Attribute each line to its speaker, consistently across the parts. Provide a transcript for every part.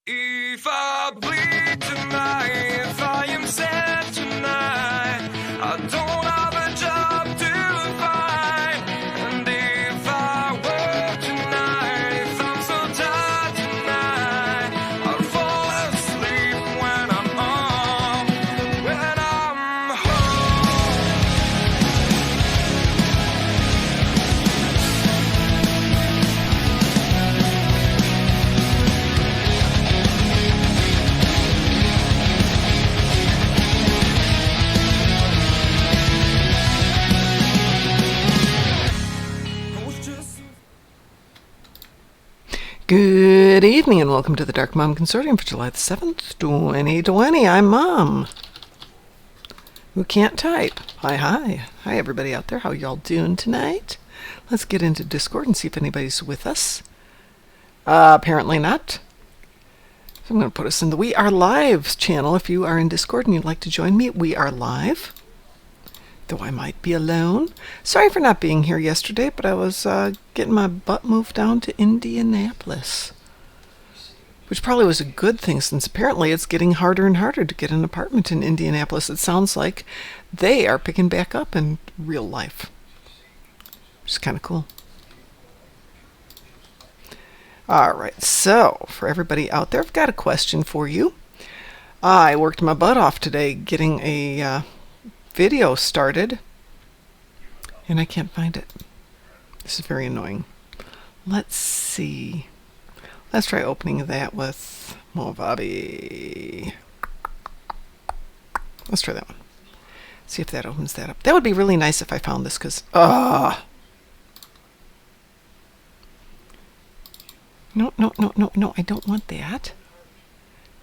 Speaker 1: If I bleed tonight, if I am sad tonight, I don't have a job to find. And if I work tonight, if I'm so tired tonight, I'll fall asleep when I'm home, when I'm
Speaker 2: Good evening and welcome to the Darkmom Consortium for July the 7th, 2020. I'm Mom, who can't type. Hi everybody out there. How y'all doing tonight? Let's get into Discord and see if anybody's with us. Apparently not. So I'm going to put us in the We Are Live channel. If you are in Discord and you'd like to join me, we are live. Though I might be alone. Sorry for not being here yesterday, but I was getting my butt moved down to Indianapolis. Which probably was a good thing, since apparently it's getting harder and harder to get an apartment in Indianapolis. It sounds like they are picking back up in real life. Which is kind of cool. Alright, so for everybody out there, I've got a question for you. I worked my butt off today getting a video started, and I can't find it. This is very annoying. Let's see. Let's try opening that with Movavi. Let's try that one. See if that opens that up. That would be really nice if I found this, because no, I don't want that.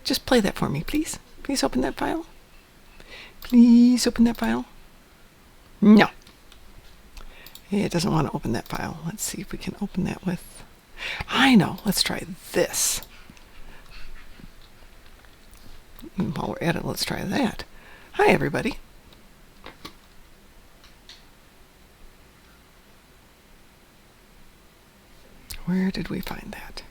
Speaker 2: Just play that for me, please. Please open that file. Please open that file. No. It doesn't want to open that file. Let's see if we can open that with... I know. Let's try this. And while we're at it, let's try that. Hi, everybody. Where did we find that?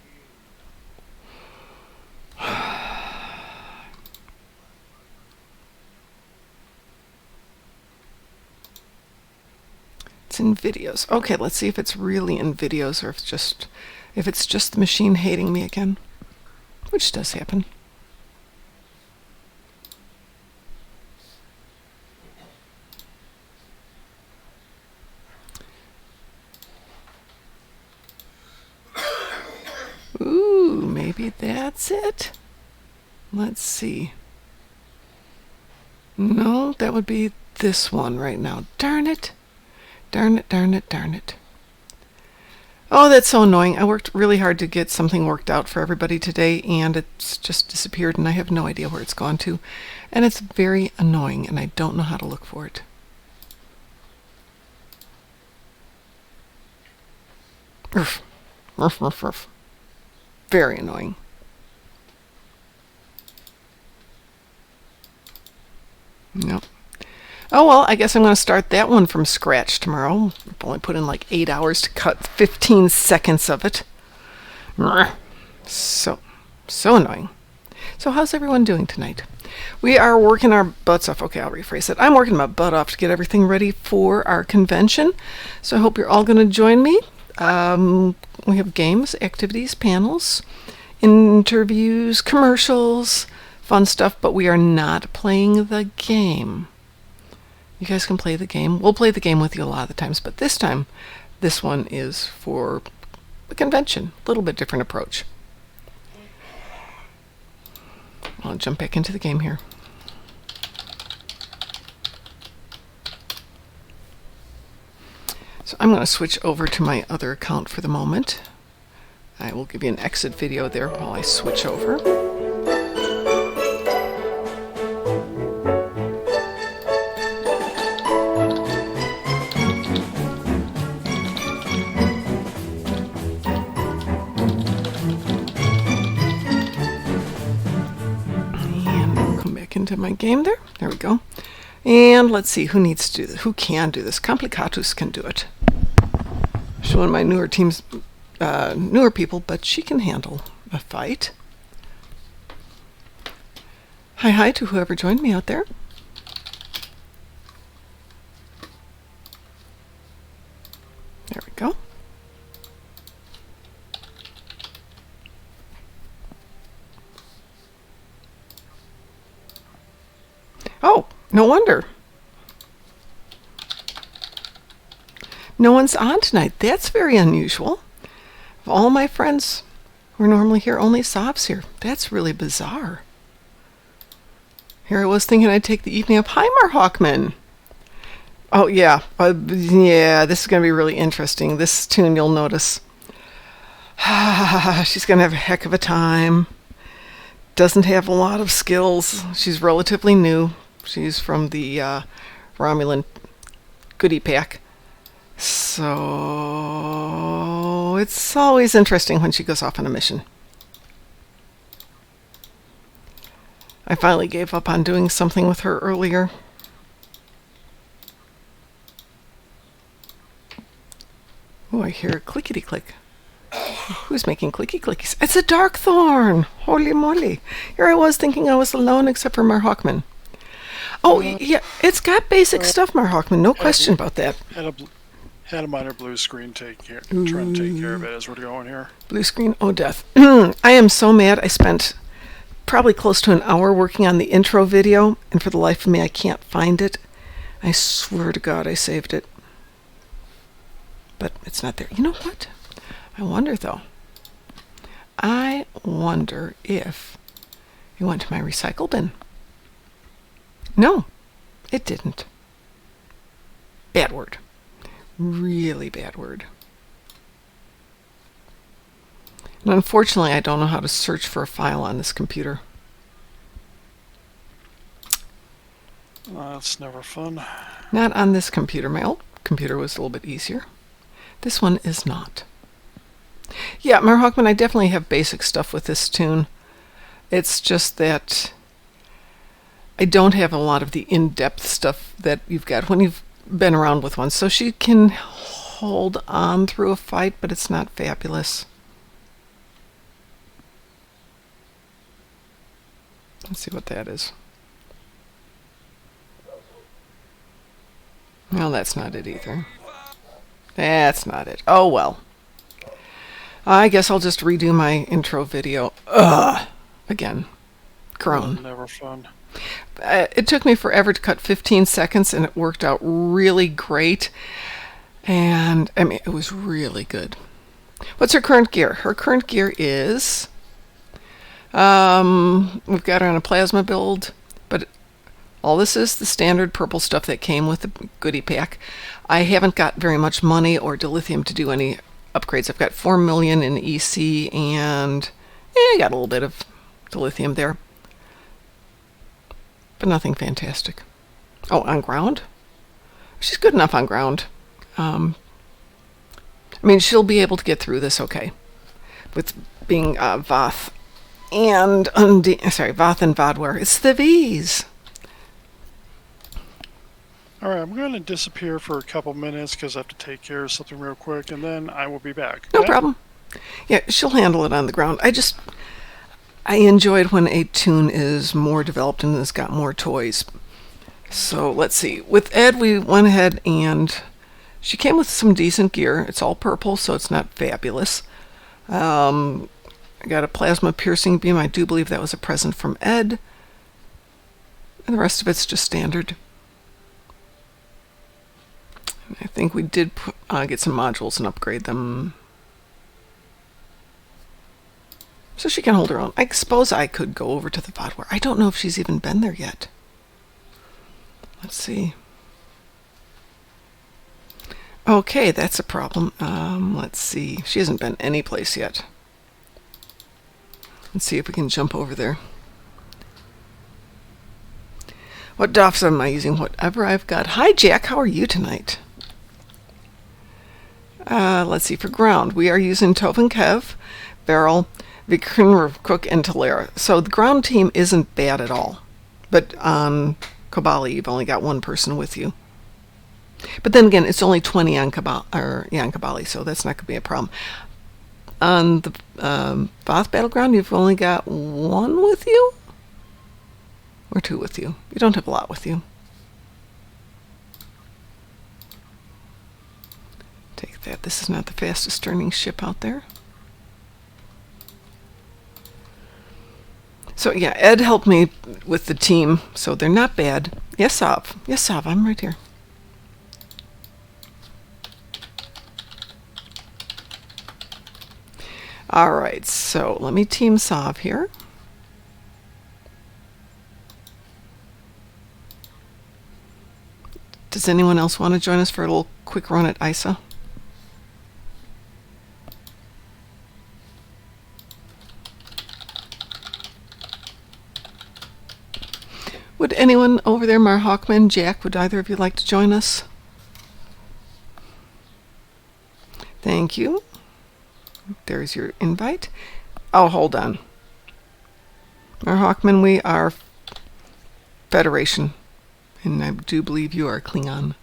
Speaker 2: In videos. Okay, let's see if it's really in videos or if it's just the machine hating me again, which does happen. Ooh, maybe that's it. Let's see. No, that would be this one right now. Darn it. Darn it. Oh, that's so annoying. I worked really hard to get something worked out for everybody today, and it's just disappeared, and I have no idea where it's gone to. And it's very annoying, and I don't know how to look for it. Urf. Very annoying. Nope. Oh, well, I guess I'm going to start that one from scratch tomorrow. I've only put in like 8 hours to cut 15 seconds of it. So annoying. So how's everyone doing tonight? We are working our butts off. Okay, I'll rephrase it. I'm working my butt off to get everything ready for our convention. So I hope you're all going to join me. We have games, activities, panels, interviews, commercials, fun stuff, but we are not playing the game. You guys can play the game. We'll play the game with you a lot of the times, but this time, this one is for the convention. A little bit different approach. I'll jump back into the game here. So I'm going to switch over to my other account for the moment. I will give you an exit video there while I switch over. Into my game there. There we go. And let's see who needs to do this. Who can do this? Complicatus can do it. She's one of my newer teams, newer people, but she can handle a fight. Hi to whoever joined me out there. There we go. Oh, no wonder. No one's on tonight. That's very unusual. Of all my friends who are normally here, only Sob's here. That's really bizarre. Here I was thinking I'd take the evening up. Hi, Mar Hawkman. Oh, yeah. Yeah, this is going to be really interesting. This tune, you'll notice. She's going to have a heck of a time. Doesn't have a lot of skills. She's relatively new. She's from the Romulan goodie pack. So it's always interesting when she goes off on a mission. I finally gave up on doing something with her earlier. Oh, I hear a clickety-click. Who's making clicky-clickies? It's a Darkthorn! Holy moly. Here I was thinking I was alone except for Mar Hawkman. Oh, yeah, it's got basic stuff, Mar Hawkman. No question about that.
Speaker 3: Had a minor blue screen trying to take care of it as we're going here.
Speaker 2: Blue screen? Oh, death. I am so mad. I spent probably close to an hour working on the intro video, and for the life of me, I can't find it. I swear to God I saved it. But it's not there. You know what? I wonder, though. I wonder if it went to my recycle bin. No, it didn't. Bad word. Really bad word. And unfortunately, I don't know how to search for a file on this computer.
Speaker 3: That's never fun.
Speaker 2: Not on this computer. My old computer was a little bit easier. This one is not. Yeah, Mar Hawkman, I definitely have basic stuff with this tune. It's just that I don't have a lot of the in-depth stuff that you've got when you've been around with one. So she can hold on through a fight, but it's not fabulous. Let's see what that is. Well, that's not it either. That's not it. Oh, well. I guess I'll just redo my intro video. Again. Crone.
Speaker 3: Never fun.
Speaker 2: It took me forever to cut 15 seconds, and it worked out really great. And, I mean, it was really good. What's her current gear? Her current gear is... we've got her on a plasma build, but all this is the standard purple stuff that came with the goodie pack. I haven't got very much money or dilithium to do any upgrades. I've got 4 million in EC, and I got a little bit of dilithium there. But nothing fantastic. Oh, on ground? She's good enough on ground. I mean, she'll be able to get through this okay. With being Voth and Voth and Vodware. It's the V's.
Speaker 3: Alright, I'm going to disappear for a couple minutes because I have to take care of something real quick, and then I will be back.
Speaker 2: No problem. Yeah, she'll handle it on the ground. I enjoyed when a tune is more developed and has got more toys. So let's see. With Ed, we went ahead and she came with some decent gear. It's all purple, so it's not fabulous. I got a plasma piercing beam. I do believe that was a present from Ed. And the rest of it's just standard. I think we did get some modules and upgrade them. So she can hold her own. I suppose I could go over to the Vodware. I don't know if she's even been there yet. Let's see. Okay, that's a problem. Let's see. She hasn't been any place yet. Let's see if we can jump over there. What doffs am I using? Whatever I've got. Hi, Jack. How are you tonight? Let's see. For ground, we are using Tovin Kev, Beryl, Vikrin, Cook, and Talera. So the ground team isn't bad at all. But on Kabali, you've only got one person with you. But then again, it's only 20 on Kabali, so that's not going to be a problem. On the Voth Battleground, you've only got one with you? or 2 with you. You don't have a lot with you. Take that. This is not the fastest turning ship out there. So yeah, Ed helped me with the team, so they're not bad. Yes, Sav. Yes, Sav, I'm right here. All right, so let me team Sav here. Does anyone else want to join us for a little quick run at ISA? Would anyone over there, Mar Hawkman, Jack, would either of you like to join us? Thank you. There's your invite. Oh, hold on. Mar Hawkman, we are Federation, and I do believe you are Klingon.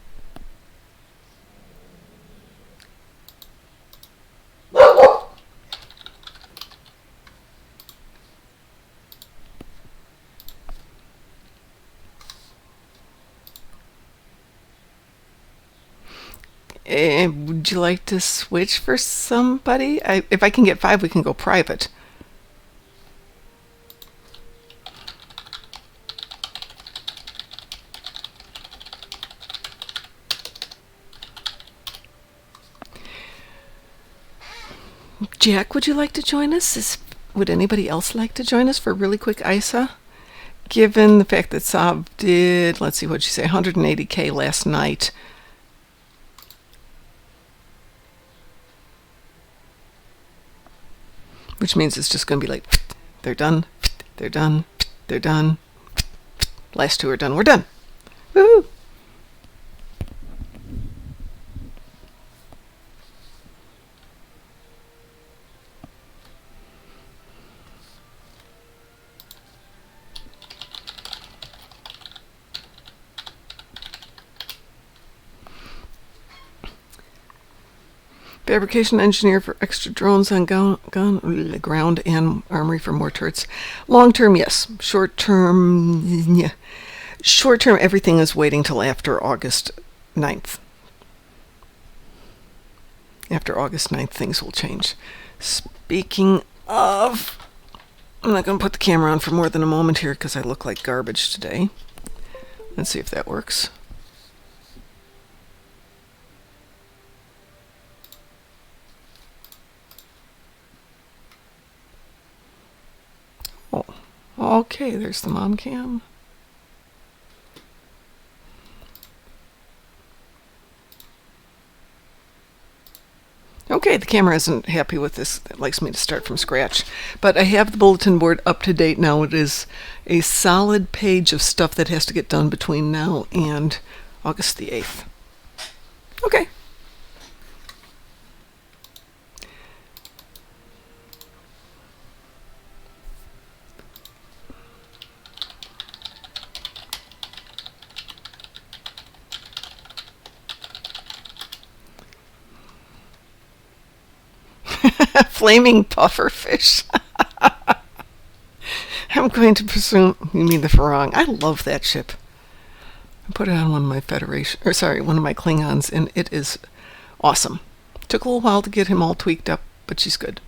Speaker 2: Would you like to switch for somebody? If I can get 5, we can go private. Jack, would you like to join us? Would anybody else like to join us for a really quick ISA? Given the fact that Sav did, let's see, what'd she say, 180K last night. Which means it's just going to be like, they're done, they're done, they're done. Last 2 are done. We're done. Woo! Fabrication engineer for extra drones on ground and armory for more turrets. Long term, yes. Short term, yeah. Short term, everything is waiting till after August 9th. After August 9th, things will change. Speaking of, I'm not going to put the camera on for more than a moment here because I look like garbage today. Let's see if that works. Oh, okay, there's the mom cam. Okay, the camera isn't happy with this. It likes me to start from scratch. But I have the bulletin board up to date now. It is a solid page of stuff that has to get done between now and August the 8th. Okay. Flaming pufferfish. I'm going to presume you mean the Farang. I love that ship. I put it on one of my one of my Klingons, and it is awesome. Took a little while to get him all tweaked up, but she's good.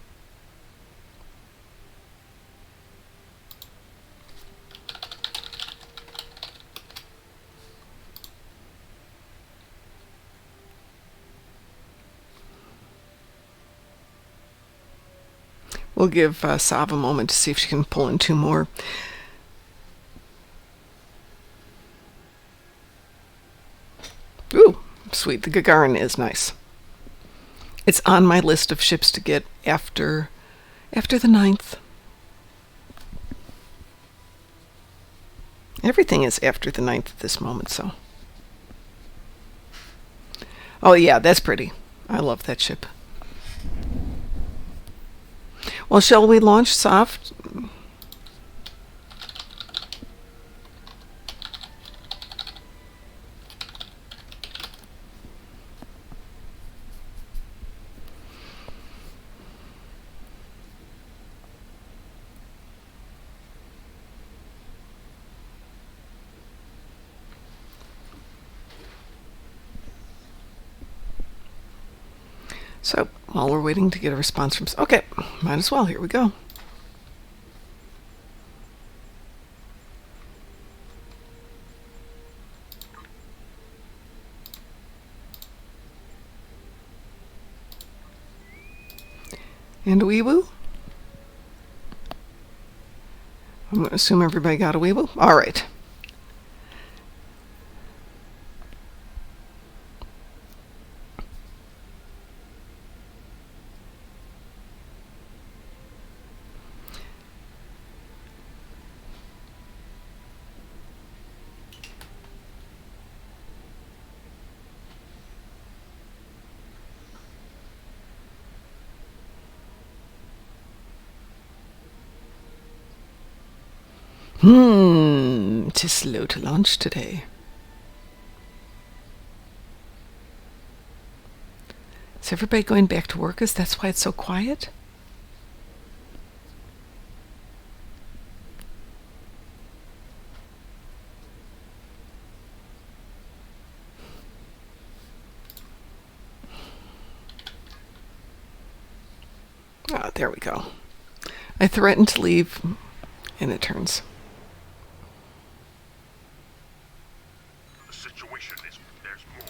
Speaker 2: We'll give Sav a moment to see if she can pull in 2 more. Ooh, sweet. The Gagarin is nice. It's on my list of ships to get after the 9th. Everything is after the 9th at this moment, so. Oh yeah, that's pretty. I love that ship. Well, shall we launch soft? So, while we're waiting to get a response from... Okay, might as well. Here we go. And a weeboo? I'm going to assume everybody got a weeboo. All right. Tis slow to launch today. Is everybody going back to work? Is that's why it's so quiet? Ah, there we go. I threatened to leave, and it turns.
Speaker 4: The situation is there's more.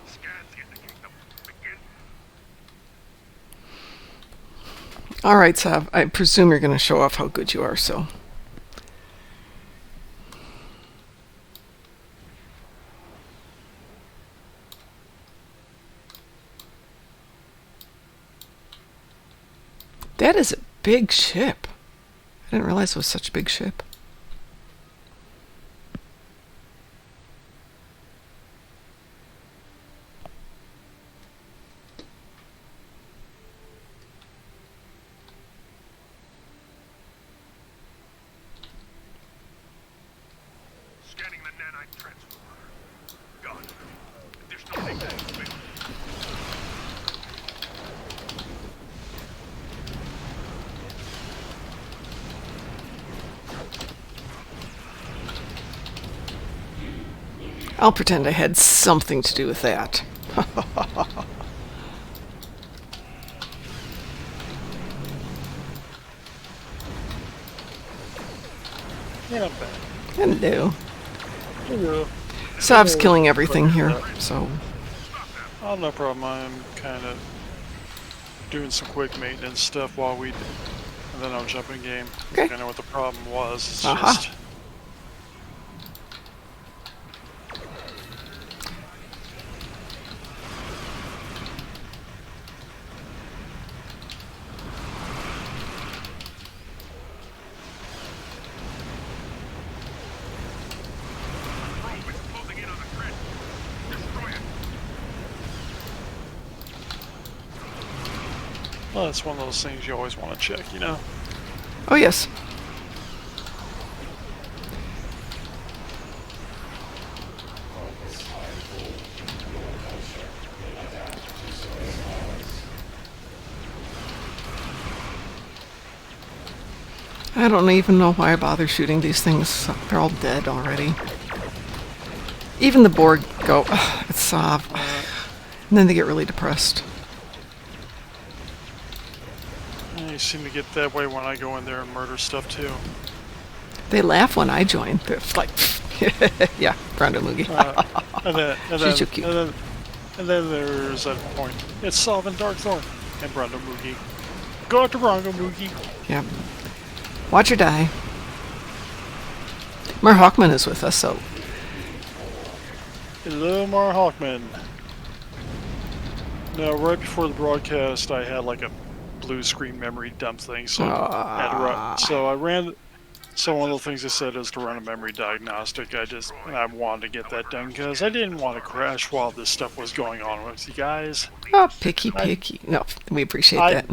Speaker 4: Scans indicate them. Begin.
Speaker 2: All right, Sav. I presume you're going to show off how good you are, so... That is a big ship. I didn't realize it was such a big ship.
Speaker 4: Scanning the nanite transformer. Gone. Additional data available.
Speaker 2: I'll pretend I had something to do with that.
Speaker 3: Yeah, not bad.
Speaker 2: Hello.
Speaker 3: Hello.
Speaker 2: Sav's killing everything here, so...
Speaker 3: Oh, no problem. I'm kind of doing some quick maintenance stuff while we... And then I'll jump in game.
Speaker 2: Okay.
Speaker 3: I know what the problem was. It's
Speaker 2: Aha.
Speaker 3: just...
Speaker 4: Probe is closing in on the grid. Destroy it.
Speaker 3: Well, that's one of those things you always want to check, you know?
Speaker 2: Oh, yes. I don't even know why I bother shooting these things. They're all dead already. Even the Borg go, "Ugh, it's Sav." And then they get really depressed.
Speaker 3: You seem to get that way when I go in there and murder stuff, too.
Speaker 2: They laugh when I join. They're like, yeah, Brando Moogie. She's so cute.
Speaker 3: And then there's that point. It's Seven Darkmom and Brando Moogie. Go after Brando Moogie.
Speaker 2: Yeah. Watch her die. Mar Hawkman is with us, so...
Speaker 3: Hello, Mar Hawkman. Now, right before the broadcast, I had like a blue screen memory dump thing, so I had to run. So I ran. So one of the things I said is to run a memory diagnostic. I wanted to get that done because I didn't want to crash while this stuff was going on with you guys.
Speaker 2: Oh, picky. No, we appreciate that.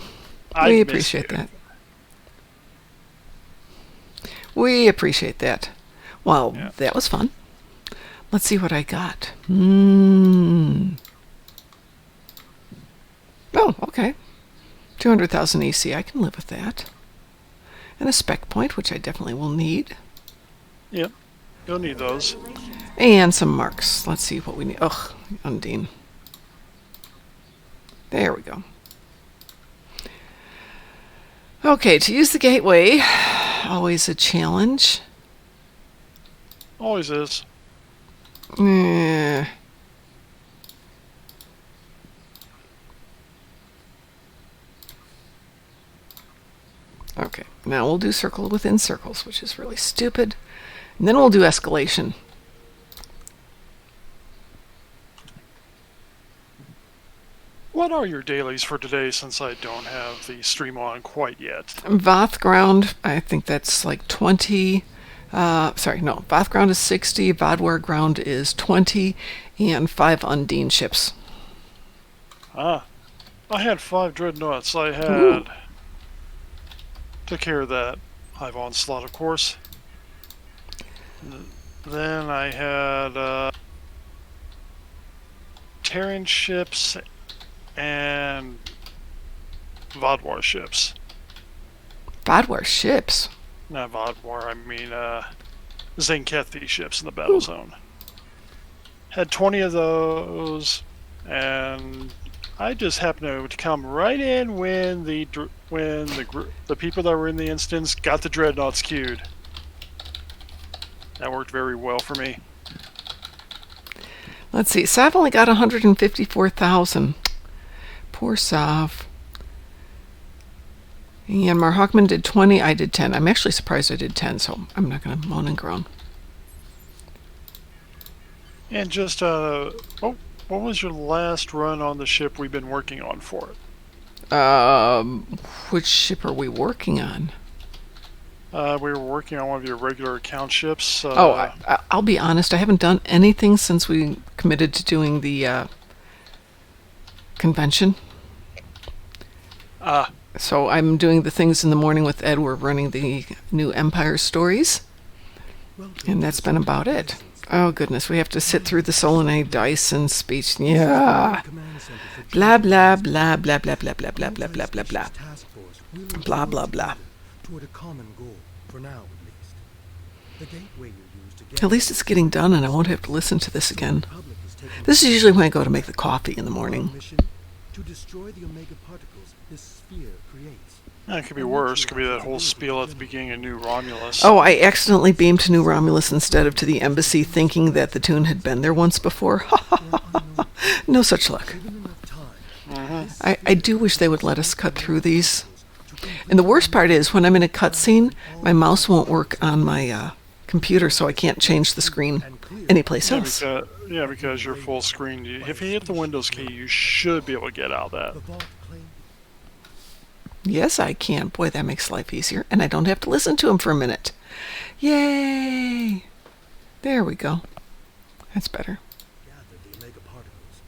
Speaker 3: I
Speaker 2: We
Speaker 3: missed
Speaker 2: appreciate
Speaker 3: you.
Speaker 2: that. We appreciate that. Well,
Speaker 3: Yeah.
Speaker 2: that was fun. Let's see what I got. Oh, okay. 200,000 EC. I can live with that. And a spec point, which I definitely will need.
Speaker 3: Yep, you'll need those.
Speaker 2: And some marks. Let's see what we need. Ugh, Undine. There we go. Okay, to use the gateway, always a challenge.
Speaker 3: Always is.
Speaker 2: Eh. Okay, now we'll do circle within circles, which is really stupid. And then we'll do escalation.
Speaker 3: What are your dailies for today, since I don't have the stream on quite yet?
Speaker 2: Voth ground, I think that's like 20. Sorry, no. Voth ground is 60, Vodwar ground is 20, and 5 Undine ships.
Speaker 3: Ah. I had 5 dreadnoughts. I had...
Speaker 2: Ooh.
Speaker 3: Took care of that. Hive Onslaught, of course. Then I had Terran ships and Vodwar ships.
Speaker 2: Vodwar ships?
Speaker 3: Not Vodwar, I mean Zenkethi ships in the battle zone. Had 20 of those, and I just happened to come right in when the people that were in the instance got the dreadnoughts queued. That worked very well for me.
Speaker 2: Let's see. Sav only got 154,000. Poor Sav. And Marhawkman did 20. I did 10. I'm actually surprised I did 10, so I'm not going to moan and groan.
Speaker 3: And just, what was your last run on the ship we've been working on for it?
Speaker 2: Which ship are we working on?
Speaker 3: We were working on one of your regular account ships.
Speaker 2: I'll be honest. I haven't done anything since we committed to doing the convention. So I'm doing the things in the morning with Ed. We're running the new Empire stories. And that's been about it. Oh, goodness. We have to sit through the Solanay Dyson speech. Yeah. Blah, blah, blah, blah, blah, blah, blah, blah, blah, blah, blah, blah. Blah, blah, blah.
Speaker 5: Toward a common goal, for now at least. The gateway you use to get
Speaker 2: At least it's getting done and I won't have to listen to this again. This is usually when I go to make the coffee in the morning.
Speaker 5: mission to destroy the omega particles this sphere creates.
Speaker 3: It could be worse. It could be that whole spiel at the beginning of New Romulus.
Speaker 2: Oh, I accidentally beamed to New Romulus instead of to the embassy, thinking that the tune had been there once before. No such luck. I do wish they would let us cut through these. And the worst part is, when I'm in a cutscene, my mouse won't work on my computer, so I can't change the screen anyplace else.
Speaker 3: Because you're full screen. If you hit the Windows key, you should be able to get out of that.
Speaker 2: Yes, I can. Boy, that makes life easier. And I don't have to listen to him for a minute. Yay! There we go. That's better.
Speaker 5: Gather the omega particles.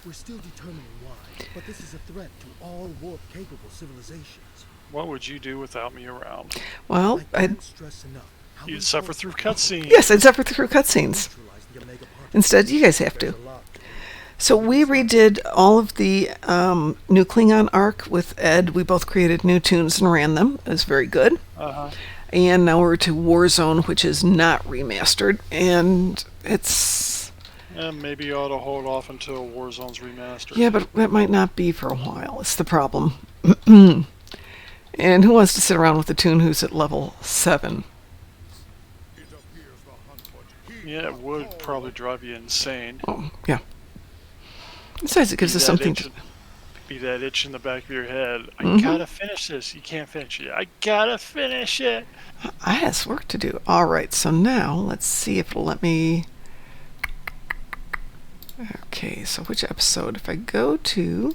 Speaker 5: We're still determining why, but this is a threat to all warp-capable civilizations.
Speaker 3: What would you do without me around?
Speaker 2: Well,
Speaker 5: can't stress enough how
Speaker 3: You'd suffer through cutscenes.
Speaker 2: yes, I'd suffer through cutscenes.
Speaker 5: neutralize the omega particles.
Speaker 2: Instead, you guys have to. So we redid all of the new Klingon arc with Ed. We both created new tunes and ran them. It was very good. And now we're to Warzone, which is not remastered. And it's...
Speaker 3: Maybe you ought to hold off until Warzone's remastered.
Speaker 2: Yeah, but that might not be for a while. It's the problem. And who wants to sit around with a tune who's at level 7?
Speaker 3: Yeah, it would probably drive you insane.
Speaker 2: Oh, yeah. Besides, it gives us something to...
Speaker 3: Be that itch in the back of your head. I gotta finish this. You can't finish it. I gotta finish it.
Speaker 2: I have work to do. All right, so now let's see if it'll let me... Okay, so which episode? If I go to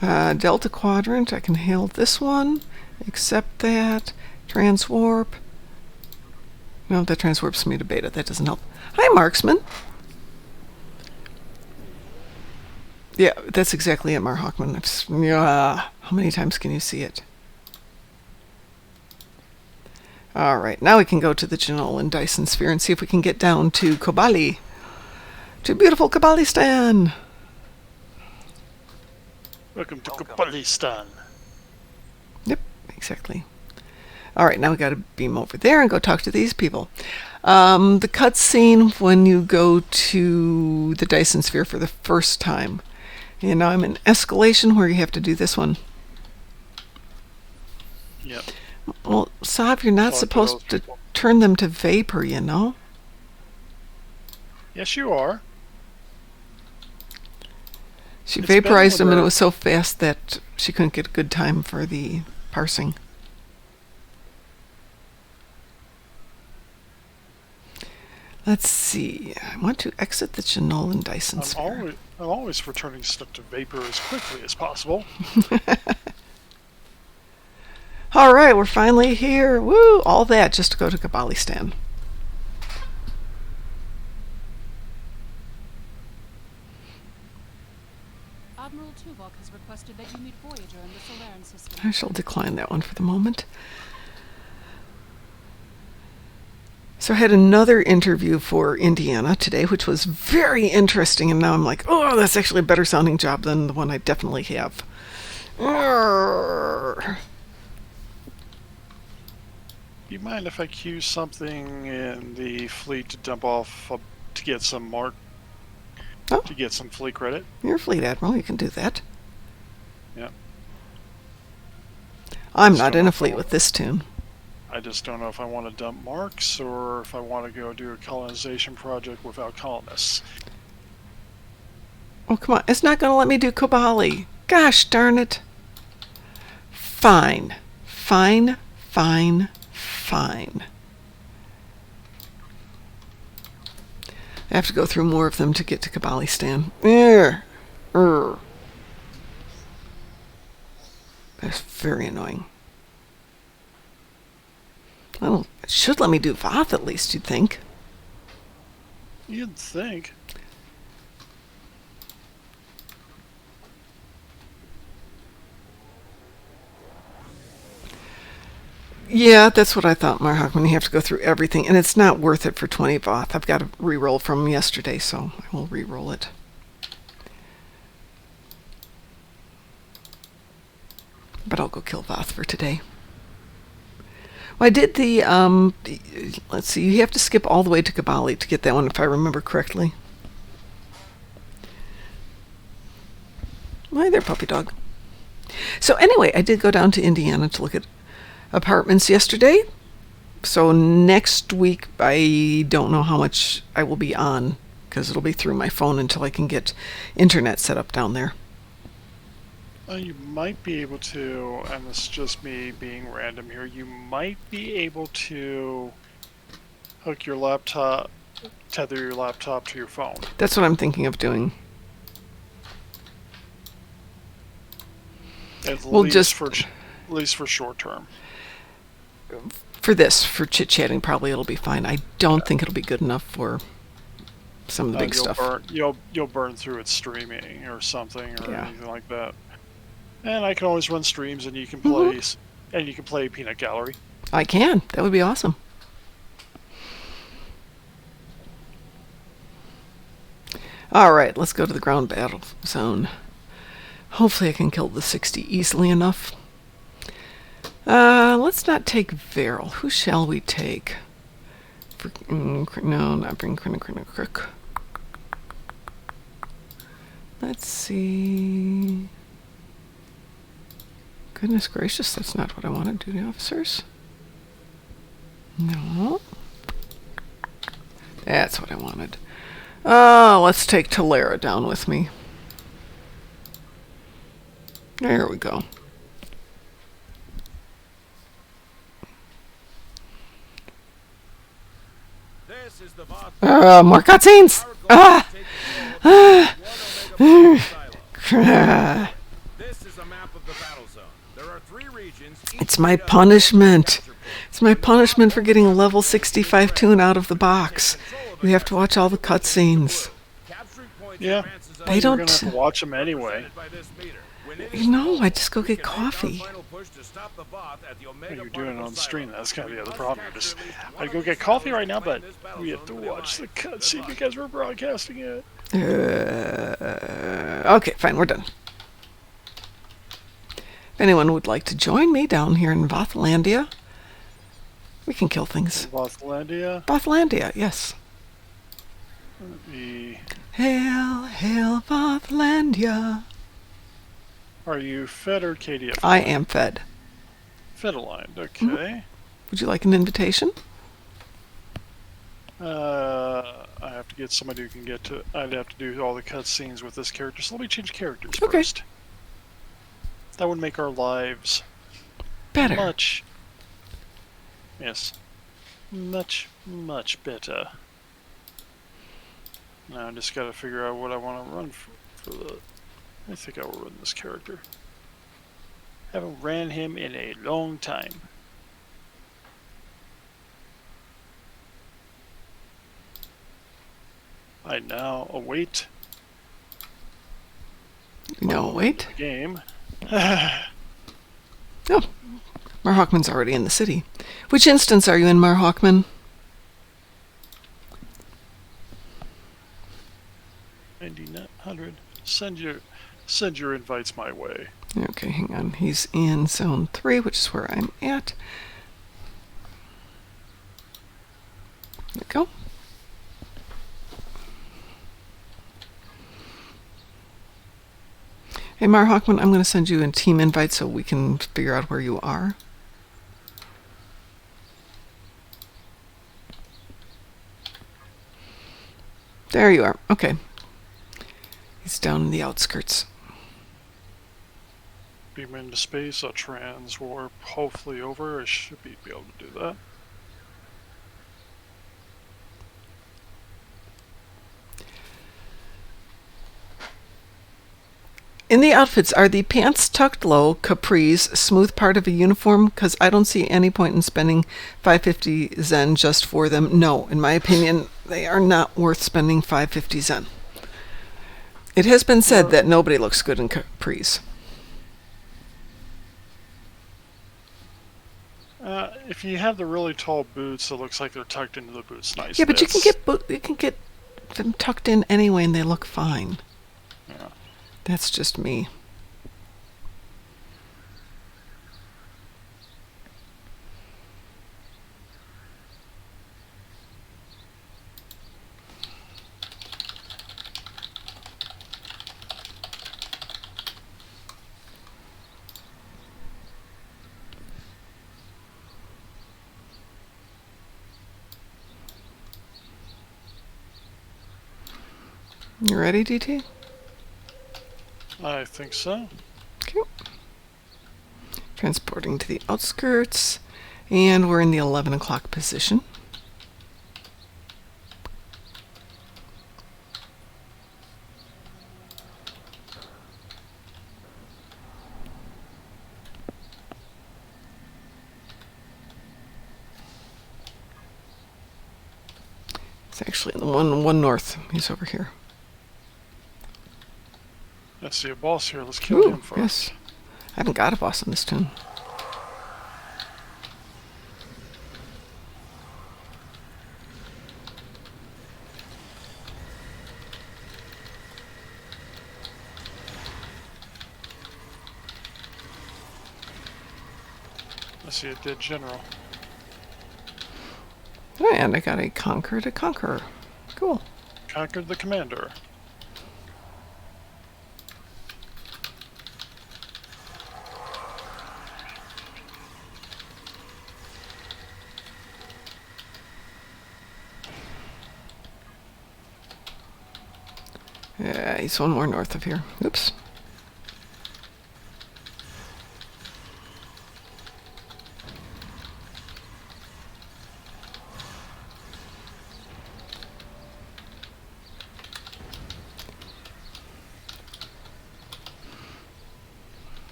Speaker 2: Delta Quadrant, I can hail this one, accept that, transwarp. No, that transwarps me to beta. That doesn't help. Hi, Marksman. Yeah, that's exactly it, Mar Hawkman. How many times can you see it? All right, now we can go to the Janolan Dyson Sphere and see if we can get down to Kobali. To beautiful Kabalistan.
Speaker 3: Welcome to Kabalistan.
Speaker 2: Yep, exactly. All right, now we got to beam over there and go talk to these people. The cutscene when you go to the Dyson Sphere for the first time. And now I'm in escalation where you have to do this one.
Speaker 3: Yep.
Speaker 2: Well, Sav, you're not
Speaker 3: Talk to
Speaker 2: supposed
Speaker 3: those
Speaker 2: to
Speaker 3: people.
Speaker 2: turn them to vapor, you know?
Speaker 3: Yes, you are.
Speaker 2: She
Speaker 3: It's been
Speaker 2: vaporized them, and it
Speaker 3: over-
Speaker 2: was so fast that she couldn't get a good time for the parsing. Let's see. I want to exit the Janolan Dyson sphere.
Speaker 3: I'm always returning stuff to vapor as quickly as possible.
Speaker 2: All right, we're finally here. Woo! All that just to go to Kabbalistan.
Speaker 6: Admiral Tuvok has requested that you meet Voyager in the Solaran system.
Speaker 2: I shall decline that one for the moment. So I had another interview for Indiana today, which was very interesting, and now I'm like, oh, that's actually a better sounding job than the one I definitely have. Urgh.
Speaker 3: You mind if I queue something in the fleet to dump off to get some to get some fleet credit?
Speaker 2: You're a fleet admiral, you can do that.
Speaker 3: Yeah.
Speaker 2: I'm
Speaker 3: So
Speaker 2: not in a
Speaker 3: that's
Speaker 2: fleet
Speaker 3: all.
Speaker 2: with this tune.
Speaker 3: I just don't know if I want to dump marks or if I want to go do a colonization project without colonists.
Speaker 2: Oh, come on. It's not going to let me do Kabali. Gosh darn it. Fine. Fine. Fine. Fine. I have to go through more of them to get to Kabbalistan. That's very annoying. Well, it should let me do Voth at least, you'd think.
Speaker 3: You'd think.
Speaker 2: Yeah, that's what I thought, Marhawk, when you have to go through everything. And it's not worth it for 20 Voth. I've got to re-roll from yesterday, so I will re-roll it. But I'll go kill Voth for today. Well, I did the, let's see, you have to skip all the way to Kabali to get that one, if I remember correctly. Hi there, puppy dog. So anyway, I did go down to Indiana to look at apartments yesterday. So next week, I don't know how much I will be on, because it'll be through my phone until I can get internet set up down there.
Speaker 3: You might be able to, and this is just me being random here, you might be able to hook your laptop, tether your laptop to your phone.
Speaker 2: That's what I'm thinking of doing.
Speaker 3: At
Speaker 2: Well,
Speaker 3: least for short term.
Speaker 2: For this, for chit-chatting, probably it'll be fine. I don't think it'll be good enough for some of the big stuff.
Speaker 3: You'll burn through it streaming or something or
Speaker 2: Yeah.
Speaker 3: anything like that. And I can always run streams, and you can play and you can play Peanut Gallery.
Speaker 2: I can. That would be awesome. All right, let's go to the ground battle zone. Hopefully I can kill the 60 easily enough. Let's not take Veril. Who shall we take? No, not bring Crook. Let's see. Goodness gracious, that's not what I wanted. Duty officers? No. That's what I wanted. Let's take Talera down with me. There we go. More cutscenes! It's my punishment. It's my punishment for getting a level 65 tune out of the box. You have to watch all the cutscenes.
Speaker 3: Yeah,
Speaker 2: They
Speaker 3: you're
Speaker 2: don't.
Speaker 3: gonna have to watch them anyway.
Speaker 2: No, I just go get coffee.
Speaker 3: What you're doing it on stream, that's kind of the other problem. I'd go get coffee right now, but we have to watch the cutscene because we're broadcasting it.
Speaker 2: Okay, fine, we're done. If anyone would like to join me down here in Vothlandia, we can kill things.
Speaker 3: Vothlandia.
Speaker 2: Vothlandia, yes. Hail, hail, Vothlandia.
Speaker 3: Are you fed or KDF?
Speaker 2: I am fed.
Speaker 3: Fiddle lined, okay.
Speaker 2: Would you like an invitation?
Speaker 3: I have to get somebody who can get to. I'd have to do all the cutscenes with this character, so let me change characters
Speaker 2: Okay.
Speaker 3: first. That would make our lives
Speaker 2: Better.
Speaker 3: much. Yes. Much better. Now I just gotta figure out what I want to run for the. I think I will run this character. Haven't ran him in a long time. I now await
Speaker 2: No, wait.
Speaker 3: the game.
Speaker 2: Oh, Marhawkman's already in the city. Which instance are you in, Marhawkman?
Speaker 3: 9900. Send your invites my way.
Speaker 2: Okay, hang on. He's in Zone 3, which is where I'm at. There we go. Hey, Marhawkman, I'm going to send you a team invite so we can figure out where you are. There you are. Okay. He's down in the outskirts.
Speaker 3: Beam into space, a trans warp, hopefully over. I should be able to do that.
Speaker 2: In the outfits, are the pants tucked low, capris, smooth part of a uniform? Because I don't see any point in spending 550 Zen just for them. No, in my opinion, they are not worth spending 550 Zen. It has been said that nobody looks good in capris.
Speaker 3: If you have the really tall boots, it looks like they're tucked into the boots. Nice.
Speaker 2: Yeah, but you can get them tucked in anyway, and they look fine.
Speaker 3: Yeah.
Speaker 2: That's just me. You ready, DT?
Speaker 3: I think so.
Speaker 2: Okay. Transporting to the outskirts, and we're in the 11 o'clock position. It's actually the one north. He's over here.
Speaker 3: I see a boss here. Let's kill
Speaker 2: Ooh,
Speaker 3: him first.
Speaker 2: yes. I haven't got a boss on this tune.
Speaker 3: I see a dead general.
Speaker 2: And I got a conqueror to conqueror. Cool.
Speaker 3: Conquered the commander.
Speaker 2: Yeah, he's one more north of here. Oops.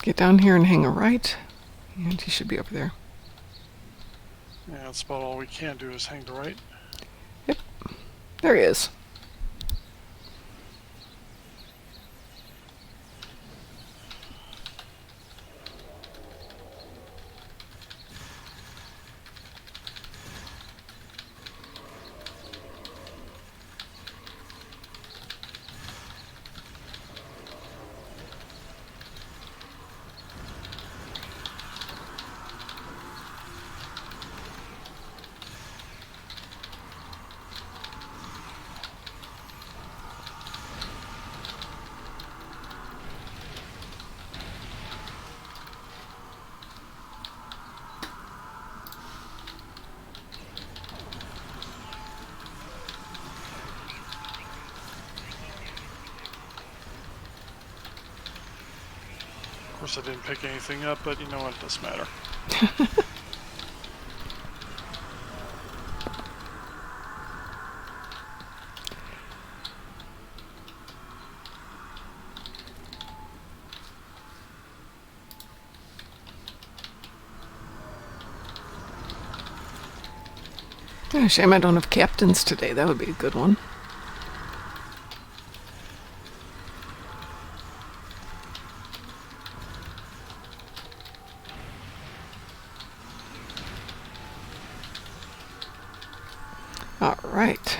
Speaker 2: Get down here and hang a right, and he should be over there.
Speaker 3: Yeah, that's about all we can do is hang to right.
Speaker 2: Yep, there he is.
Speaker 3: course, I didn't pick anything up, but you know what? It doesn't matter.
Speaker 2: Oh, shame I don't have captains today. That would be a good one. All right.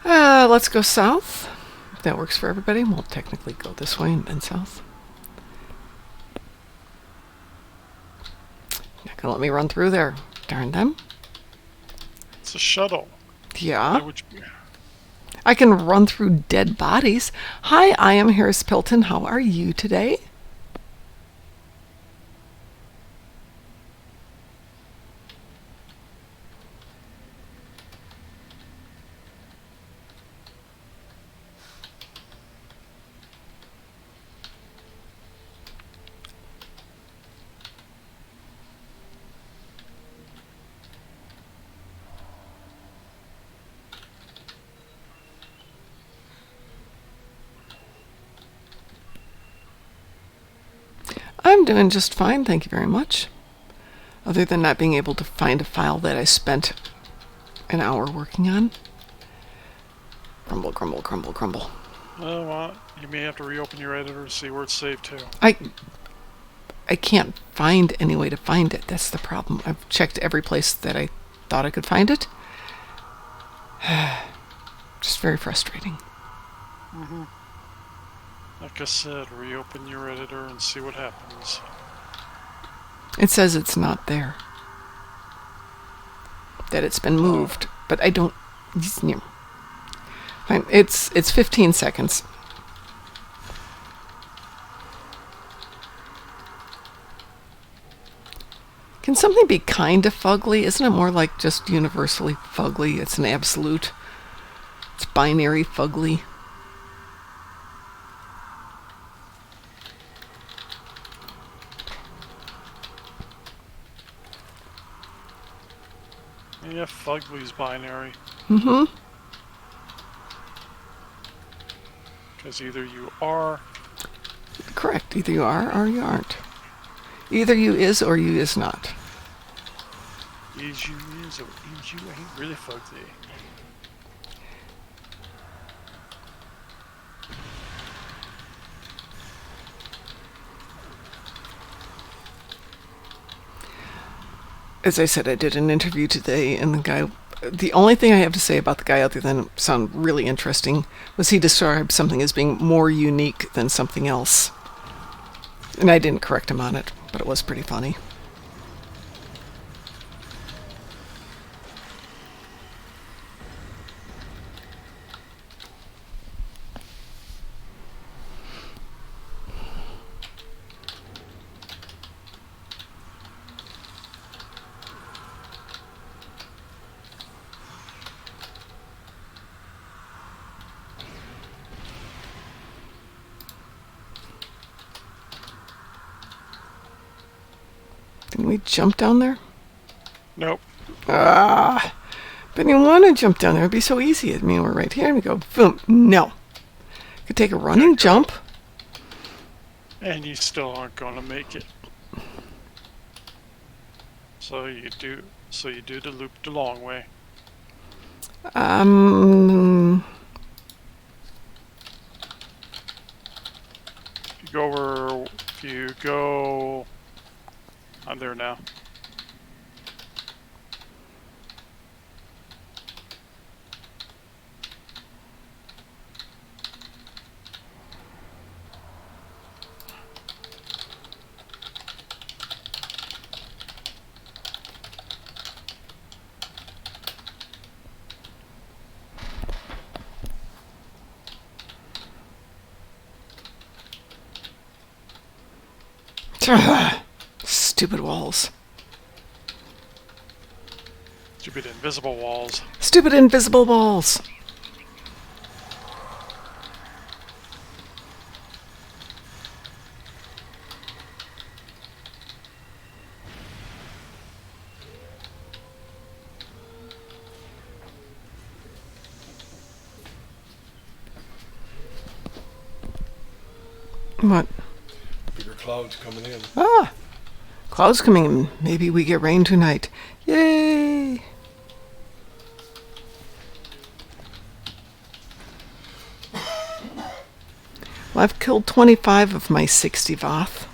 Speaker 2: Let's go south. If that works for everybody, we'll technically go this way and then south. Not gonna let me run through there. Darn them.
Speaker 3: It's a shuttle.
Speaker 2: Yeah.
Speaker 3: Why would you...
Speaker 2: I can run through dead bodies. Hi, I am Harris Pilton. How are you today? I'm doing just fine, thank you very much. Other than not being able to find a file that I spent an hour working on. Crumble, crumble, crumble, crumble.
Speaker 3: Oh, well, you may have to reopen your editor to see where it's saved to.
Speaker 2: I can't find any way to find it. That's the problem. I've checked every place that I thought I could find it. Just very frustrating.
Speaker 3: Mm-hmm. Like I said, reopen your editor and see what happens.
Speaker 2: It says it's not there. That it's been moved, but I don't... Fine, it's 15 seconds. Can something be kind of fugly? Isn't it more like just universally fugly? It's an absolute. It's binary fugly.
Speaker 3: Yeah, fugly's binary.
Speaker 2: Mm-hmm.
Speaker 3: Because either you are...
Speaker 2: Correct. Either you are or you aren't. Either you is or you is not.
Speaker 3: Is you is or is you ain't really fugly.
Speaker 2: As I said, I did an interview today, and the only thing I have to say about the guy, other than it sound really interesting, was he described something as being more unique than something else. And I didn't correct him on it, but it was pretty funny. Didn't we jump down there?
Speaker 3: Nope.
Speaker 2: Ah, but you want to jump down there. It'd be so easy. I mean, we're right here, and we go, boom. No. Could take a running jump.
Speaker 3: And you still aren't going to make it. So you do the loop the long way. If you go... I'm there now.
Speaker 2: Stupid walls.
Speaker 3: Stupid invisible walls.
Speaker 2: Stupid invisible walls. What?
Speaker 7: Bigger clouds coming in.
Speaker 2: Ah! Clouds coming in. Maybe we get rain tonight. Yay! Well, I've killed 25 of my 60 Voth.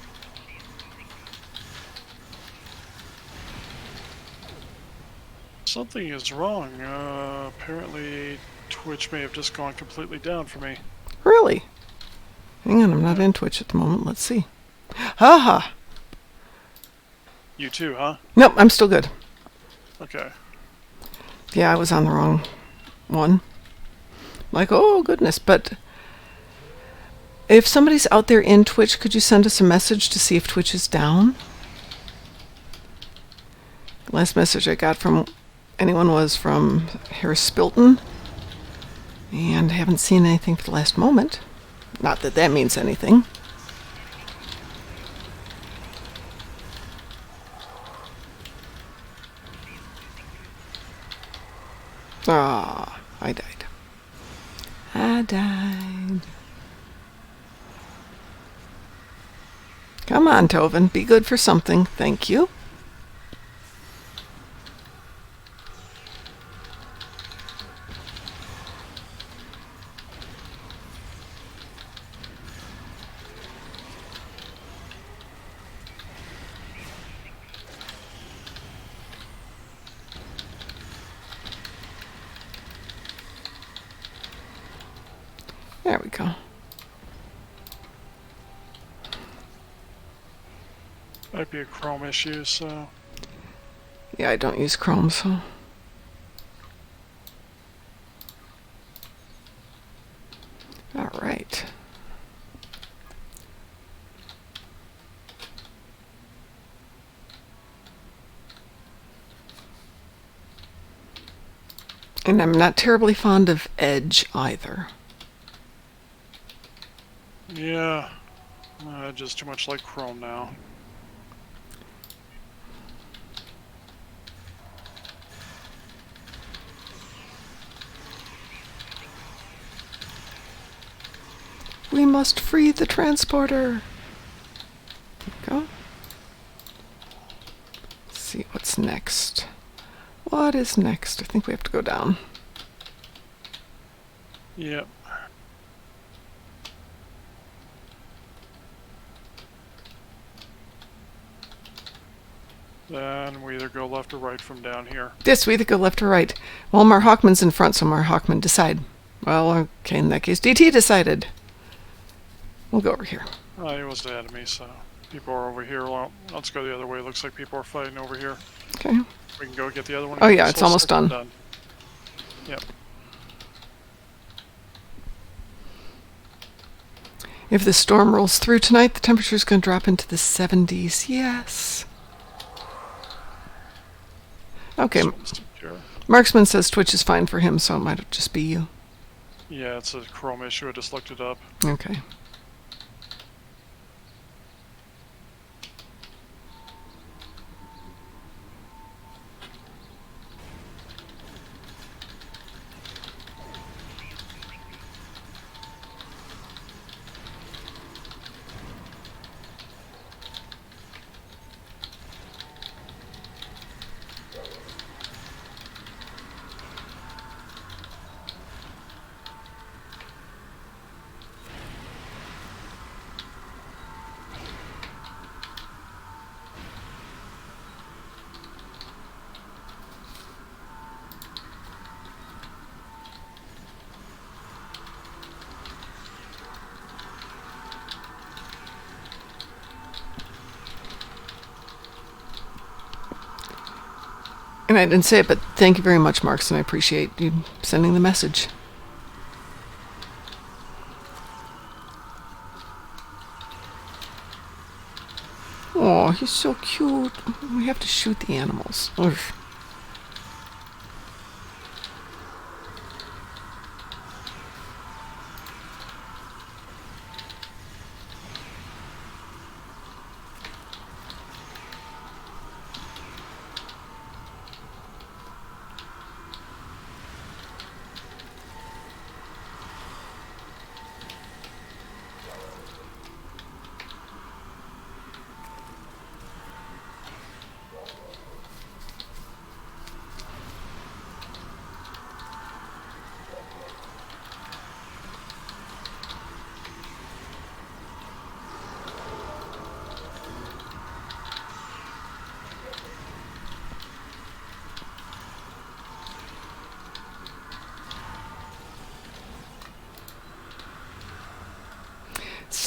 Speaker 3: Something is wrong. Apparently, Twitch may have just gone completely down for me.
Speaker 2: Really? Hang on, I'm not in Twitch at the moment. Let's see. Haha!
Speaker 3: You too, huh?
Speaker 2: Nope, I'm still good.
Speaker 3: Okay.
Speaker 2: Yeah, I was on the wrong one. Like, oh goodness, but if somebody's out there in Twitch, could you send us a message to see if Twitch is down? Last message I got from anyone was from Harris Spilton, and I haven't seen anything for the last moment. Not that that means anything. Ah, I died. I died. Come on, Tovin. Be good for something. Thank you. There we go.
Speaker 3: Might be a Chrome issue, so...
Speaker 2: Yeah, I don't use Chrome, so... Alright. And I'm not terribly fond of Edge either.
Speaker 3: Yeah. Just too much like Chrome now.
Speaker 2: We must free the transporter. There we go. Let's see what's next. What is next? I think we have to go down.
Speaker 3: Yep. Then we either go left or right from down here.
Speaker 2: Yes, we either go left or right. Well, Mar Hawkman's in front, so Mar Hawkman decide. Well, okay, in that case, DT decided. We'll go over here.
Speaker 3: He was ahead of me, so people are over here. Well, let's go the other way. Looks like people are fighting over here.
Speaker 2: Okay.
Speaker 3: We can go get the other one.
Speaker 2: Oh yeah,
Speaker 3: This
Speaker 2: it's
Speaker 3: whole
Speaker 2: almost
Speaker 3: section
Speaker 2: done.
Speaker 3: Yep.
Speaker 2: If the storm rolls through tonight, the temperature's going to drop into the 70s. Yes. Okay.
Speaker 3: This one's secure.
Speaker 2: Marksman says Twitch is fine for him, so it might just be you.
Speaker 3: Yeah, it's a Chrome issue. I just looked it up.
Speaker 2: Okay. And I didn't say it, but thank you very much, Marks, and I appreciate you sending the message. Oh, he's so cute. We have to shoot the animals. Ugh.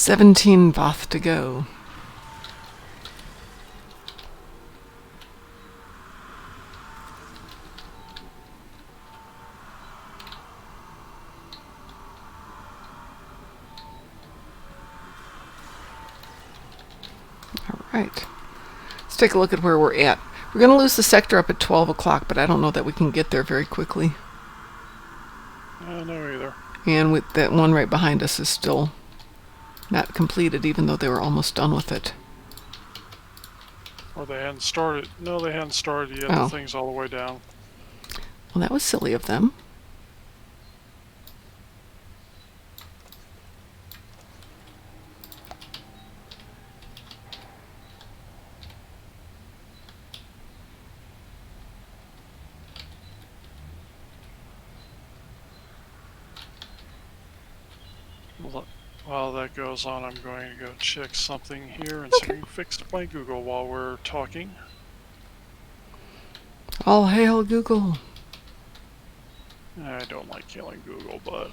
Speaker 2: 17 Voth to go. All right. Let's take a look at where we're at. We're going to lose the sector up at 12 o'clock, but I don't know that we can get there very quickly.
Speaker 3: No either.
Speaker 2: And with that one right behind us is still not completed, even though they were almost done with it.
Speaker 3: Or they hadn't started. No, they hadn't started yet.
Speaker 2: Oh.
Speaker 3: The thing's all the way down.
Speaker 2: Well, that was silly of them.
Speaker 3: While that goes on, I'm going to go check something here and see if we can fix my Google while we're talking.
Speaker 2: All hail Google.
Speaker 3: I don't like killing Google, but...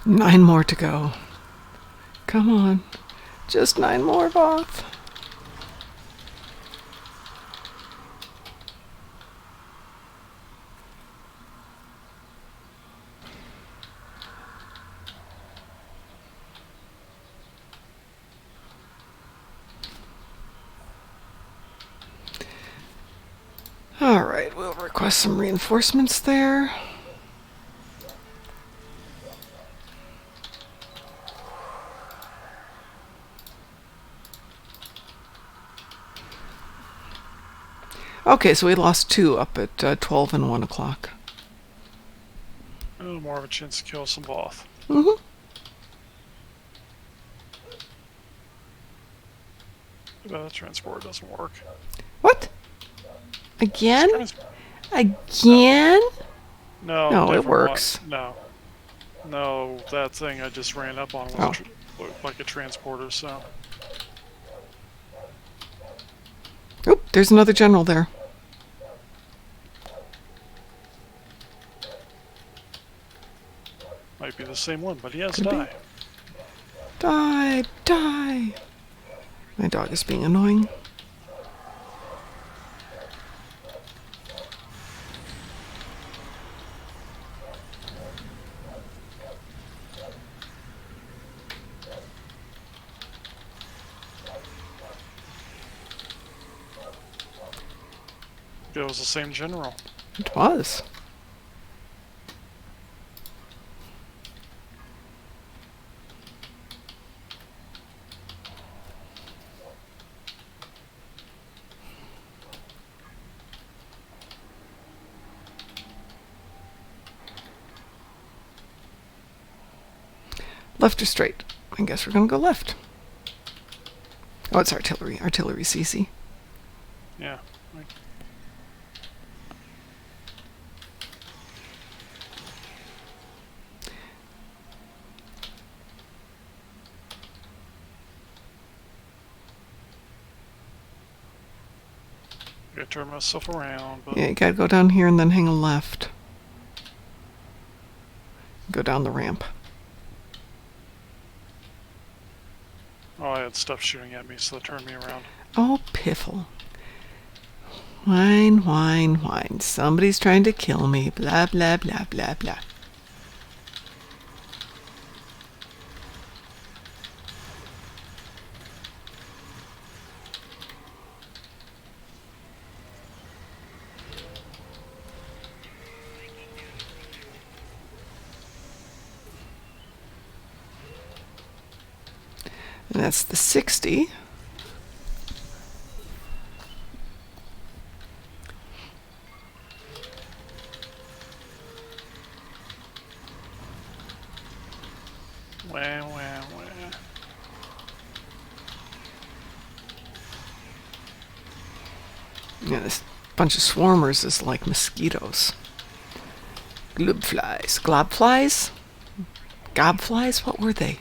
Speaker 2: Nine more to go. Come on. Just 9 more, Voth. All right, we'll request some reinforcements there. Okay, so we lost 2 up at 12 and 1 o'clock.
Speaker 3: A little more of a chance to kill some Voth.
Speaker 2: Mm-hmm.
Speaker 3: But the transport doesn't work.
Speaker 2: What? Again?
Speaker 3: Trans-
Speaker 2: Again?
Speaker 3: No,
Speaker 2: No, it
Speaker 3: different
Speaker 2: works.
Speaker 3: one. No. No, that thing I just ran up on was
Speaker 2: Oh.
Speaker 3: looked like a transporter, so...
Speaker 2: Oop, there's another general there.
Speaker 3: Might be the same one, but he has
Speaker 2: Could be.
Speaker 3: die.
Speaker 2: Die, die. My dog is being annoying.
Speaker 3: It was the same general.
Speaker 2: It was. Left or straight? I guess we're going to go left. Oh, it's artillery. Artillery CC.
Speaker 3: Yeah. Gotta turn myself around, but
Speaker 2: Yeah, you gotta go down here and then hang a left. Go down the ramp.
Speaker 3: oh, I had stuff shooting at me, so they turned me around.
Speaker 2: Oh, piffle. Whine, whine, whine. Somebody's trying to kill me. Blah, blah, blah, blah, blah. And that's the 60.
Speaker 3: Wah, wah, wah.
Speaker 2: Yeah, this bunch of swarmers is like mosquitoes. Globflies. Globflies? Gobflies? What were they?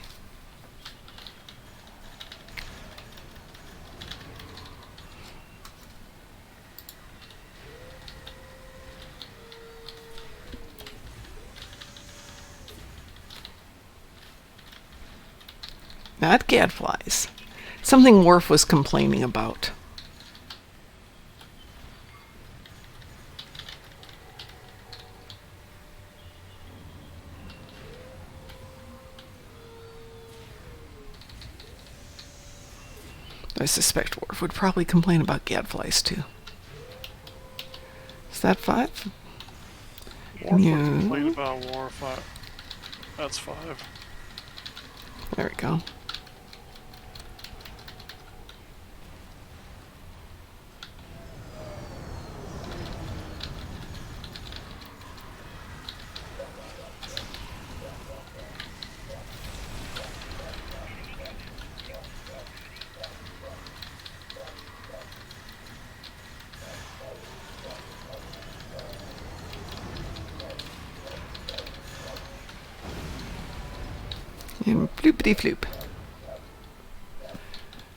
Speaker 2: Not gadflies. Something Worf was complaining about. I suspect Worf would probably complain about gadflies too. Is that 5?
Speaker 3: Worf
Speaker 2: No.
Speaker 3: would complain about Worf. That's 5.
Speaker 2: There we go. And floopity floop.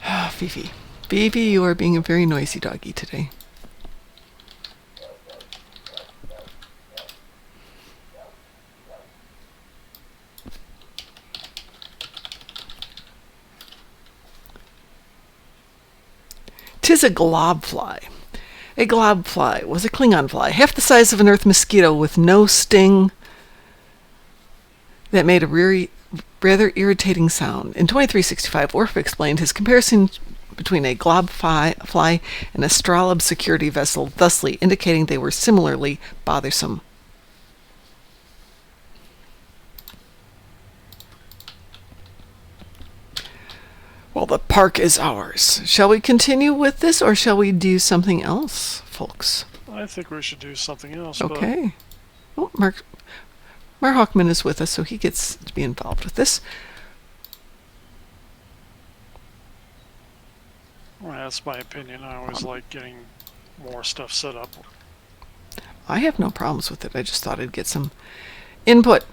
Speaker 2: Ah, Fifi. Fifi, you are being a very noisy doggy today. "'Tis a globfly. A globfly was a Klingon fly, half the size of an earth mosquito with no sting that made a rather irritating sound. In 2365, Worf explained his comparison between a globfly and a Stralab security vessel, thusly indicating they were similarly bothersome. Well, the park is ours. Shall we continue with this, or shall we do something else, folks?
Speaker 3: I think we should do something else.
Speaker 2: Okay. Oh, Mark Hawkman is with us, so he gets to be involved with this.
Speaker 3: Well, that's my opinion. I always like getting more stuff set up.
Speaker 2: I have no problems with it. I just thought I'd get some input.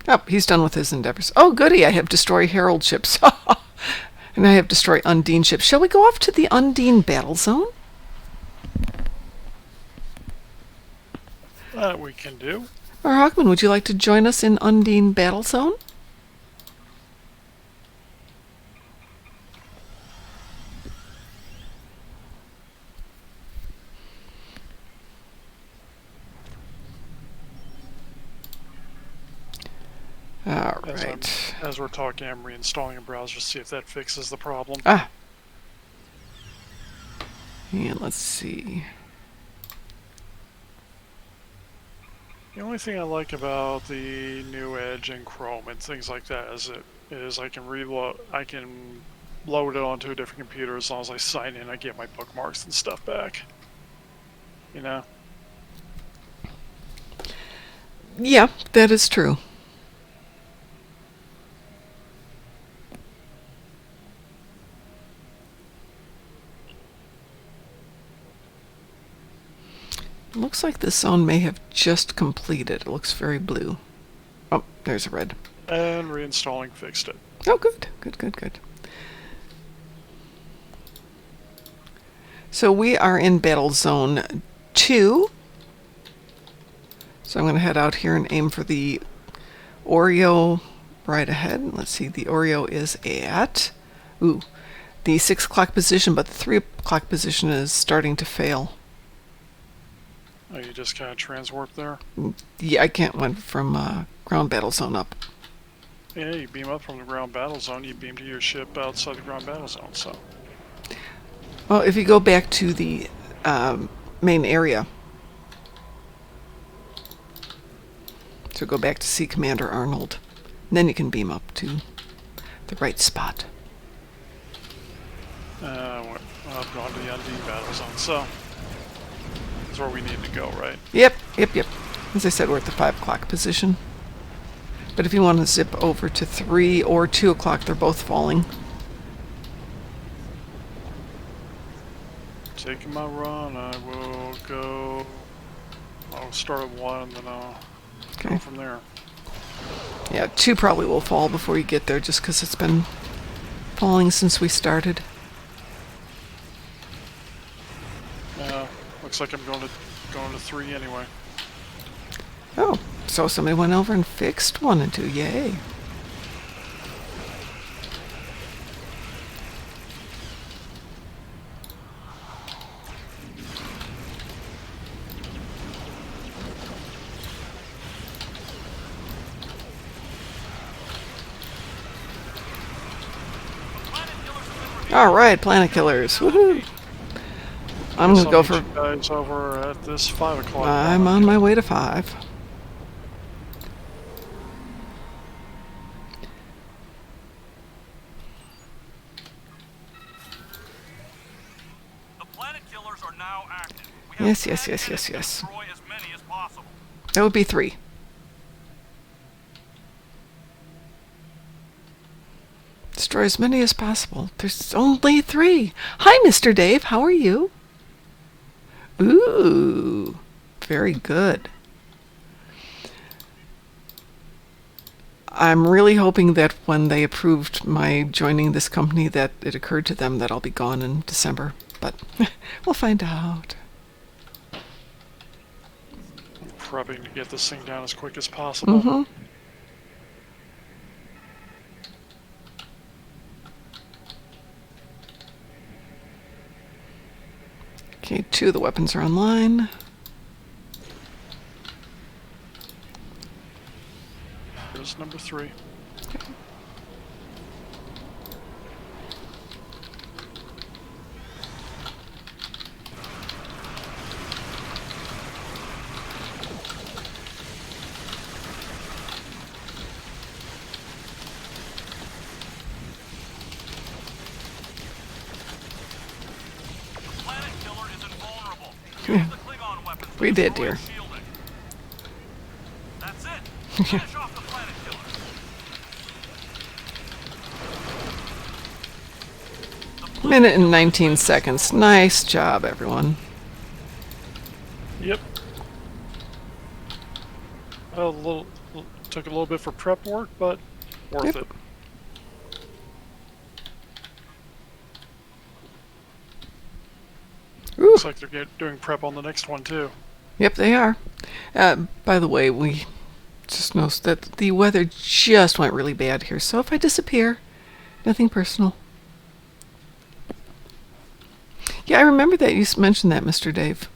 Speaker 2: Oh, he's done with his endeavors. Oh, goody, I have destroy Herald ships. And I have destroy Undine ships. Shall we go off to the Undine battle zone?
Speaker 3: That we can do.
Speaker 2: Or Hawkman, would you like to join us in Undine battle zone? All right.
Speaker 3: As we're talking, I'm reinstalling a browser to see if that fixes the problem.
Speaker 2: Ah. And let's see.
Speaker 3: The only thing I like about the new Edge and Chrome and things like that is I can load it onto a different computer as long as I sign in. I get my bookmarks and stuff back. You know?
Speaker 2: Yeah, that is true. Looks like the zone may have just completed. It looks very blue. Oh, there's a red.
Speaker 3: And reinstalling fixed it.
Speaker 2: Oh, good. Good, good, good. So we are in Battle Zone 2. So I'm going to head out here and aim for the Oreo right ahead. Let's see, the Oreo is at the 6 o'clock position, but the 3 o'clock position is starting to fail.
Speaker 3: Oh, you just kind of transwarp there?
Speaker 2: Yeah, I can't went from ground battle zone up.
Speaker 3: Yeah, you beam up from the ground battle zone, you beam to your ship outside the ground battle zone, so.
Speaker 2: Well, if you go back to the main area, so go back to see Commander Arnold, and then you can beam up to the right spot.
Speaker 3: I've gone to the Undine battle zone, so that's where we need to go, right?
Speaker 2: Yep. As I said, we're at the 5 o'clock position. But if you want to zip over to 3 or 2 o'clock, they're both falling.
Speaker 3: Taking my run, I will go. I'll start at 1 and then I'll go from there.
Speaker 2: Yeah, 2 probably will fall before you get there, just because it's been falling since we started.
Speaker 3: Yeah, looks like I'm going to 3 anyway.
Speaker 2: Oh, so somebody went over and fixed 1 and 2. Yay. All right, planet killers. Woohoo! I'm going to go for...
Speaker 3: You guys over at this 5 o'clock.
Speaker 2: I'm on my way to 5.
Speaker 4: The planet killers are now active.
Speaker 2: Yes.
Speaker 4: Destroy as many as possible.
Speaker 2: That would be 3. Destroy as many as possible. There's only 3. Hi, Mr. Dave. How are you? Ooh, very good. I'm really hoping that when they approved my joining this company that it occurred to them that I'll be gone in December. But we'll find out.
Speaker 3: I'm prepping to get this thing down as quick as possible.
Speaker 2: Mm-hmm. Okay, 2 of the weapons are online.
Speaker 3: Here's number 3.
Speaker 2: Okay. We did, dear.
Speaker 4: That's it. Finish off the planet killer.
Speaker 2: Minute and 19 seconds. Nice job, everyone.
Speaker 3: Yep. Took a little bit for prep work, but worth it.
Speaker 2: Ooh.
Speaker 3: Looks like they're doing prep on the next one too.
Speaker 2: Yep, they are. By the way, we just noticed that the weather just went really bad here, so if I disappear, nothing personal. Yeah, I remember that you mentioned that, Mr. Dave.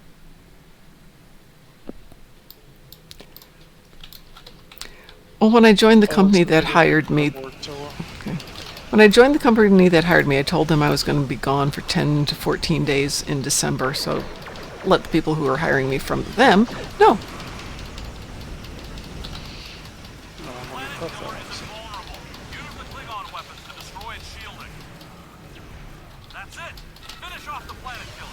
Speaker 2: Well, when I joined the company that hired me... Okay. When I joined the company that hired me, I told them I was going to be gone for 10 to 14 days in December, so let the people who are hiring me from them know.
Speaker 4: That's it. Finish off the planet killer.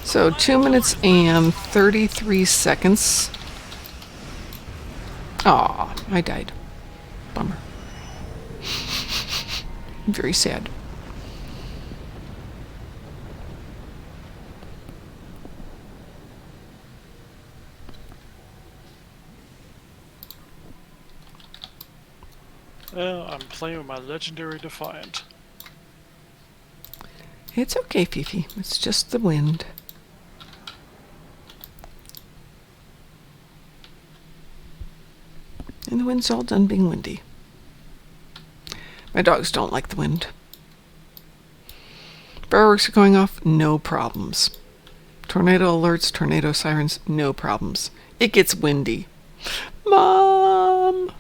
Speaker 2: So 2 minutes and 33 seconds. Aw, I died. Bummer. Very sad.
Speaker 3: Well, I'm playing with my legendary Defiant.
Speaker 2: It's okay, Fifi. It's just the wind. And the wind's all done being windy. My dogs don't like the wind. Fireworks are going off, no problems. Tornado alerts, tornado sirens, no problems. It gets windy. Mom!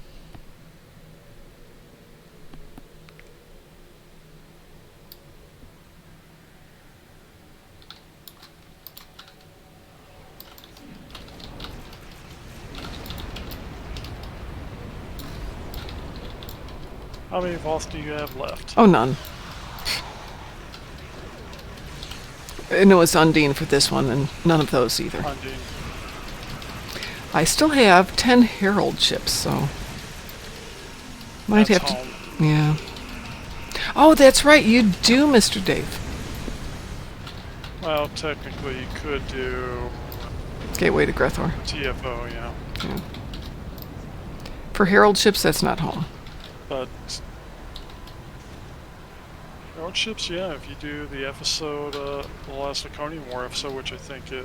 Speaker 3: How many Voth do you have left?
Speaker 2: Oh, none. And it was Undine for this one, and none of those either.
Speaker 3: Undine.
Speaker 2: I still have 10 Herald ships, so... Might
Speaker 3: That's
Speaker 2: have to...
Speaker 3: home.
Speaker 2: Yeah. Oh, that's right, you do, Mr. Dave.
Speaker 3: Well, technically you could do
Speaker 2: Gateway to Grethor.
Speaker 3: TFO, yeah.
Speaker 2: Yeah. For Herald ships, that's not home.
Speaker 3: But Herald ships, yeah, if you do the episode, the last Iconian War episode, which I think it...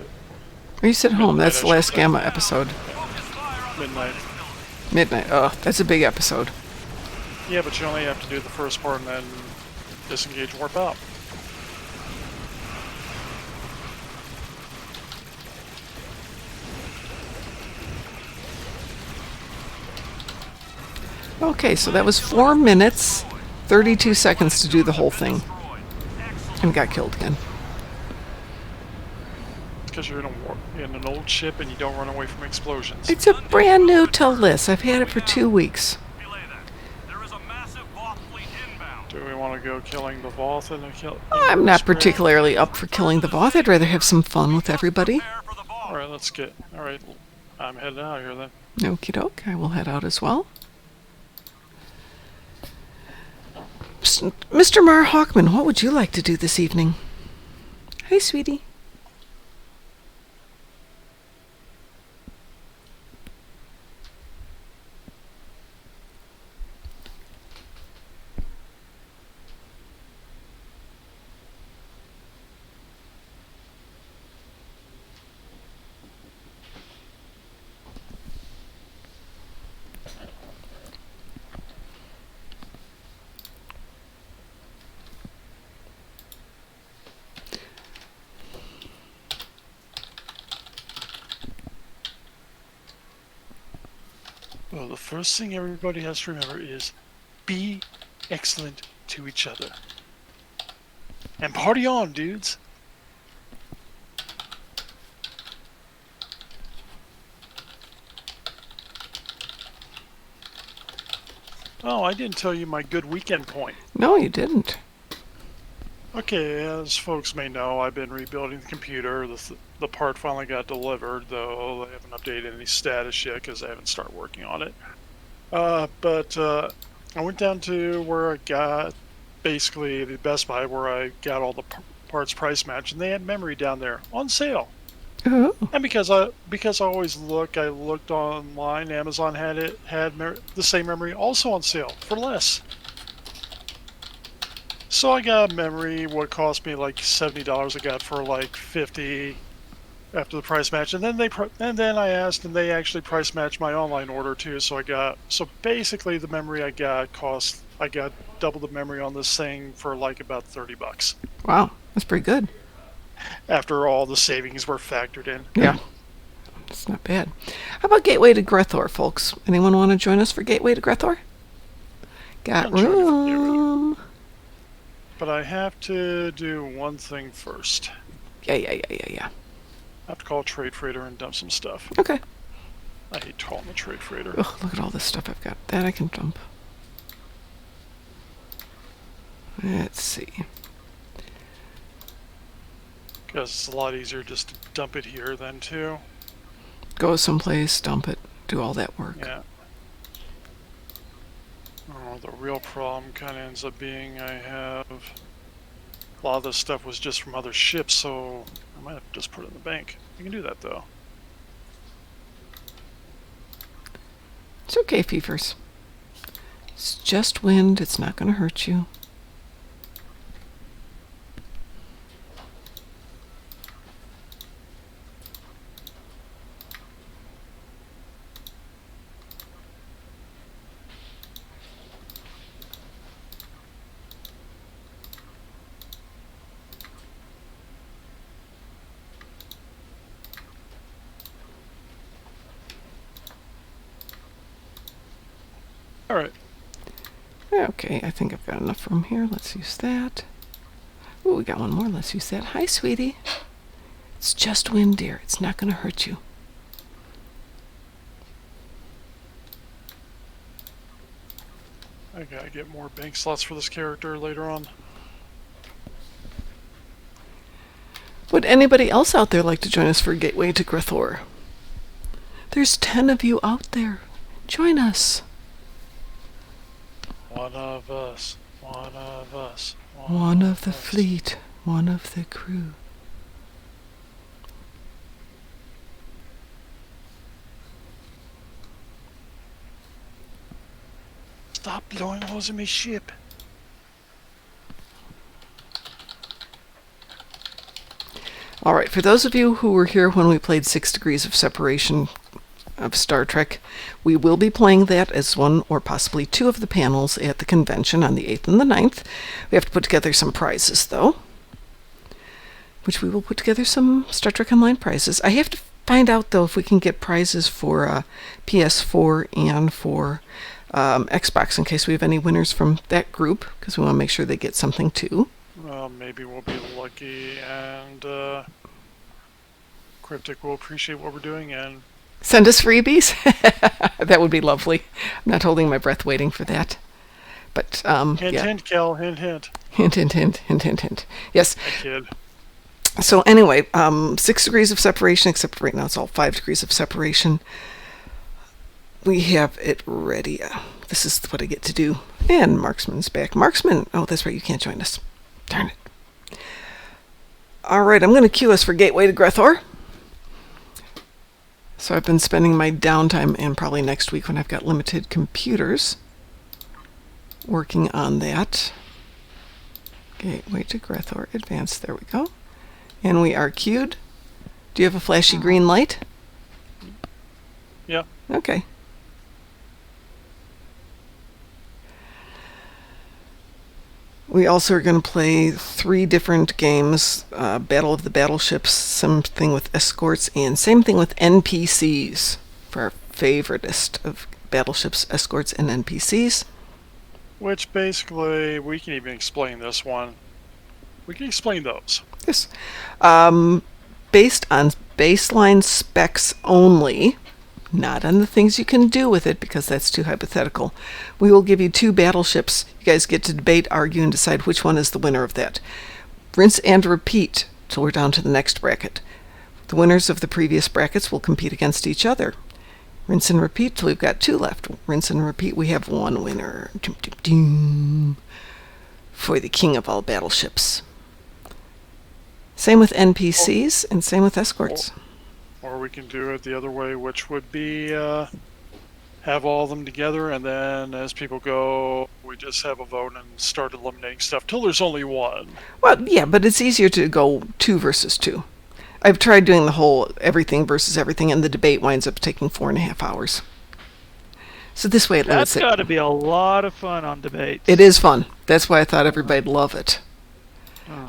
Speaker 2: Or you said home, that's the
Speaker 3: Midnight, I
Speaker 2: last
Speaker 3: should say.
Speaker 2: Gamma episode.
Speaker 3: Midnight.
Speaker 2: Midnight, oh, that's a big episode.
Speaker 3: Yeah, but you only have to do the first part and then disengage, warp out.
Speaker 2: Okay, so that was 4 minutes, 32 seconds to do the whole thing. And got killed again.
Speaker 3: Because you're in an old ship and you don't run away from explosions.
Speaker 2: It's a brand new Talis. I've had it for 2 weeks.
Speaker 3: Do we want to go killing the Voth and kill?
Speaker 2: I'm not particularly up for killing the Voth. I'd rather have some fun with everybody.
Speaker 3: Alright, let's get... Alright, I'm heading out here then.
Speaker 2: Okie doke, I will head out as well. Mr. Mar Hawkman, what would you like to do this evening? Hi, sweetie.
Speaker 3: Well, the first thing everybody has to remember is be excellent to each other. And party on, dudes! Oh, I didn't tell you my good weekend point.
Speaker 2: No, you didn't.
Speaker 3: Okay, as folks may know, I've been rebuilding the computer. The part finally got delivered, though they haven't updated any status yet because I haven't started working on it. But I went down to where I got basically the Best Buy, where I got all the parts price match, and they had memory down there on sale.
Speaker 2: Oh.
Speaker 3: And because I always look, I looked online. Amazon had the same memory also on sale for less. So I got memory. What cost me like $70, I got for like $50 after the price match. And then I asked, and they actually price matched my online order too. So basically the memory I got double the memory on this thing for like about $30.
Speaker 2: Wow, that's pretty good.
Speaker 3: After all the savings were factored in.
Speaker 2: Yeah, it's not bad. How about Gateway to Grethor, folks? Anyone want to join us for Gateway to Grethor? Got
Speaker 3: I'm trying to forget
Speaker 2: room.
Speaker 3: But I have to do one thing first.
Speaker 2: Yeah.
Speaker 3: I have to call Trade Freighter and dump some stuff.
Speaker 2: Okay.
Speaker 3: I hate calling the Trade Freighter.
Speaker 2: Oh, look at all this stuff I've got. That I can dump. Let's see.
Speaker 3: Because it's a lot easier just to dump it here than to.
Speaker 2: Go someplace, dump it, do all that work.
Speaker 3: Yeah. Oh, the real problem kind of ends up being a lot of this stuff was just from other ships, so I might have to just put it in the bank. You can do that though.
Speaker 2: It's okay, Feefers. It's just wind. It's not going to hurt you.
Speaker 3: All right.
Speaker 2: Okay, I think I've got enough room here. Let's use that. Oh, we got one more. Let's use that. Hi, sweetie. It's just wind, dear. It's not going to hurt you.
Speaker 3: I gotta get more bank slots for this character later on.
Speaker 2: Would anybody else out there like to join us for Gateway to Grethor? There's 10 of you out there. Join us.
Speaker 3: One of us. One of us.
Speaker 2: One of the fleet. One of the crew.
Speaker 3: Stop blowing holes in my ship.
Speaker 2: All right, for those of you who were here when we played 6 Degrees of Separation of Star Trek, we will be playing that as one or possibly 2 of the panels at the convention on the 8th and the 9th. We have to put together some prizes, though, which we will put together some Star Trek Online prizes. I have to find out, though, if we can get prizes for PS4 and for Xbox, in case we have any winners from that group, because we want to make sure they get something, too.
Speaker 3: Well, maybe we'll be lucky, and Cryptic will appreciate what we're doing, and
Speaker 2: Send us freebies? That would be lovely. I'm not holding my breath waiting for that. But,
Speaker 3: hint,
Speaker 2: yeah.
Speaker 3: hint, Kel, hint, hint.
Speaker 2: Hint, hint, hint, hint, hint, hint. Yes.
Speaker 3: Hi, kid.
Speaker 2: So anyway, 6 degrees of separation, except for right now it's all 5 degrees of separation. We have it ready. This is what I get to do. And Marksman's back. Marksman! Oh, that's right, you can't join us. Darn it. Alright, I'm going to cue us for Gateway to Grethor. So I've been spending my downtime, and probably next week when I've got limited computers, working on that. Gateway to Grethor Advanced. There we go. And we are queued. Do you have a flashy green light?
Speaker 3: Yeah.
Speaker 2: Okay. We also are going to play 3 different games. Battle of the Battleships, something with escorts, and same thing with NPCs for our favoritist of battleships, escorts, and NPCs.
Speaker 3: Which basically, we can even explain this one. We can explain those.
Speaker 2: Yes. Based on baseline specs only, not on the things you can do with it, because that's too hypothetical. We will give you 2 battleships. You guys get to debate, argue, and decide which one is the winner of that. Rinse and repeat till we're down to the next bracket. The winners of the previous brackets will compete against each other. Rinse and repeat till we've got 2 left. Rinse and repeat, we have 1 winner. Doom, doom, doom. For the king of all battleships. Same with NPCs, and same with escorts.
Speaker 3: Or we can do it the other way, which would be have all of them together, and then as people go, we just have a vote and start eliminating stuff till there's only 1.
Speaker 2: Well, yeah, but it's easier to go 2 versus 2. I've tried doing the whole everything versus everything, and the debate winds up taking 4.5 hours. So this way it limits it.
Speaker 8: That's got to be a lot of fun on debates.
Speaker 2: It is fun. That's why I thought everybody'd love it.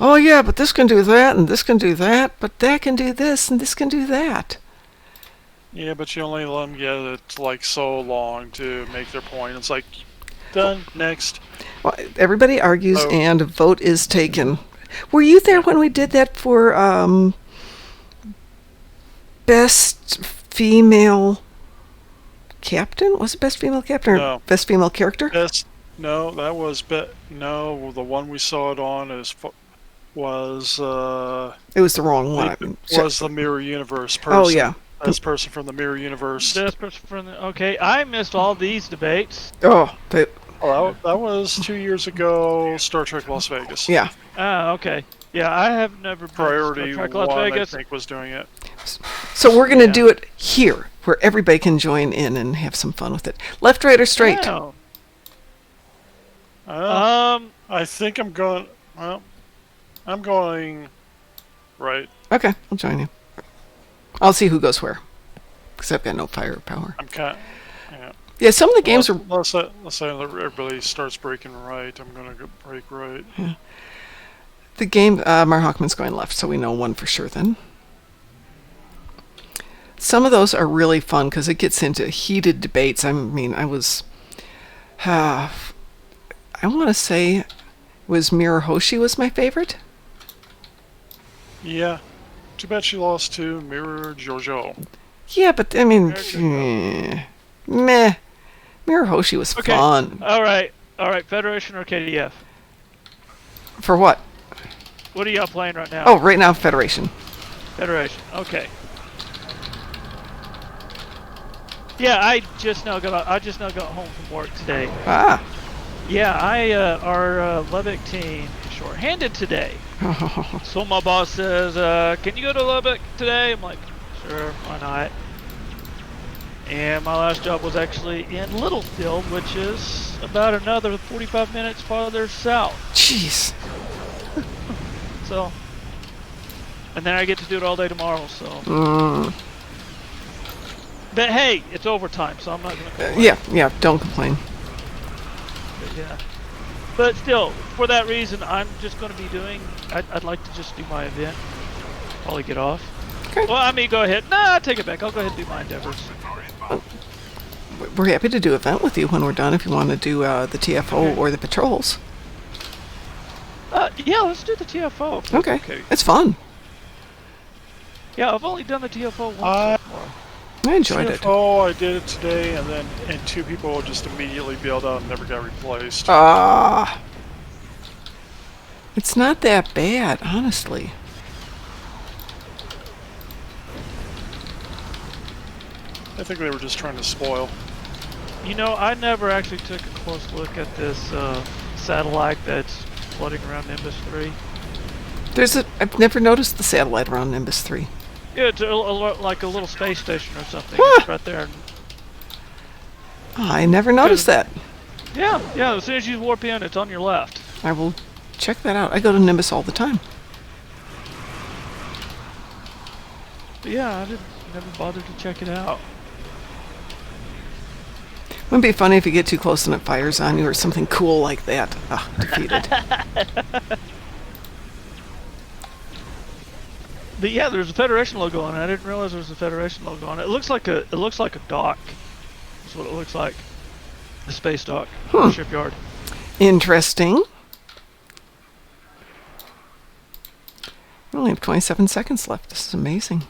Speaker 2: Oh yeah, but this can do that, and this can do that, but that can do this, and this can do that.
Speaker 3: Yeah, but you only let them get it like so long to make their point. It's like, done, next.
Speaker 2: Well, everybody argues, and a vote is taken. Were you there when we did that for best female captain? Was it best female captain or
Speaker 3: No.
Speaker 2: best female character?
Speaker 3: No, that was no. The one we saw it on was
Speaker 2: It was the wrong one.
Speaker 3: was the Mirror Universe person.
Speaker 2: Oh yeah.
Speaker 3: This person from the Mirror Universe.
Speaker 8: This person from the, okay, I missed all these debates.
Speaker 2: Oh,
Speaker 3: Oh, that was 2 years ago. Star Trek Las Vegas.
Speaker 2: yeah.
Speaker 8: Ah, okay. Yeah, I have never been to
Speaker 3: Priority
Speaker 8: Star Trek
Speaker 3: 1,
Speaker 8: Las
Speaker 3: I
Speaker 8: Vegas.
Speaker 3: think, was doing it.
Speaker 2: So we're going to
Speaker 8: Yeah.
Speaker 2: do it here, where everybody can join in and have some fun with it. Left, right, or straight?
Speaker 8: Oh.
Speaker 3: I think I'm going. Well, I'm going right.
Speaker 2: Okay, I'll join you. I'll see who goes where. Because I've got no firepower.
Speaker 3: I'm kind. Yeah.
Speaker 2: Yeah, some of the games are...
Speaker 3: Let's say everybody starts breaking right. I'm gonna go break right.
Speaker 2: Yeah. The game, Marhockman's going left, so we know one for sure then. Some of those are really fun because it gets into heated debates. I mean, I was... I want to say was Mira Hoshi was my favorite.
Speaker 3: Yeah. Too bad she lost to Mirror Giorgio.
Speaker 2: Yeah, but I mean, meh. Mira Hoshi was
Speaker 8: Okay.
Speaker 2: fun.
Speaker 8: All right. Federation or KDF?
Speaker 2: For what?
Speaker 8: What are y'all playing right now?
Speaker 2: Oh, right now, Federation.
Speaker 8: Federation. Okay. Yeah, I just now got home from work today.
Speaker 2: Ah.
Speaker 8: Yeah, our Lubbock team is shorthanded today. So my boss says, "Can you go to Lubbock today?" I'm like, "Sure, why not?" And my last job was actually in Littlefield, which is about another 45 minutes farther south.
Speaker 2: Jeez.
Speaker 8: So, and then I get to do it all day tomorrow. So, but hey, it's overtime, so I'm not gonna complain.
Speaker 2: Yeah, don't complain.
Speaker 8: But yeah, but still, for that reason, I'm just going to be doing. I'd like to just do my event. Probably get off.
Speaker 2: Okay.
Speaker 8: Well, I mean, go ahead. Nah, I take it back. I'll go ahead and do my endeavors.
Speaker 2: We're happy to do event with you when we're done if you want to do the TFO or the patrols.
Speaker 8: Yeah, let's do the TFO.
Speaker 2: Okay. It's fun.
Speaker 8: Yeah, I've only done the TFO once so far.
Speaker 2: I enjoyed it.
Speaker 3: Oh, I did it today, and 2 people just immediately bailed out and never got replaced.
Speaker 2: It's not that bad, honestly.
Speaker 3: I think they were just trying to spoil.
Speaker 8: You know, I never actually took a close look at this satellite that's floating around Nimbus 3.
Speaker 2: I've never noticed the satellite around Nimbus 3.
Speaker 8: Yeah, it's like a little space station or something.
Speaker 2: Ah!
Speaker 8: It's right there.
Speaker 2: I never noticed that.
Speaker 8: Yeah. As soon as you warp in, it's on your left.
Speaker 2: I will check that out. I go to Nimbus all the time.
Speaker 8: But yeah, I never bothered to check it out.
Speaker 2: Wouldn't it be funny if you get too close and it fires on you or something cool like that? Defeated.
Speaker 8: But yeah, there's a Federation logo on it. I didn't realize there was a Federation logo on it. It looks like a dock. That's what it looks like. The space dock, the shipyard.
Speaker 2: Interesting. We only have 27 seconds left. This is amazing.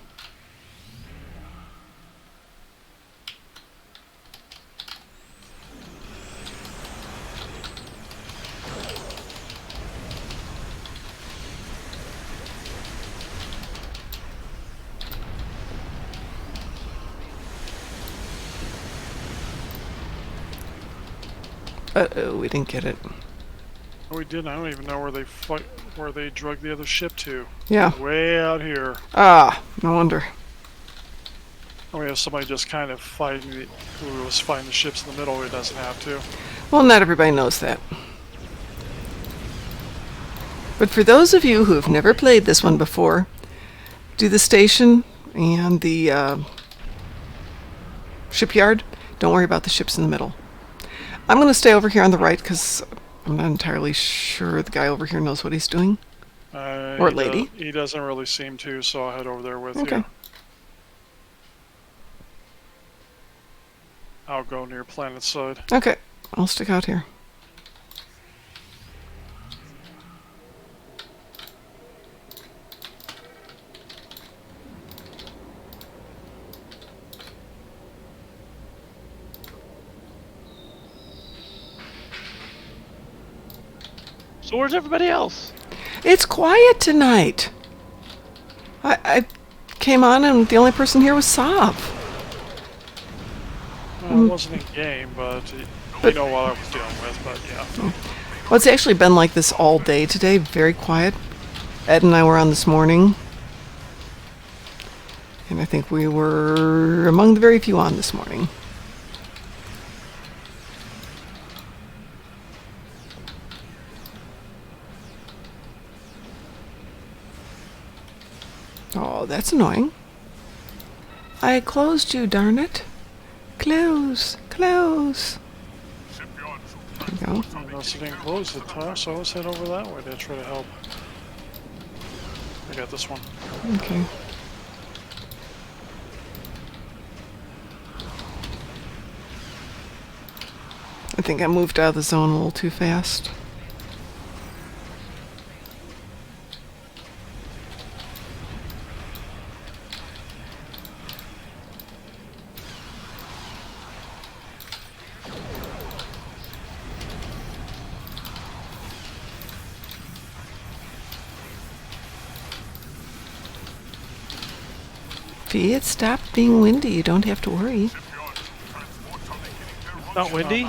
Speaker 2: Uh-oh, we didn't get it.
Speaker 3: No, we didn't. I don't even know where they drug the other ship to.
Speaker 2: Yeah.
Speaker 3: Way out here.
Speaker 2: No wonder.
Speaker 3: And we have somebody just kind of who was fighting the ships in the middle who doesn't have to.
Speaker 2: Well, not everybody knows that. But for those of you who have never played this one before, do the station and the shipyard. Don't worry about the ships in the middle. I'm going to stay over here on the right because I'm not entirely sure the guy over here knows what he's doing. Or lady.
Speaker 3: He doesn't really seem to, so I'll head over there with
Speaker 2: Okay.
Speaker 3: you. I'll go near planet side.
Speaker 2: Okay, I'll stick out here.
Speaker 8: So where's everybody else?
Speaker 2: It's quiet tonight. I came on and the only person here was Sav.
Speaker 3: Well, it wasn't in game, but you know what I was dealing with, but yeah.
Speaker 2: Well, it's actually been like this all day today, very quiet. Ed and I were on this morning. And I think we were among the very few on this morning. Oh, that's annoying. I closed you, darn it. Close, close. There you go.
Speaker 3: I noticed it didn't close the time, so let's head over that way to try to help. I got this one.
Speaker 2: Okay. I think I moved out of the zone a little too fast. Fee, it stopped being windy. You don't have to worry.
Speaker 8: Not windy?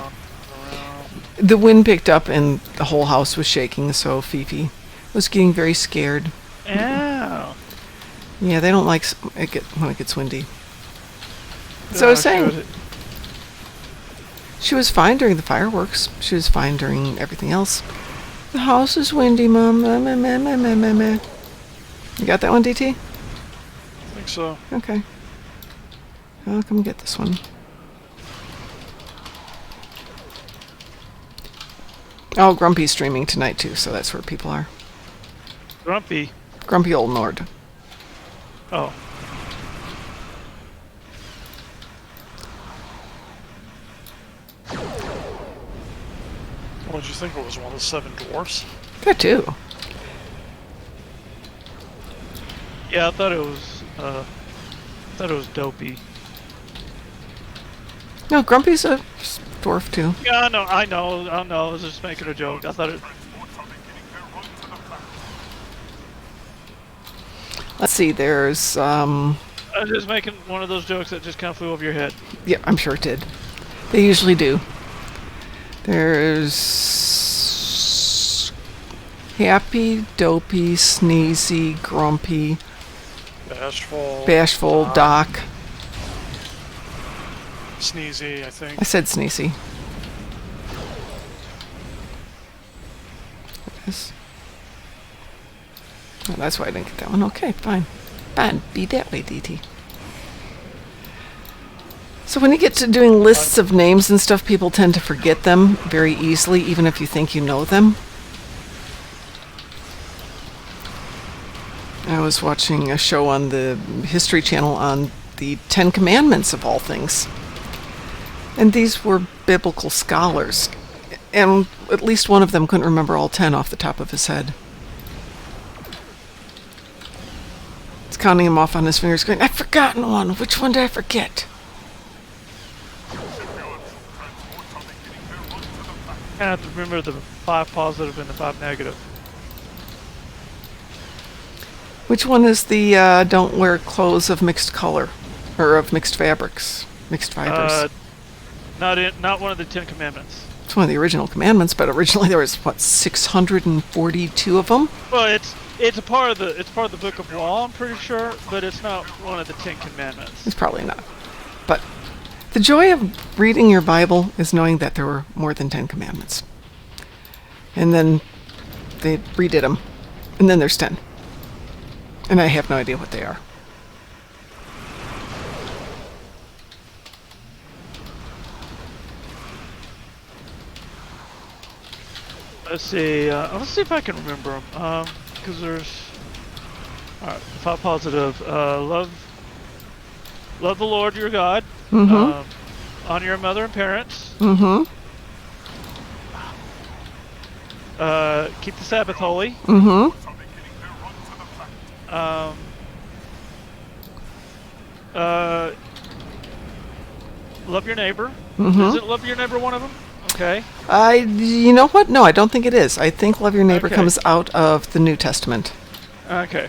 Speaker 2: The wind picked up and the whole house was shaking, so Fifi was getting very scared.
Speaker 8: Ow.
Speaker 2: Yeah, they don't like when it gets windy. So I was saying, she was fine during the fireworks. She was fine during everything else. The house is windy, Mom. Meh, meh, meh, meh, meh, meh, meh. You got that one, DT?
Speaker 3: I think so.
Speaker 2: Okay. I'll come get this one. Oh, Grumpy's streaming tonight too, so that's where people are.
Speaker 8: Grumpy.
Speaker 2: Grumpy old Nord.
Speaker 8: Oh.
Speaker 3: What did you think it was? One of the Seven Dwarves?
Speaker 2: That too.
Speaker 8: Yeah, I thought it was dopey.
Speaker 2: No, Grumpy's a dwarf too.
Speaker 8: Yeah, I know. I was just making a joke. I thought it.
Speaker 2: Let's see, there's,
Speaker 8: I was just making one of those jokes that just kind of flew over your head.
Speaker 2: yeah, I'm sure it did. They usually do. There's Happy, Dopey, Sneezy, Grumpy, Bashful, Doc.
Speaker 3: Sneezy, I think.
Speaker 2: I said Sneezy. Yes. Oh, that's why I didn't get that one. Okay, fine. Fine, be that way, DT. So when you get to doing lists of names and stuff, people tend to forget them very easily, even if you think you know them. I was watching a show on the History Channel on the Ten Commandments of all things. And these were biblical scholars. And at least one of them couldn't remember all 10 off the top of his head. He's counting them off on his fingers going, I've forgotten one. Which one did I forget?
Speaker 8: I have to remember the 5 positive and the 5 negative.
Speaker 2: Which one is the don't wear clothes of mixed color? Or of mixed fabrics? Mixed fibers?
Speaker 8: Not one of the 10 Commandments.
Speaker 2: It's one of the original commandments, but originally there was, what, 642 of them?
Speaker 8: Well, it's a part of the Book of Law, I'm pretty sure, but it's not one of the 10 Commandments.
Speaker 2: It's probably not. But the joy of reading your Bible is knowing that there were more than 10 commandments. And then they redid them. And then there's 10. And I have no idea what they are.
Speaker 8: Let's see if I can remember them. Because there's... Alright, 5 positive. Love the Lord your God.
Speaker 2: Mm-hmm.
Speaker 8: Honor your mother and parents.
Speaker 2: Mm-hmm.
Speaker 8: Keep the Sabbath holy.
Speaker 2: Mm-hmm.
Speaker 8: Love your neighbor.
Speaker 2: Mm-hmm.
Speaker 8: Isn't love your neighbor one of them? Okay.
Speaker 2: You know what? No, I don't think it is. I think love your neighbor
Speaker 8: Okay.
Speaker 2: comes out of the New Testament.
Speaker 8: Okay.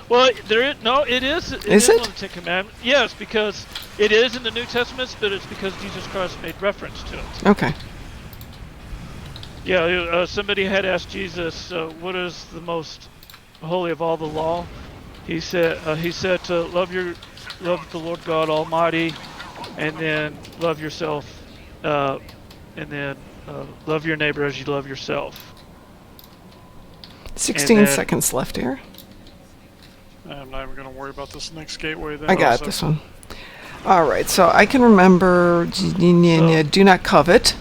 Speaker 8: Well, it is.
Speaker 2: Is it?
Speaker 8: One of the 10 Commandments. Yes, because it is in the New Testament, but it's because Jesus Christ made reference to it.
Speaker 2: Okay.
Speaker 8: Yeah, somebody had asked Jesus, what is the most holy of all the law? He said to love the Lord God Almighty, and then love yourself, and then love your neighbor as you love yourself.
Speaker 2: 16
Speaker 8: And then-
Speaker 2: seconds left here.
Speaker 3: I'm not even going to worry about this next gateway then.
Speaker 2: I got
Speaker 3: also.
Speaker 2: this one. All right, so I can remember do not covet.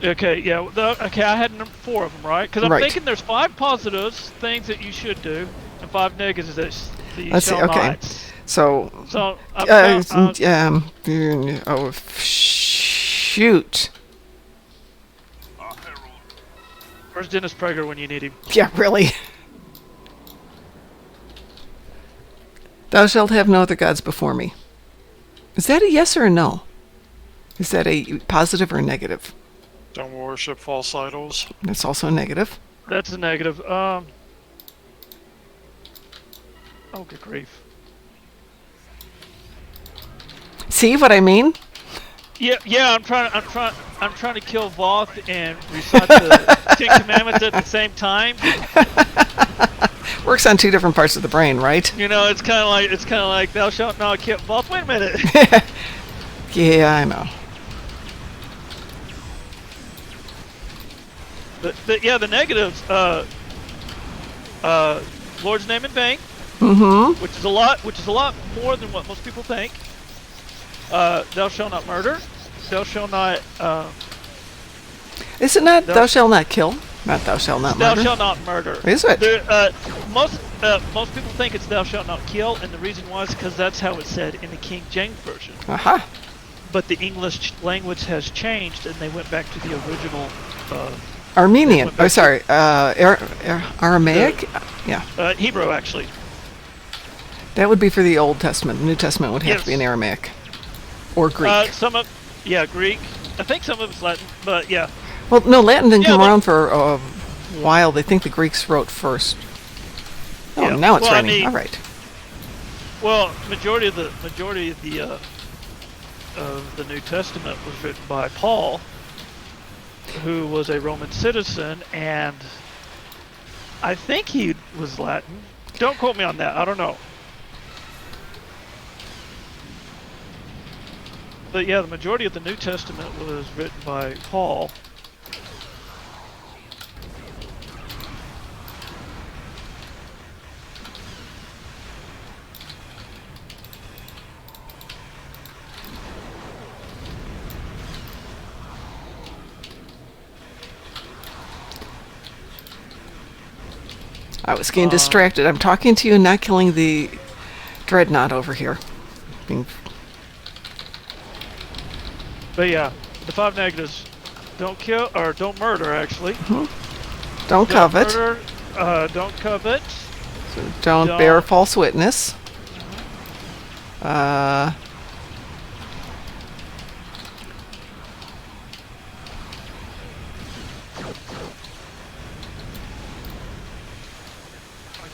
Speaker 8: Okay, yeah. Okay, I had 4 of them, right? Because I'm
Speaker 2: Right.
Speaker 8: thinking there's 5 positives, things that you should do, and 5 negatives that you
Speaker 2: Let's see,
Speaker 8: shall
Speaker 2: okay.
Speaker 8: not.
Speaker 2: So,
Speaker 8: So,
Speaker 2: oh, shoot.
Speaker 8: where's Dennis Prager when you need him?
Speaker 2: Yeah, really. Thou shalt have no other gods before me. Is that a yes or a no? Is that a positive or a negative?
Speaker 3: Don't worship false idols.
Speaker 2: That's also a negative.
Speaker 8: That's a negative. Oh, good grief.
Speaker 2: See what I mean?
Speaker 8: Yeah. I'm trying to kill Voth and recite the 10 Commandments at the same time.
Speaker 2: Works on 2 different parts of the brain, right?
Speaker 8: You know, it's kind of like thou shalt not kill Voth. Wait a minute.
Speaker 2: Yeah, I know.
Speaker 8: But yeah, the negatives. Lord's name in vain.
Speaker 2: Mm-hmm.
Speaker 8: Which is a lot more than what most people think. Thou shalt not murder. Thou shalt not.
Speaker 2: Is it not thou shalt not kill? Not thou shalt not murder?
Speaker 8: Thou shalt not murder.
Speaker 2: Is it?
Speaker 8: Most people think it's thou shalt not kill, and the reason was because that's how it's said in the King James version.
Speaker 2: Aha.
Speaker 8: But the English language has changed, and they went back to the original.
Speaker 2: Armenian. Oh, sorry. Aramaic? Yeah.
Speaker 8: Hebrew, actually.
Speaker 2: That would be for the Old Testament. The New Testament would have
Speaker 8: Yes.
Speaker 2: to be in Aramaic. Or Greek.
Speaker 8: Greek. I think some of it's Latin, but yeah.
Speaker 2: Well, no, Latin didn't
Speaker 8: Yeah,
Speaker 2: come
Speaker 8: but-
Speaker 2: around for a while. They think the Greeks wrote first. Oh,
Speaker 8: Yeah.
Speaker 2: now it's
Speaker 8: Well, I
Speaker 2: raining.
Speaker 8: mean-
Speaker 2: All right.
Speaker 8: Well, majority of the New Testament was written by Paul, who was a Roman citizen, and I think he was Latin. Don't quote me on that. I don't know. But yeah, the majority of the New Testament was written by Paul.
Speaker 2: I was getting distracted. I'm talking to you and not killing the dreadnought over here.
Speaker 8: But yeah, the 5 negatives: don't kill or don't murder. Actually,
Speaker 2: Don't covet.
Speaker 8: murder, don't covet.
Speaker 2: Don't
Speaker 8: Don't-
Speaker 2: bear false witness.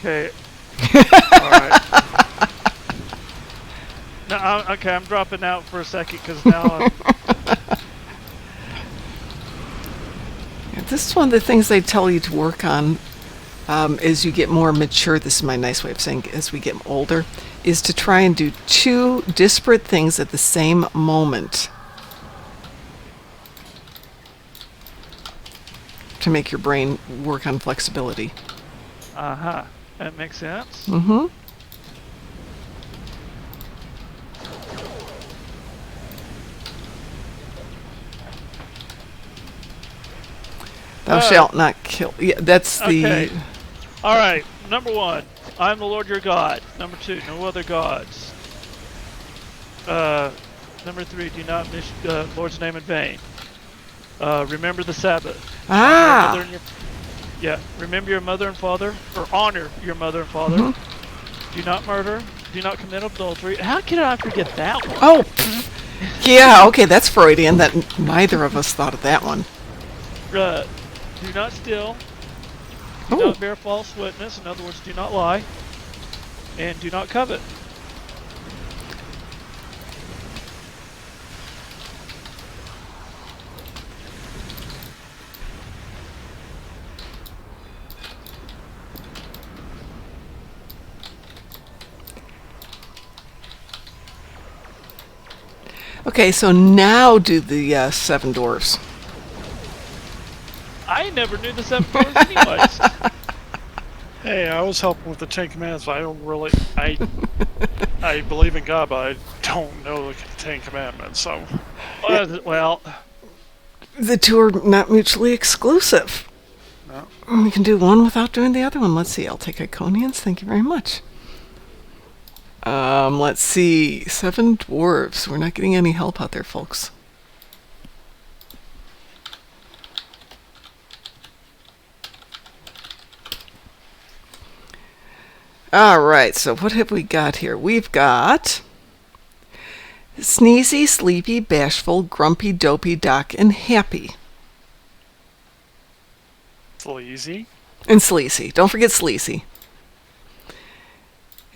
Speaker 8: Okay. All right. No, I'm dropping out for a second because now
Speaker 2: This is one of the things they tell you to work on as you get more mature. This is my nice way of saying as we get older, is to try and do 2 disparate things at the same moment to make your brain work on flexibility.
Speaker 8: that makes sense.
Speaker 2: Mm-hmm. Thou shalt not kill. Yeah, that's the...
Speaker 8: Okay. All right. Number 1, I am the Lord your God. Number 2, no other gods. Number 3, do not miss Lord's name in vain. Remember the Sabbath.
Speaker 2: Ah!
Speaker 8: Remember your mother and father, or honor your mother and father.
Speaker 2: Mm-hmm.
Speaker 8: Do not murder. Do not commit adultery. How can I forget that one?
Speaker 2: Oh! Yeah, okay, that's Freudian. That neither of us thought of that one.
Speaker 8: Do not steal. Do
Speaker 2: Oh.
Speaker 8: not bear false witness. In other words, do not lie. And do not covet.
Speaker 2: Okay, so now do the 7 Dwarves.
Speaker 8: I never knew the 7 Dwarves anyways.
Speaker 3: Hey, I was helping with the Ten Commandments, but I don't really. I believe in God, but I don't know the Ten Commandments. So
Speaker 8: Well,
Speaker 2: The two are not mutually exclusive.
Speaker 3: no.
Speaker 2: We can do one without doing the other one. Let's see. I'll take Iconians. Thank you very much. Let's see. Seven Dwarves. We're not getting any help out there, folks. All right. So what have we got here? We've got sneezy, sleepy, bashful, grumpy, dopey, doc, and happy.
Speaker 3: Sleazy.
Speaker 2: And sleazy. Don't forget sleazy.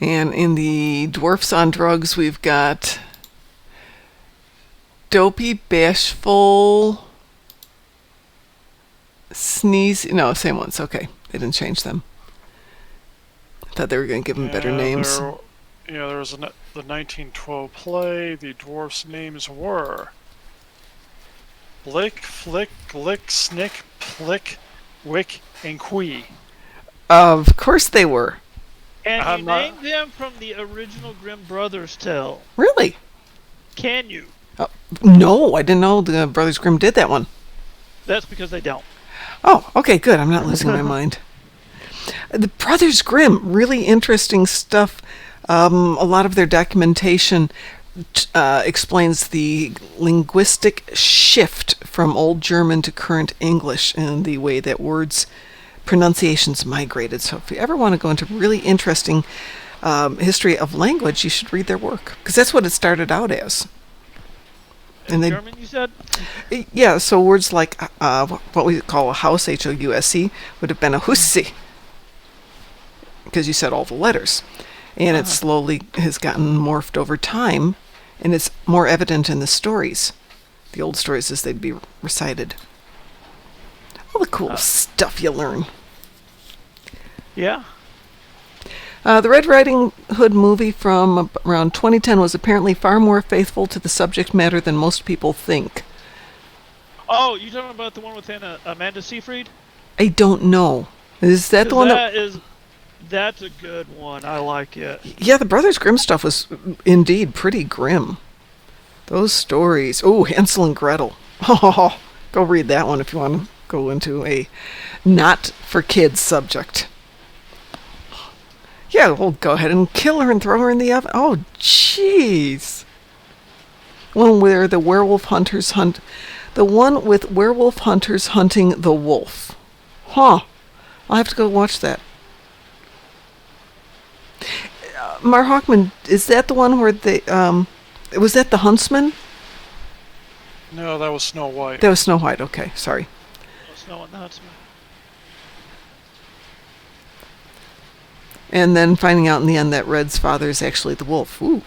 Speaker 2: And in the dwarfs on drugs, we've got dopey, bashful, sneeze. No, same ones. Okay, they didn't change them. I thought they were going to give them better names.
Speaker 3: There was the 1912 play. The dwarfs' names were Blick, Flick, Glick, Snick, Plick, Wick, and Quee.
Speaker 2: Of course they were.
Speaker 8: and you named them from the original Grimm Brothers tale.
Speaker 2: Really?
Speaker 8: Can you?
Speaker 2: No, I didn't know the Brothers Grimm did that one.
Speaker 8: That's because they don't.
Speaker 2: Oh, okay, good. I'm not losing my mind. The Brothers Grimm, really interesting stuff. A lot of their documentation explains the linguistic shift from Old German to current English and the way that words pronunciations migrated. So if you ever want to go into really interesting history of language, you should read their work, because that's what it started out as.
Speaker 8: And German, you said?
Speaker 2: Yeah, so words like what we call a house, H-O-U-S-E, would have been a hussy, because you said all the letters. And it slowly has gotten morphed over time, and it's more evident in the stories. The old stories as they'd be recited. All the cool stuff you learn.
Speaker 8: Yeah.
Speaker 2: The Red Riding Hood movie from around 2010 was apparently far more faithful to the subject matter than most people think.
Speaker 8: Oh, you talking about the one with Amanda Seyfried?
Speaker 2: I don't know. Is that the one
Speaker 8: That's a good one. I like it.
Speaker 2: Yeah, the Brothers Grimm stuff was indeed pretty grim. Those stories. Oh, Hansel and Gretel. Oh, go read that one if you want to go into a not for kids subject. Yeah, we'll go ahead and kill her and throw her in the oven. Oh, jeez. One where the werewolf hunters hunt. The one with werewolf hunters hunting the wolf. Huh. I'll have to go watch that. Mar Hawkman, is that the one where they, was that the huntsman?
Speaker 3: No, that was Snow White.
Speaker 2: That was Snow White, okay, sorry.
Speaker 8: Snow and the Huntsman.
Speaker 2: And then finding out in the end that Red's father is actually the wolf. Ooh.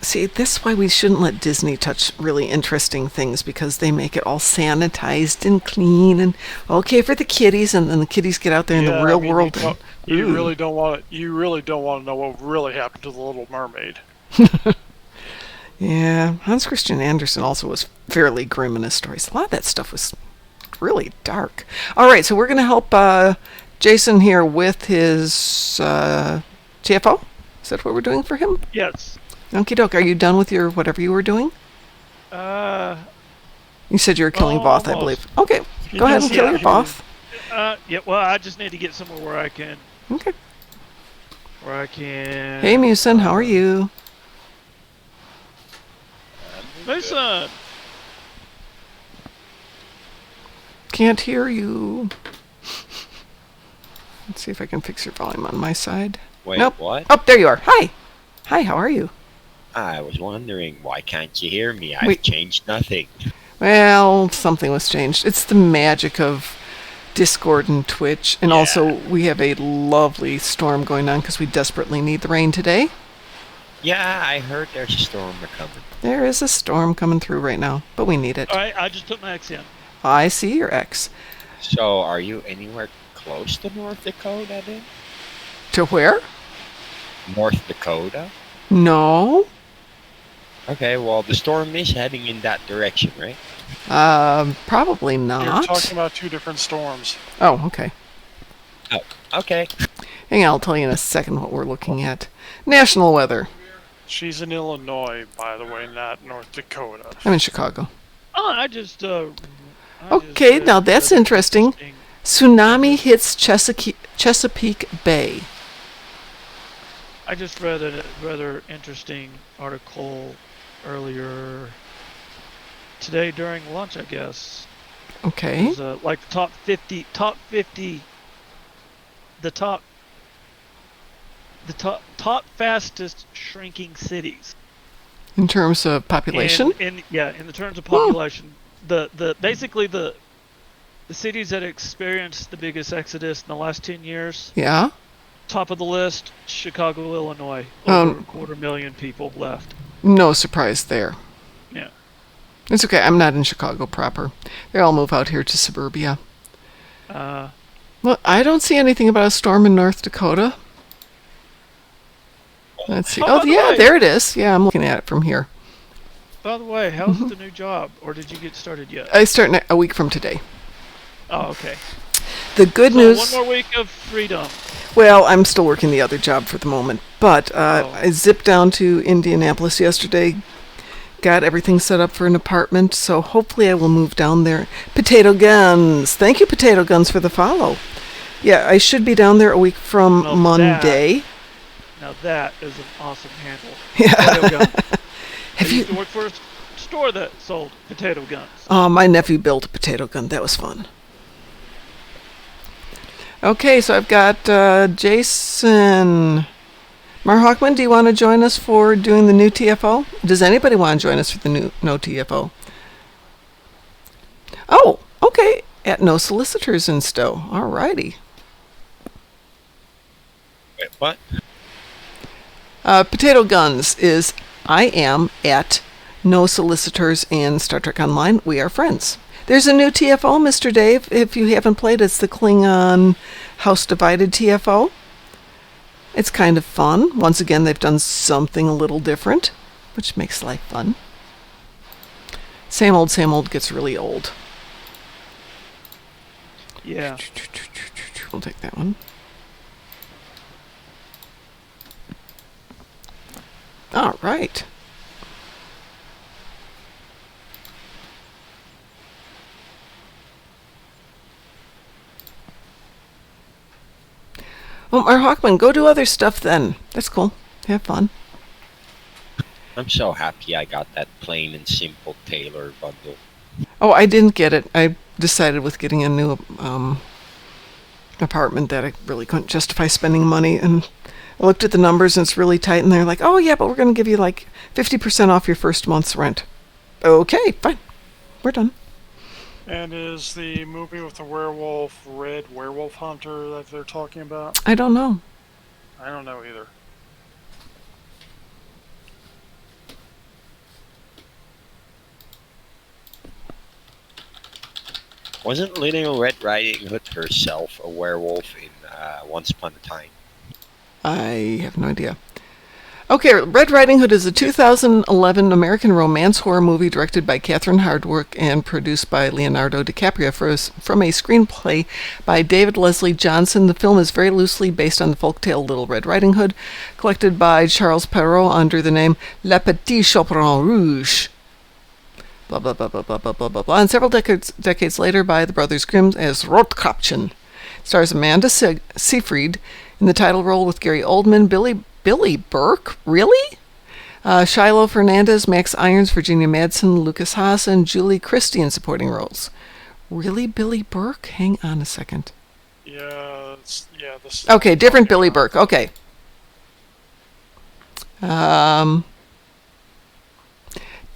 Speaker 2: See, that's why we shouldn't let Disney touch really interesting things, because they make it all sanitized and clean and okay for the kiddies, and then the kiddies get out there in the real world.
Speaker 3: You really don't want to. You really don't want to know what really happened to the Little Mermaid.
Speaker 2: Yeah, Hans Christian Andersen also was fairly grim in his stories. A lot of that stuff was really dark. All right, so we're going to help Jason here with his TFO. Is that what we're doing for him?
Speaker 8: Yes.
Speaker 2: Okie doke. Are you done with your whatever you were doing? You said you were killing Voth, I believe. Okay, go ahead and kill your Voth.
Speaker 8: Yeah. Well, I just need to get somewhere where I can.
Speaker 2: Okay.
Speaker 8: Where I can.
Speaker 2: Hey, Musin, how are you?
Speaker 8: Musin.
Speaker 2: Can't hear you. Let's see if I can fix your volume on my side.
Speaker 9: Wait,
Speaker 2: nope.
Speaker 9: what?
Speaker 2: Oh, there you are. Hi. Hi, how are you?
Speaker 9: I was wondering, why can't you hear me? I've changed nothing.
Speaker 2: Well, something was changed. It's the magic of Discord and Twitch. And also, we have a lovely storm going on because we desperately need the rain today.
Speaker 9: Yeah, I heard there's a storm coming.
Speaker 2: There is a storm coming through right now, but we need it.
Speaker 8: Alright, I just put my X in.
Speaker 2: I see your X.
Speaker 9: So, are you anywhere close to North Dakota then?
Speaker 2: To where?
Speaker 9: North Dakota?
Speaker 2: No.
Speaker 9: Okay, well, the storm is heading in that direction, right?
Speaker 2: Probably not.
Speaker 3: You're talking about two different storms.
Speaker 2: Oh, okay.
Speaker 9: Oh, okay.
Speaker 2: Hang on, I'll tell you in a second what we're looking at. National weather.
Speaker 3: She's in Illinois, by the way, not North Dakota.
Speaker 2: I'm in Chicago.
Speaker 8: Oh, I just
Speaker 2: Okay, now that's interesting. Tsunami hits Chesapeake Bay.
Speaker 8: I just read a rather interesting article earlier today during lunch, I guess.
Speaker 2: Okay.
Speaker 8: It was, like the top fastest shrinking cities.
Speaker 2: In terms of population?
Speaker 8: In the terms of population, basically the cities that experienced the biggest exodus in the last 10 years.
Speaker 2: Yeah.
Speaker 8: Top of the list, Chicago, Illinois. Over 250,000 people left.
Speaker 2: No surprise there.
Speaker 8: Yeah.
Speaker 2: It's okay. I'm not in Chicago proper. They all move out here to suburbia. Well, I don't see anything about a storm in North Dakota. Let's see. Oh, yeah, there it is. Yeah, I'm looking at it from here.
Speaker 8: By the way, how's the new job? Or did you get started yet?
Speaker 2: I start a week from today.
Speaker 8: Oh, okay.
Speaker 2: The good news...
Speaker 8: One more week of freedom.
Speaker 2: Well, I'm still working the other job for the moment. But I zipped down to Indianapolis yesterday, got everything set up for an apartment, so hopefully I will move down there. Potato Guns! Thank you, Potato Guns, for the follow. Yeah, I should be down there a week from Monday.
Speaker 8: Now that is an awesome handle.
Speaker 2: Yeah.
Speaker 8: I used to work for a store that sold potato guns.
Speaker 2: Oh, my nephew built a potato gun. That was fun. Okay, so I've got Jason. Mar Hawkman, do you want to join us for doing the new TFO? Does anybody want to join us for the new no TFO? Oh, okay. At No Solicitors in Stowe. All righty.
Speaker 9: Wait, what?
Speaker 2: Potato Guns is I am at No Solicitors in Star Trek Online. We are friends. There's a new TFO, Mr. Dave. If you haven't played, it's the Klingon House Divided TFO. It's kind of fun. Once again, they've done something a little different, which makes life fun. Same old gets really old.
Speaker 8: Yeah.
Speaker 2: We'll take that one. All right. Well, Mar Hawkman, go do other stuff then. That's cool. Have fun.
Speaker 9: I'm so happy I got that plain and simple Taylor bundle.
Speaker 2: Oh, I didn't get it. I decided with getting a new apartment that I really couldn't justify spending money, and I looked at the numbers and it's really tight, and they're like, oh yeah, but we're going to give you like 50% off your first month's rent. Okay, fine. We're done.
Speaker 3: And is the movie with the werewolf Red Werewolf Hunter that they're talking about?
Speaker 2: I don't know.
Speaker 3: I don't know either.
Speaker 9: Wasn't Little Red Riding Hood herself a werewolf in Once Upon a Time?
Speaker 2: I have no idea. Okay, Red Riding Hood is a 2011 American romance horror movie directed by Catherine Hardwicke and produced by Leonardo DiCaprio from a screenplay by David Leslie Johnson. The film is very loosely based on the folktale Little Red Riding Hood, collected by Charles Perrault under the name Le Petit Chaperon Rouge. Blah, blah, blah, blah, blah, blah, blah, blah, blah. And several decades later by the Brothers Grimm as Rotkäppchen. Stars Amanda Seyfried in the title role with Gary Oldman, Billy Burke? Really? Shiloh Fernandez, Max Irons, Virginia Madsen, Lucas Haas, and Julie Christie in supporting roles. Really, Billy Burke? Hang on a second.
Speaker 3: Yeah, this.
Speaker 2: Okay, different Billy Burke. Okay.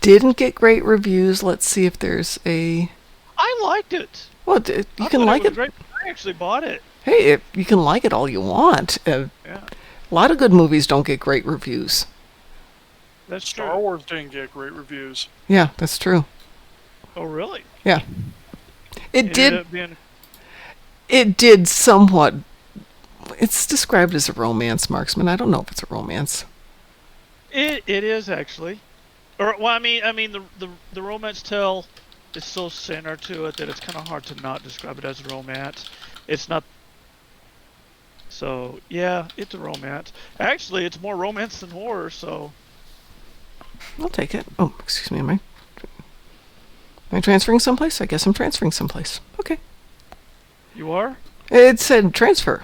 Speaker 2: Didn't get great reviews. Let's see if there's a...
Speaker 8: I liked it.
Speaker 2: Well, you can like it.
Speaker 8: Great. I actually bought it.
Speaker 2: Hey, you can like it all you want.
Speaker 8: Yeah.
Speaker 2: A lot of good movies don't get great reviews.
Speaker 8: That's
Speaker 3: Star
Speaker 8: true.
Speaker 3: Wars didn't get great reviews.
Speaker 2: Yeah, that's true.
Speaker 8: Oh, really?
Speaker 2: Yeah. It did.
Speaker 8: ended up being...
Speaker 2: It did somewhat. It's described as a romance, Marksman. I don't know if it's a romance.
Speaker 8: It is actually. Or well, I mean the romance tale is so centered to it that it's kind of hard to not describe it as a romance. It's not So yeah, it's a romance. Actually, it's more romance than horror. So
Speaker 2: I'll take it. Oh, excuse me. Am I transferring someplace? I guess I'm transferring someplace. Okay.
Speaker 8: you are.
Speaker 2: It said transfer.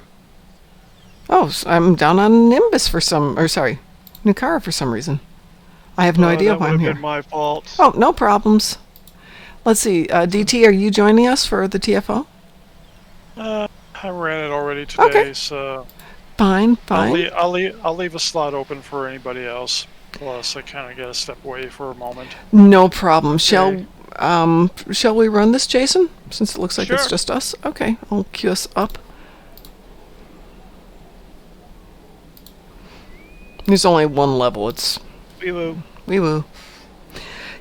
Speaker 2: Oh, I'm down on Nimbus Nukara for some reason. I have no idea
Speaker 8: that
Speaker 2: why
Speaker 8: would
Speaker 2: I'm
Speaker 8: have
Speaker 2: here.
Speaker 8: been my fault.
Speaker 2: Oh, no problems. Let's see. DT, are you joining us for the TFO?
Speaker 3: I ran it already today,
Speaker 2: Okay.
Speaker 3: so
Speaker 2: Fine.
Speaker 3: I'll leave a slot open for anybody else. Plus, I kind of got to step away for a moment.
Speaker 2: No problem.
Speaker 3: Okay.
Speaker 2: Shall we run this, Jason? Since it looks like it's
Speaker 8: Sure.
Speaker 2: just us. Okay, I'll queue us up. There's only one level. It's
Speaker 8: Wee-woo.
Speaker 2: wee woo.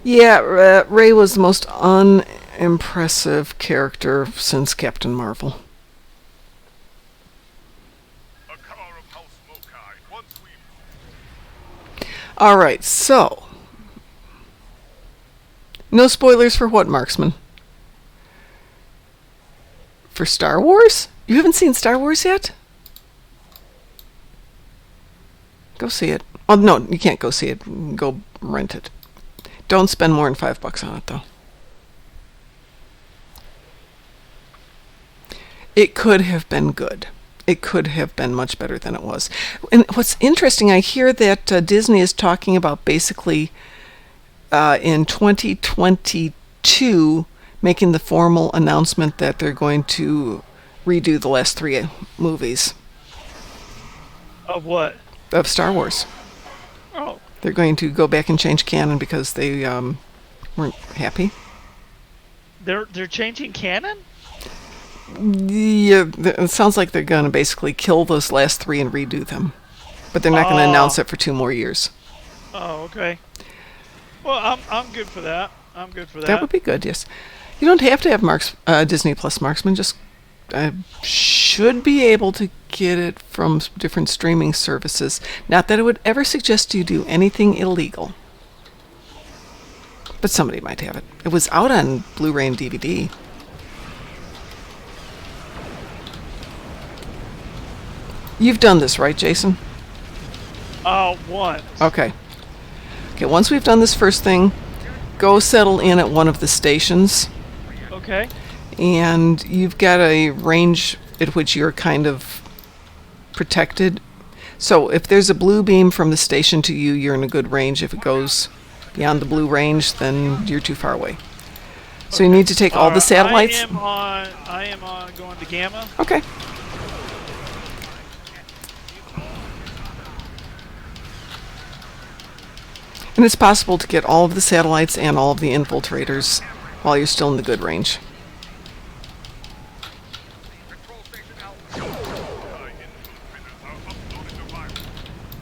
Speaker 2: Yeah, Ray was the most unimpressive character since Captain Marvel.
Speaker 4: A car of House Mokai. Once we
Speaker 2: All right, so no spoilers for what, Marksman? For Star Wars? You haven't seen Star Wars yet? Go see it. Oh no, you can't go see it. Go rent it. Don't spend more than $5 on it, though. It could have been good. It could have been much better than it was. And what's interesting, I hear that Disney is talking about basically in 2022 making the formal announcement that they're going to redo the last 3 movies
Speaker 8: Of what?
Speaker 2: of Star Wars.
Speaker 8: Oh,
Speaker 2: They're going to go back and change canon because they weren't happy.
Speaker 8: they're changing canon.
Speaker 2: Yeah, it sounds like they're going to basically kill those last 3 and redo them. But they're not going to announce it for 2 more years.
Speaker 8: Oh, okay. Well, I'm good for that. I'm good for that.
Speaker 2: That would be good, yes. You don't have to have Disney Plus Marksman. Just should be able to get it from different streaming services. Not that I would ever suggest you do anything illegal. But somebody might have it. It was out on Blu-ray and DVD. You've done this, right, Jason?
Speaker 8: Once.
Speaker 2: Okay. Okay, once we've done this first thing, go settle in at one of the stations.
Speaker 8: Okay.
Speaker 2: And you've got a range at which you're kind of protected. So if there's a blue beam from the station to you, you're in a good range. If it goes beyond the blue range, then you're too far away. So you need to take all the satellites.
Speaker 8: I am on going to Gamma.
Speaker 2: Okay. And it's possible to get all of the satellites and all of the infiltrators while you're still in the good range.
Speaker 4: control station Alpha. Infiltrators are uploaded to virus.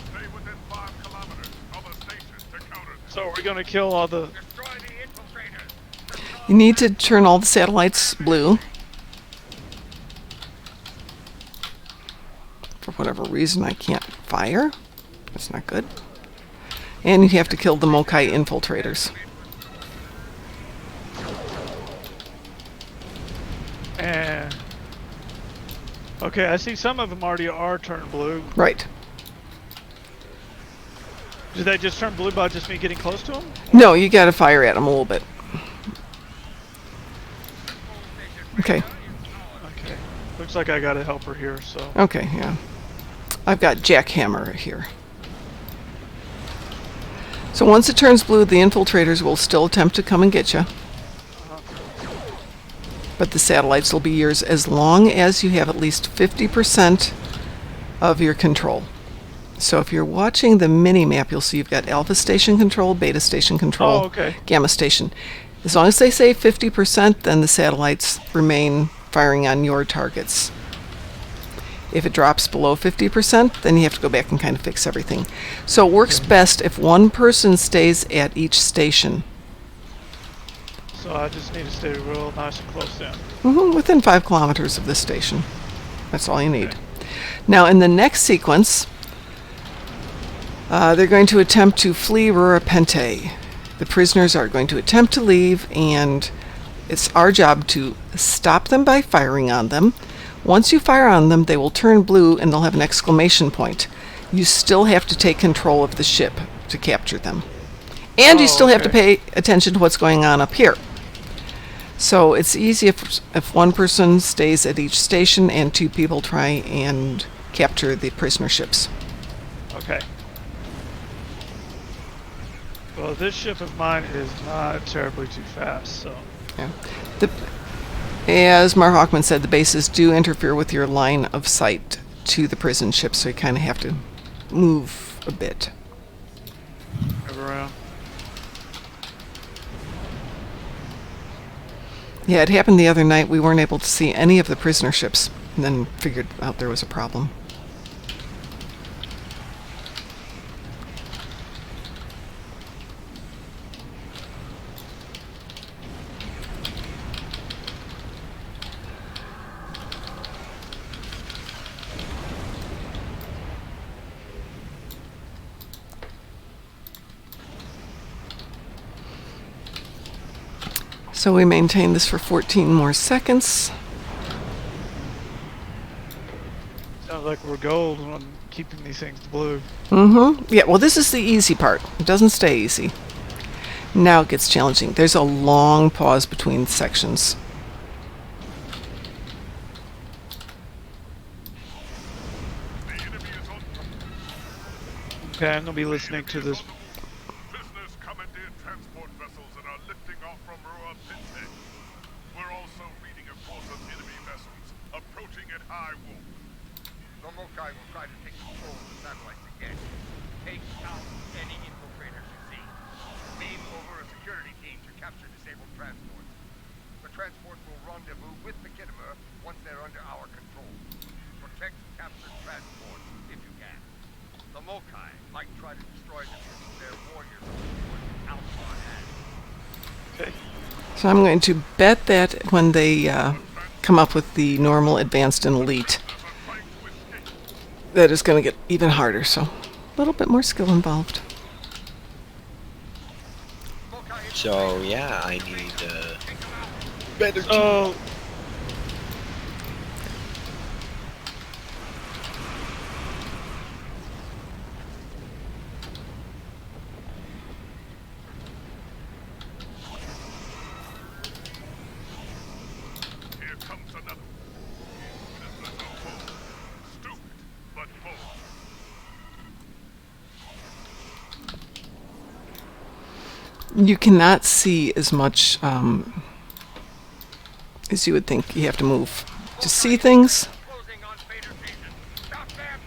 Speaker 4: Stay within 5 kilometers of a station to counter them.
Speaker 8: So we're gonna kill all the.
Speaker 4: Destroy the infiltrators.
Speaker 2: You need to turn all the satellites blue. For whatever reason, I can't fire. That's not good. And you have to kill the Mokai infiltrators.
Speaker 8: And okay, I see some of them already are turned blue.
Speaker 2: Right.
Speaker 8: Did they just turn blue by just me getting close to them?
Speaker 2: No, you gotta fire at them a little bit. Okay.
Speaker 8: Okay. Looks like I got a helper here, so.
Speaker 2: Okay, yeah. I've got Jackhammer here. So once it turns blue, the infiltrators will still attempt to come and get you. But the satellites will be yours as long as you have at least 50% of your control. So if you're watching the mini-map, you'll see you've got Alpha Station Control, Beta Station Control,
Speaker 8: Oh, okay.
Speaker 2: Gamma Station. As long as they say 50%, then the satellites remain firing on your targets. If it drops below 50%, then you have to go back and kind of fix everything. So it works best if one person stays at each station.
Speaker 8: So I just need to stay real nice and close in.
Speaker 2: Within 5 kilometers of this station. That's all you need. Now, in the next sequence, they're going to attempt to flee Rura Pente. The prisoners are going to attempt to leave, and it's our job to stop them by firing on them. Once you fire on them, they will turn blue and they'll have an exclamation point. You still have to take control of the ship to capture them. And you still have to pay attention to what's going on up here. So it's easy if one person stays at each station and 2 people try and capture the prisoner ships.
Speaker 8: Okay. Well, this ship of mine is not terribly too fast, so...
Speaker 2: Yeah. As Mar Hawkman said, the bases do interfere with your line of sight to the prison ship, so you kind of have to move a bit.
Speaker 8: Move around.
Speaker 2: Yeah, it happened the other night. We weren't able to see any of the prisoner ships, and then figured out there was a problem. So we maintain this for 14 more seconds.
Speaker 8: Sounds like we're gold on keeping these things blue.
Speaker 2: Yeah, well, this is the easy part. It doesn't stay easy. Now it gets challenging. There's a long pause between sections.
Speaker 8: Okay, I'm going to be listening to this.
Speaker 4: Prisoners commandeered transport vessels and are lifting off from Rua Pinte. We're also reading a force of enemy vessels approaching at high wolf.
Speaker 10: The Mokai will try to take control of the satellites again. Take out any infiltrators you see. Beam over a security team to capture disabled transports. The transports will rendezvous with the Kittimer once they're under our control. Protect captured transports if you can. The Mokai might try to destroy them using their warriors Alpha has.
Speaker 8: Okay.
Speaker 2: So I'm going to bet that when they come up with the normal, advanced, and elite, that is going to get even harder. So a little bit more skill involved.
Speaker 9: So yeah, I need better.
Speaker 8: Oh.
Speaker 4: Here comes another. Prisoners are bold. Stupid, but bold.
Speaker 2: You cannot see as much as you would think. You have to move to see things.
Speaker 10: Closing on Vader Station. Stop them!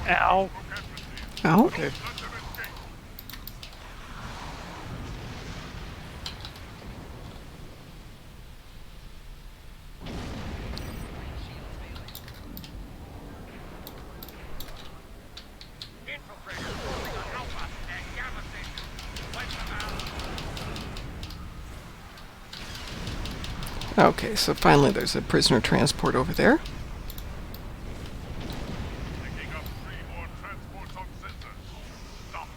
Speaker 8: Ow.
Speaker 2: Oh,
Speaker 8: Okay.
Speaker 10: Infiltrators closing on Alpha and Gamma Station. Wipe them out.
Speaker 2: okay. So finally, there's a prisoner transport over there.
Speaker 4: Picking up 3 more transports on sensor. Stop them.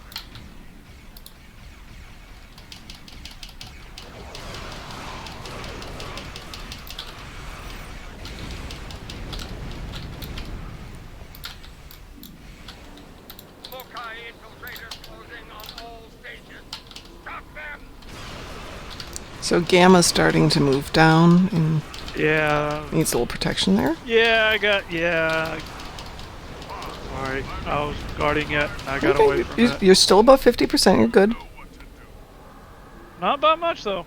Speaker 10: Mokai infiltrators closing on all stations. Stop them!
Speaker 2: So Gamma's starting to move down and
Speaker 8: Yeah.
Speaker 2: needs a little protection there.
Speaker 8: Yeah, I got. Yeah. Sorry. I was guarding it. I got away from it.
Speaker 2: You're still above 50%. You're good.
Speaker 8: Not by much, though.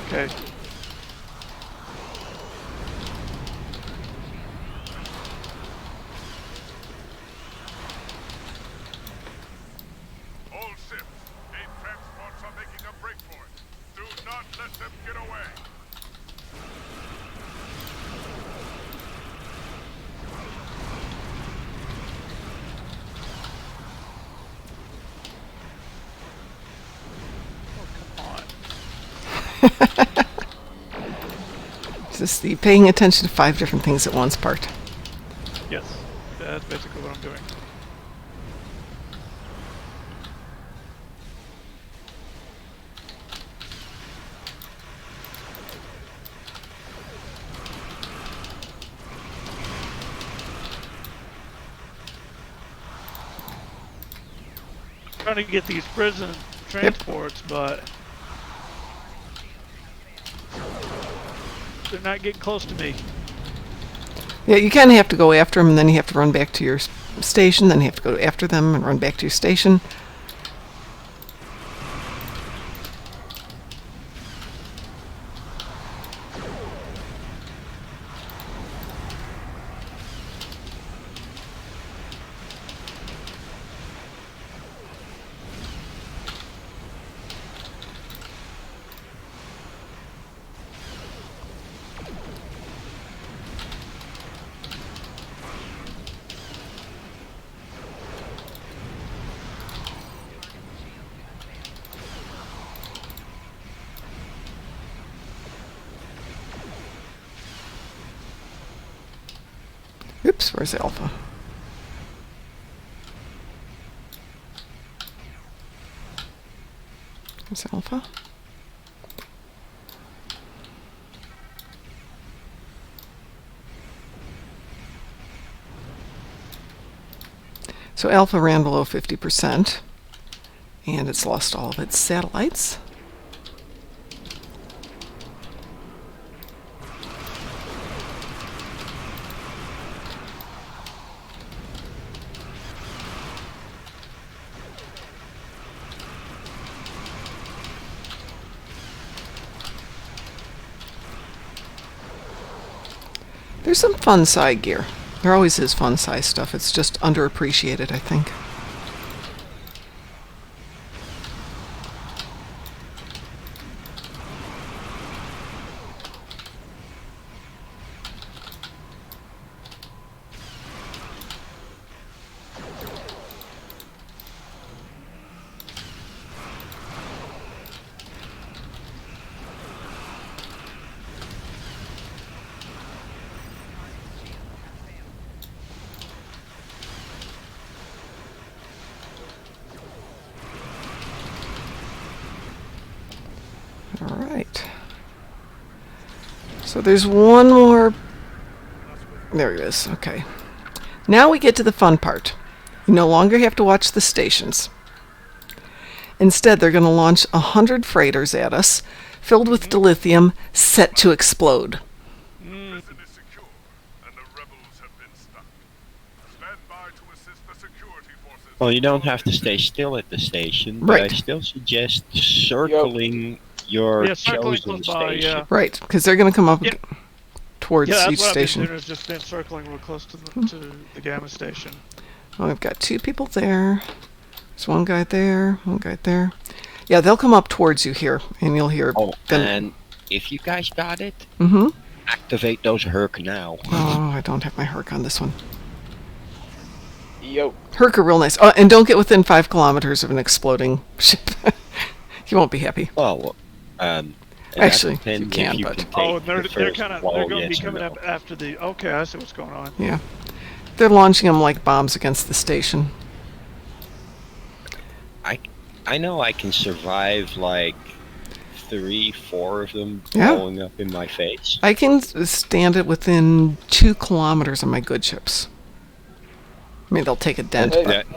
Speaker 8: Okay.
Speaker 4: All ships, 8 transports are making a break for it. Do not let them get away.
Speaker 2: Just the paying attention to 5 different things at once part.
Speaker 8: Yes, that's basically what I'm doing. Trying to get these prison transports, but they're not getting close to me.
Speaker 2: Yeah, you kind of have to go after them, and then you have to run back to your station, then you have to go after them and run back to your station. Oops, where's Alpha? Where's Alpha? So Alpha ran below 50%, and it's lost all of its satellites. There's some fun side gear. There always is fun side stuff. It's just underappreciated, I think. Alright. So there's one more. There it is. Okay. Now we get to the fun part. You no longer have to watch the stations. Instead, they're going to launch 100 freighters at us, filled with dilithium, set to explode.
Speaker 4: Prison is secure, and the rebels have been stopped. Stand by to assist the security forces.
Speaker 9: Well, you don't have to stay still at the station, but
Speaker 2: Right.
Speaker 9: I still suggest circling your
Speaker 8: circling
Speaker 9: chosen
Speaker 8: close by,
Speaker 9: station.
Speaker 8: yeah.
Speaker 2: Right, because they're going to come up
Speaker 8: Yep.
Speaker 2: towards
Speaker 8: Yeah,
Speaker 2: each
Speaker 8: that's what I've been
Speaker 2: station.
Speaker 8: doing, is just been circling real close to the Gamma station.
Speaker 2: Well, we've got 2 people there. There's one guy there, one guy there. Yeah, they'll come up towards you here, and you'll hear
Speaker 9: Oh,
Speaker 2: them.
Speaker 9: and if you guys got it,
Speaker 2: Mm-hmm.
Speaker 9: activate those Herc now.
Speaker 2: Oh, I don't have my Herc on this one.
Speaker 11: Yo.
Speaker 2: Herc are real nice. Oh, and don't get within 5 kilometers of an exploding ship. You won't be happy.
Speaker 9: Oh, and
Speaker 2: Actually,
Speaker 9: that depends
Speaker 2: you can,
Speaker 9: if you
Speaker 2: but-
Speaker 9: can
Speaker 8: Oh,
Speaker 9: take
Speaker 8: they're
Speaker 9: the
Speaker 8: they're
Speaker 9: first
Speaker 8: kind of
Speaker 9: wall,
Speaker 8: they're going to be
Speaker 9: yes or
Speaker 8: coming
Speaker 9: no.
Speaker 8: up after the. Okay, I see what's going on.
Speaker 2: Yeah. They're launching them like bombs against the station.
Speaker 9: I know I can survive like 3-4 of them
Speaker 2: Yeah.
Speaker 9: blowing up in my face.
Speaker 2: I can stand it within 2 kilometers of my good ships. I mean, they'll take a dent, but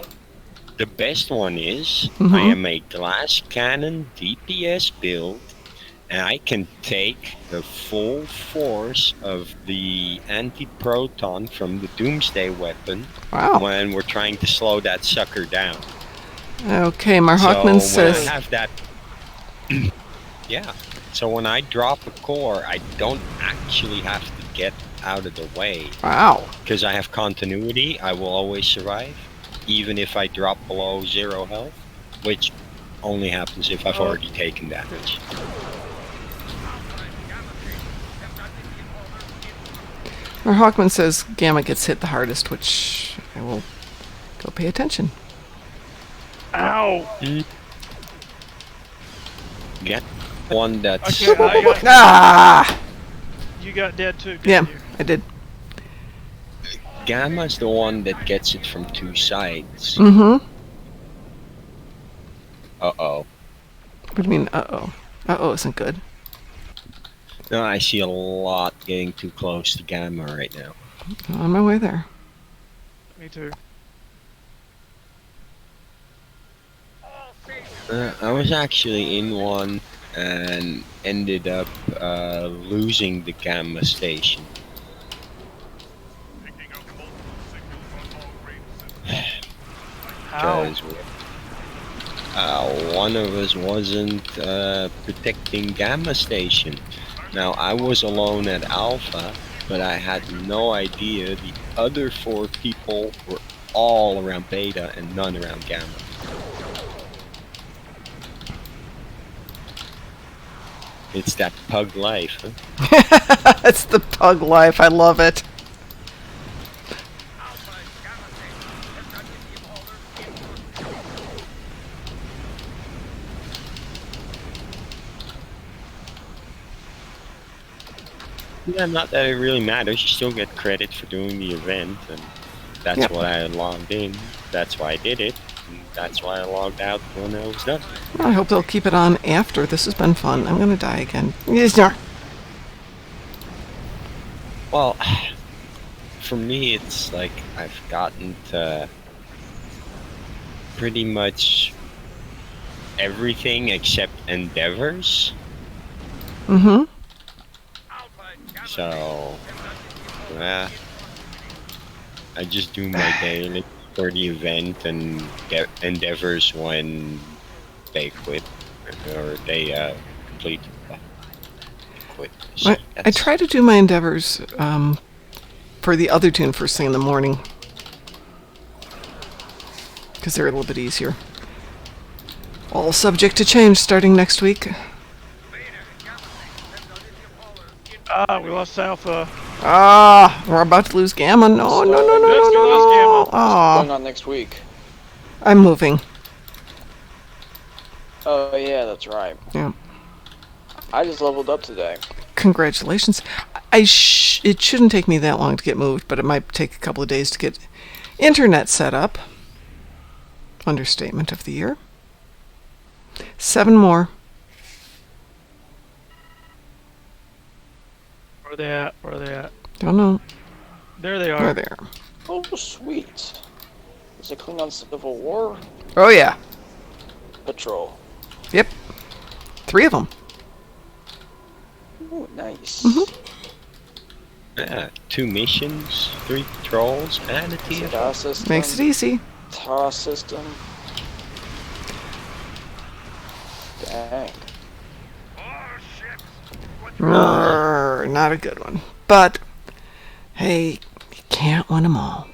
Speaker 9: The best one is
Speaker 2: Mhm.
Speaker 9: I am a glass cannon DPS build, and I can take the full force of the anti-proton from the Doomsday weapon
Speaker 2: wow.
Speaker 9: when we're trying to slow that sucker down.
Speaker 2: Okay, Marhawkman
Speaker 9: So when I
Speaker 2: says...
Speaker 9: have that, yeah. So when I drop a core, I don't actually have to get out of the way
Speaker 2: Wow.
Speaker 9: because I have continuity. I will always survive, even if I drop below 0 health, which only happens if I've already taken damage.
Speaker 2: Marhawkman says Gamma gets hit the hardest, which I will go pay attention.
Speaker 8: Ow!
Speaker 9: Get one that's...
Speaker 8: Okay, I got,
Speaker 2: Ah!
Speaker 8: you got dead too, didn't
Speaker 2: Yeah,
Speaker 8: you?
Speaker 2: I did.
Speaker 9: Gamma's the one that gets it from two sides.
Speaker 2: Mm-hmm.
Speaker 9: Uh-oh.
Speaker 2: What do you mean, uh-oh? Uh-oh isn't good.
Speaker 9: No, I see a lot getting too close to Gamma right now.
Speaker 2: On my way there.
Speaker 8: Me too.
Speaker 9: I was actually in one and ended up losing the Gamma station.
Speaker 4: Picking up multiple signals on all range systems.
Speaker 8: Ow.
Speaker 9: Because one of us wasn't protecting Gamma station. Now, I was alone at Alpha, but I had no idea the other 4 people were all around Beta and none around Gamma. It's that pug life, huh?
Speaker 2: It's the pug life. I love it.
Speaker 9: Yeah, not that it really matters. You still get credit for doing the event, and that's
Speaker 2: Yep.
Speaker 9: what I logged in. That's why I did it. And that's why I logged out when I was done.
Speaker 2: I hope they'll keep it on after. This has been fun. I'm going to die again. Yes, sir.
Speaker 9: Well, for me, it's like I've gotten to pretty much everything except endeavors.
Speaker 2: Mm-hmm.
Speaker 9: So, yeah, I just do my daily for the event and get endeavors when they quit or they complete. Quit. So
Speaker 2: I try to do my endeavors for the other tune first thing in the morning because they're a little bit easier. All subject to change starting next week.
Speaker 8: We lost Alpha.
Speaker 2: We're about to lose Gamma. No, no, no, no, no,
Speaker 8: Yes, we
Speaker 2: no,
Speaker 8: lost Gamma.
Speaker 2: no.
Speaker 11: What's going on next week?
Speaker 2: I'm moving.
Speaker 11: Oh yeah, that's right.
Speaker 2: Yeah.
Speaker 11: I just leveled up today.
Speaker 2: Congratulations. It shouldn't take me that long to get moved, but it might take a couple of days to get internet set up. Understatement of the year. 7 more.
Speaker 8: Where are they at? Where are they at?
Speaker 2: Don't know.
Speaker 8: There they are.
Speaker 2: There they are.
Speaker 11: Oh sweet. Is it Klingon Civil War
Speaker 2: Oh, yeah.
Speaker 11: Patrol?
Speaker 2: Yep. 3 of them.
Speaker 11: Ooh, nice.
Speaker 9: Yeah, 2 missions, 3 patrols, and a TFO.
Speaker 11: TAS system.
Speaker 2: Makes it easy.
Speaker 11: TAS system. Dang.
Speaker 2: Not a good one. But, hey, you can't win them all.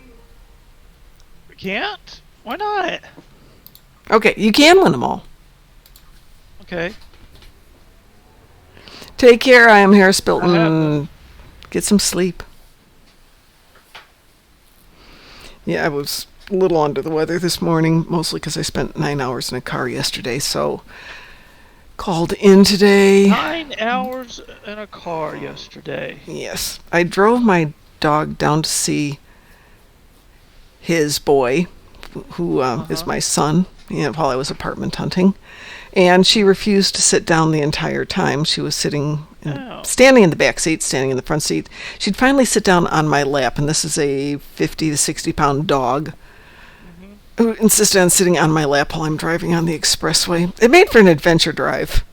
Speaker 8: We can't? Why not?
Speaker 2: Okay, you can win them all.
Speaker 8: Okay.
Speaker 2: Take care. I am Harris Bilton. Get some sleep. Yeah, I was a little under the weather this morning, mostly because I spent 9 hours in a car yesterday, so called in today.
Speaker 8: 9 hours in a car yesterday.
Speaker 2: Yes. I drove my dog down to see his boy, who is my son, while I was apartment hunting. And she refused to sit down the entire time. She was standing in the back seat, standing in the front seat. She'd finally sit down on my lap, and this is a 50 to 60 pound dog who insisted on sitting on my lap while I'm driving on the expressway. It made for an adventure drive.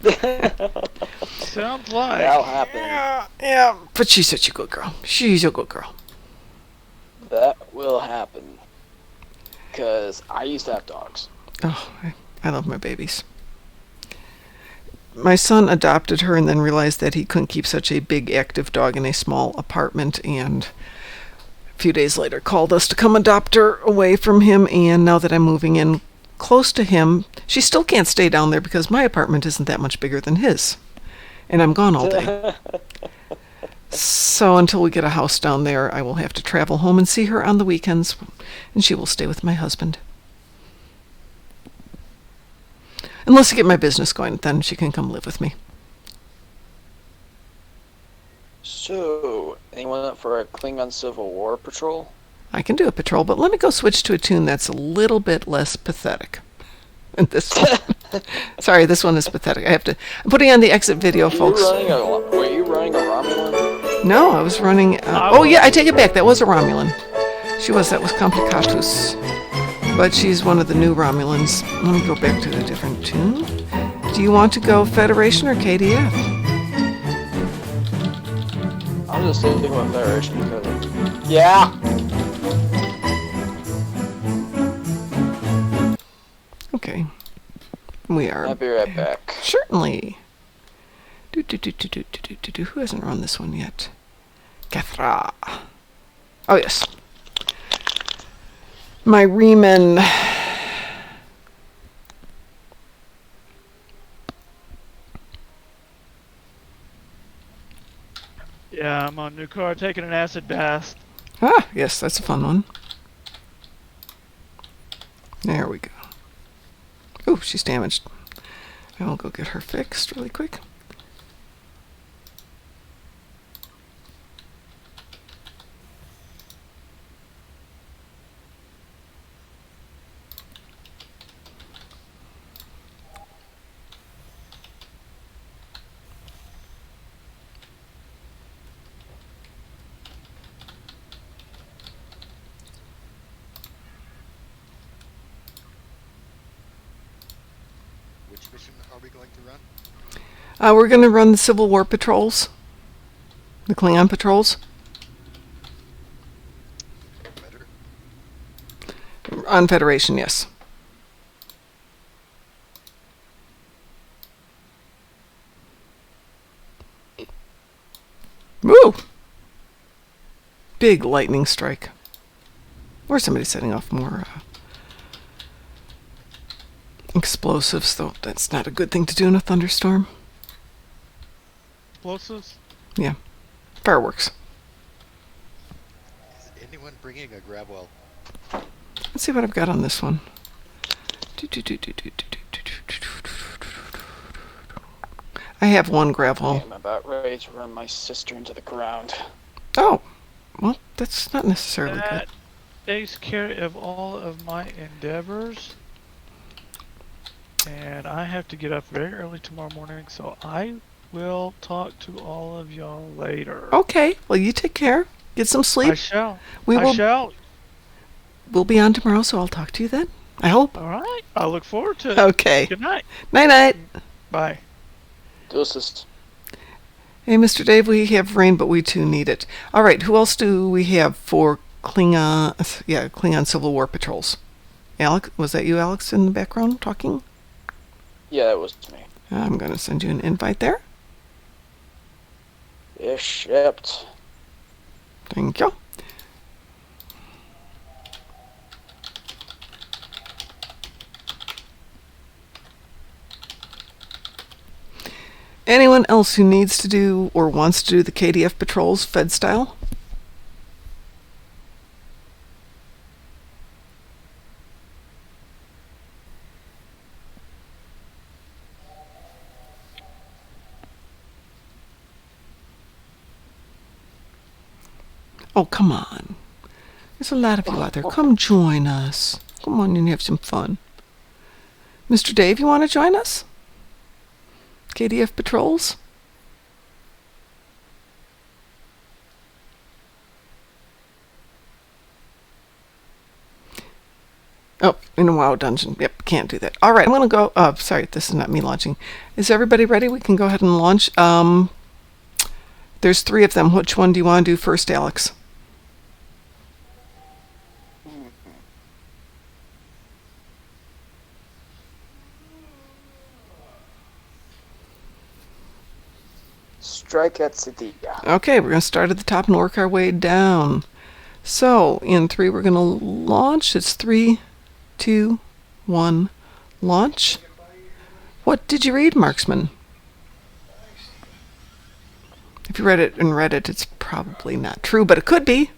Speaker 8: Sounds like.
Speaker 11: That'll happen.
Speaker 2: Yeah. But she's such a good girl. She's a good girl.
Speaker 11: That will happen. Because I used to have dogs.
Speaker 2: Oh, I love my babies. My son adopted her and then realized that he couldn't keep such a big active dog in a small apartment, and a few days later called us to come adopt her away from him. And now that I'm moving in close to him, she still can't stay down there because my apartment isn't that much bigger than his, and I'm gone all day. So until we get a house down there, I will have to travel home and see her on the weekends, and she will stay with my husband. Unless I get my business going, then she can come live with me.
Speaker 11: So, anyone up for a Klingon Civil War patrol?
Speaker 2: I can do a patrol, but let me go switch to a tune that's a little bit less pathetic. And this one. Sorry, this one is pathetic. I'm putting on the exit video, folks.
Speaker 11: Were you running a Romulan?
Speaker 2: No, I was running... oh, yeah, I take it back. That was a Romulan. That was Complicatus. But she's one of the new Romulans. Let me go back to a different tune. Do you want to go Federation or KDF?
Speaker 11: I'm just sticking with Federation because... Yeah!
Speaker 2: Okay. We are...
Speaker 11: I'll be right back.
Speaker 2: Certainly. Who hasn't run this one yet? Grethor. Oh, yes. My Riemann.
Speaker 8: Yeah, I'm on new car taking an acid bath.
Speaker 2: Ah, yes, that's a fun one. There we go. Oh, she's damaged. I'll go get her fixed really quick.
Speaker 12: Which mission are we going to run?
Speaker 2: We're going to run the Civil War patrols. The Klingon patrols. On Federation, yes. Woo! Big lightning strike. Or somebody setting off more explosives, though that's not a good thing to do in a thunderstorm.
Speaker 8: Explosives?
Speaker 2: Yeah. Fireworks.
Speaker 12: Is anyone bringing a grab well?
Speaker 2: Let's see what I've got on this one. I have one gravel.
Speaker 11: I'm about ready to run my sister into the ground.
Speaker 2: Oh, well, that's not necessarily good.
Speaker 8: That takes care of all of my endeavors. And I have to get up very early tomorrow morning, so I will talk to all of y'all later.
Speaker 2: Okay, well, you take care. Get some sleep.
Speaker 8: I shall.
Speaker 2: I
Speaker 8: shall.
Speaker 2: We'll be on tomorrow, so I'll talk to you then. I hope.
Speaker 8: All right. I look forward to it.
Speaker 2: Okay.
Speaker 8: Good night.
Speaker 2: Night-night.
Speaker 8: Bye.
Speaker 11: Deuces.
Speaker 2: Hey, Mr. Dave, we have rain, but we too need it. All right, who else do we have for Klingon? Yeah, Klingon Civil War patrols. Alex, was that you, Alex, in the background talking?
Speaker 11: Yeah, that was me.
Speaker 2: I'm going to send you an invite there.
Speaker 11: Accept.
Speaker 2: Thank you. Anyone else who needs to do or wants to do the KDF patrols Fed style? Oh, come on. There's a lot of you out there. Come join us. Come on and have some fun. Mr. Dave, you want to join us? KDF patrols? Oh, in a WoW dungeon. Yep, can't do that. All right, I'm going to go... Oh, sorry, this is not me launching. Is everybody ready? We can go ahead and launch. There's 3 of them. Which one do you want to do first, Alex?
Speaker 11: Strike at Sadia.
Speaker 2: Okay, we're going to start at the top and work our way down. So, in 3, we're going to launch. It's 3, 2, 1, launch. What did you read, Marksman? If you read it in Reddit, it's probably not true, but it could be.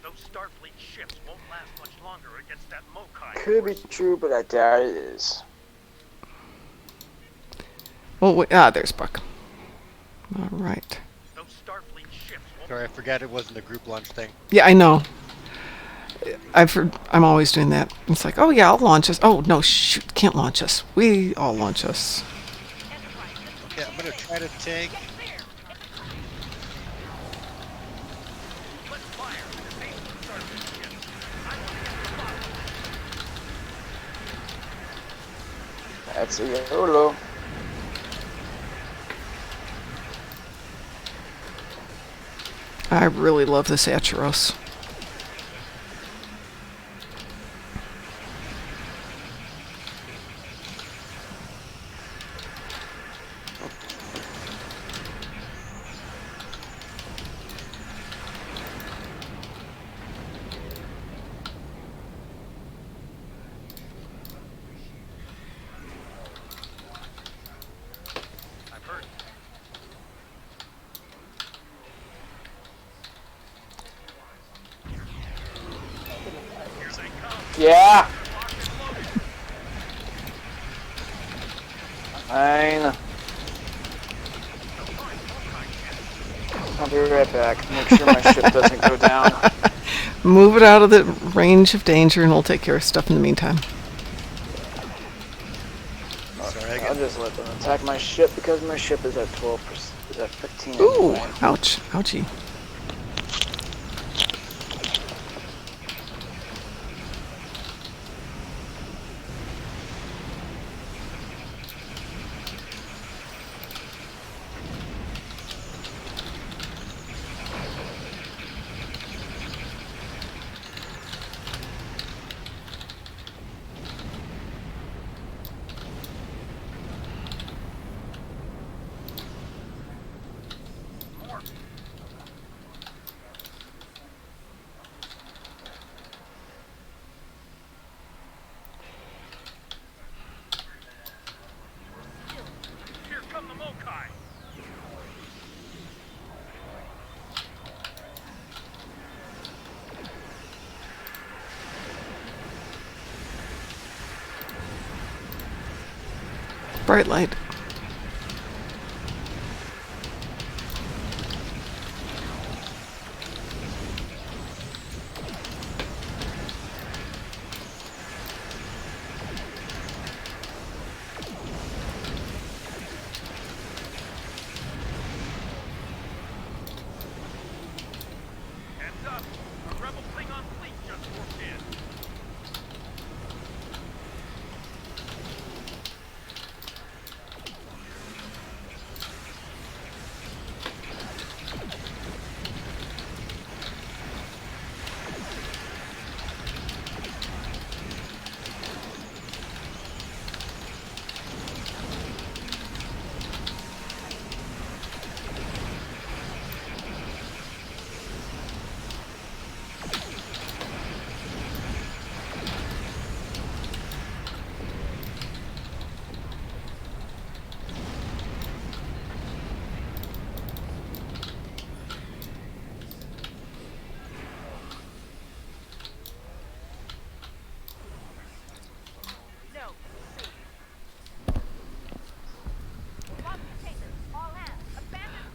Speaker 10: Those Starfleet ships won't last much longer against that Mokai.
Speaker 11: Could be true, but I doubt it is.
Speaker 2: Oh, wait, there's Buck. All right.
Speaker 12: Sorry, I forgot it wasn't a group launch thing.
Speaker 2: Yeah, I know. I'm always doing that. It's like, oh yeah, I'll launch us. Oh no, shoot, can't launch us. We all launch us.
Speaker 12: Yeah, I'm gonna try to tank.
Speaker 11: That's a YOLO.
Speaker 2: I really love this Acheros.
Speaker 11: Yeah. Fine. I'll be right back. Make sure my ship doesn't go down.
Speaker 2: Move it out of the range of danger, and we'll take care of stuff in the meantime.
Speaker 11: I'll just let them attack my ship because my ship is at 12%. Is at 15.
Speaker 2: Ooh!
Speaker 11: Anyway.
Speaker 2: Ouch! Ouchie! Bright light.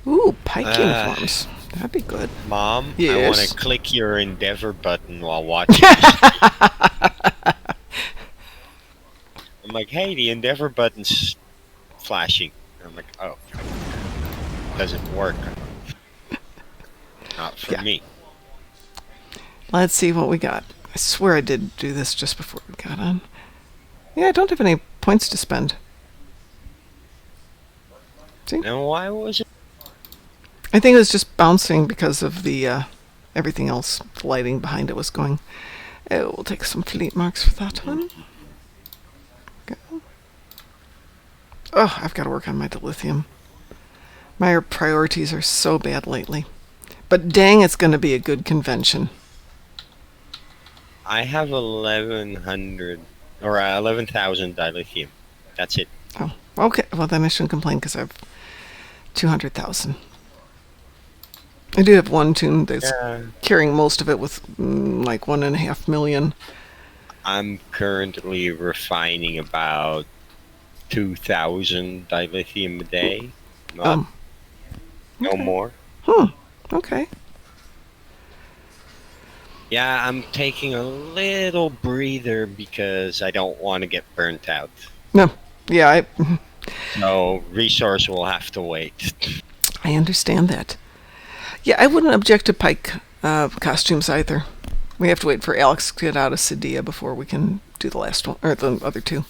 Speaker 2: Ooh, pike uniforms. That'd be good.
Speaker 9: Mom,
Speaker 2: Yes.
Speaker 9: I want to click your Endeavor button while watching. I'm like, hey, the Endeavor button's flashing. I'm like, oh, doesn't work. Not for me.
Speaker 2: Let's see what we got. I swear I did do this just before we got on. Yeah, I don't have any points to spend. See?
Speaker 9: Now, why was it?
Speaker 2: I think it was just bouncing because of the everything else. The lighting behind it was going. We'll take some fleet marks for that one. Okay. Oh, I've got to work on my dilithium. My priorities are so bad lately. But dang, it's going to be a good convention.
Speaker 9: I have 1,100 or 11,000 dilithium. That's it.
Speaker 2: Oh, okay. Well, then I shouldn't complain because I have 200,000. I do have one tune that's carrying most of it with like 1.5 million.
Speaker 9: I'm currently refining about 2,000 dilithium a day. No
Speaker 2: Okay.
Speaker 9: more.
Speaker 2: Okay.
Speaker 9: Yeah, I'm taking a little breather because I don't want to get burnt out.
Speaker 2: No. Yeah,
Speaker 9: So resource will have to wait.
Speaker 2: I understand that. Yeah, I wouldn't object to pike costumes either. We have to wait for Alex to get out of Cydia before we can do the last one, or the other two.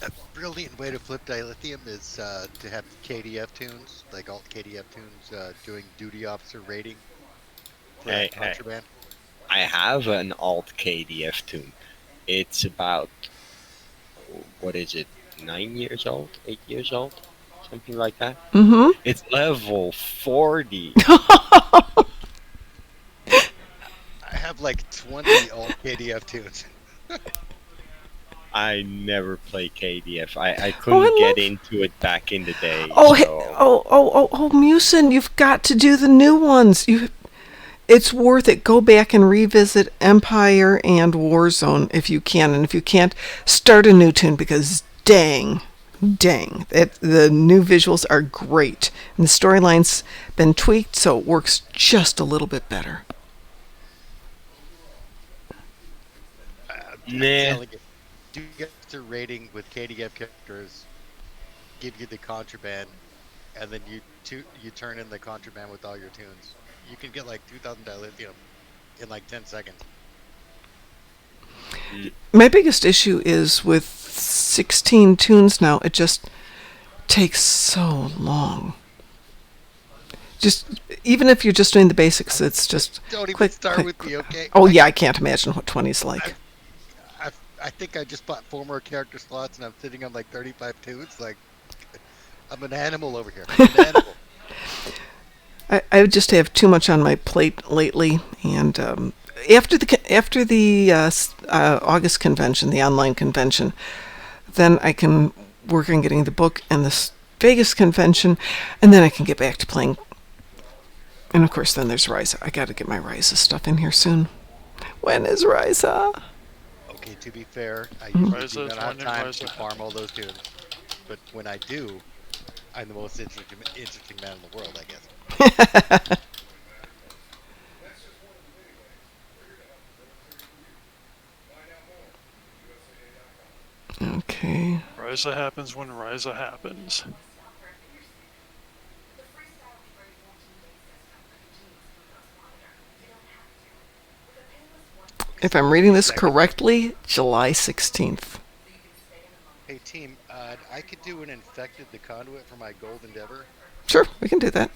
Speaker 12: A brilliant way to flip dilithium is to have KDF tunes, like alt KDF tunes, doing duty officer rating for contraband.
Speaker 9: I have an alt KDF tune. It's about, what is it, 9 years old, 8 years old, something like that.
Speaker 2: Mm-hmm.
Speaker 9: It's level 40.
Speaker 12: I have like 20 alt KDF tunes.
Speaker 9: I never play KDF. I couldn't get into it back in the day.
Speaker 2: Oh,
Speaker 9: so.
Speaker 2: Musin, you've got to do the new ones. It's worth it. Go back and revisit Empire and Warzone if you can. And if you can't, start a new tune because dang, the new visuals are great. And the storyline's been tweaked so it works just a little bit better.
Speaker 9: Nah.
Speaker 12: Do get to rating with KDF characters, give you the contraband, and then you turn in the contraband with all your tunes. You can get like 2,000 dilithium in like 10 seconds.
Speaker 2: My biggest issue is with 16 tunes now, it just takes so long. Just even if you're just doing the basics, it's just
Speaker 12: Don't even start with me, okay?
Speaker 2: Oh yeah, I can't imagine what 20's like.
Speaker 12: I think I just bought 4 more character slots and I'm sitting on like 35 tunes. Like, I'm an animal over here. I'm an animal.
Speaker 2: I just have too much on my plate lately, and after the August convention, the online convention, then I can work on getting the book and the Vegas convention, and then I can get back to playing. And of course, then there's Ryza. I got to get my Ryza stuff in here soon. When is Ryza?
Speaker 12: Okay, to be fair, I usually do not have time
Speaker 3: Ryza
Speaker 12: to farm all those tunes, but when I do, I'm the most interesting man in the world, I guess.
Speaker 2: Okay.
Speaker 3: Ryza happens when Ryza happens.
Speaker 2: If I'm reading this correctly, July 16th.
Speaker 12: Hey team, I could do an infected the conduit for my gold endeavor.
Speaker 2: Sure, we can do that.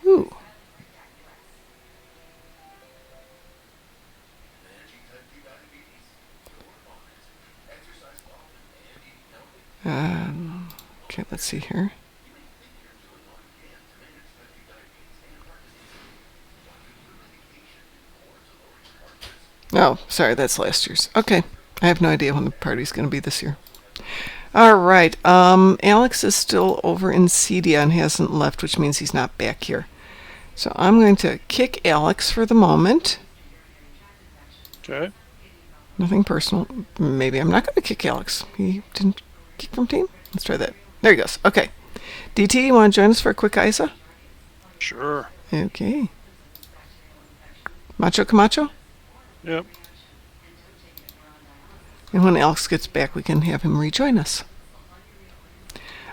Speaker 2: Ooh. Okay, let's see here. Oh, sorry, that's last year's. Okay, I have no idea when the party's going to be this year. All right, Alex is still over in Cydia and hasn't left, which means he's not back here. So I'm going to kick Alex for the moment.
Speaker 3: Okay.
Speaker 2: Nothing personal. Maybe I'm not going to kick Alex. He didn't kick from team? Let's try that. There he goes. Okay. DT, you want to join us for a quick ISA?
Speaker 3: Sure.
Speaker 2: Okay. Macho Camacho?
Speaker 3: Yep.
Speaker 2: And when Alex gets back, we can have him rejoin us.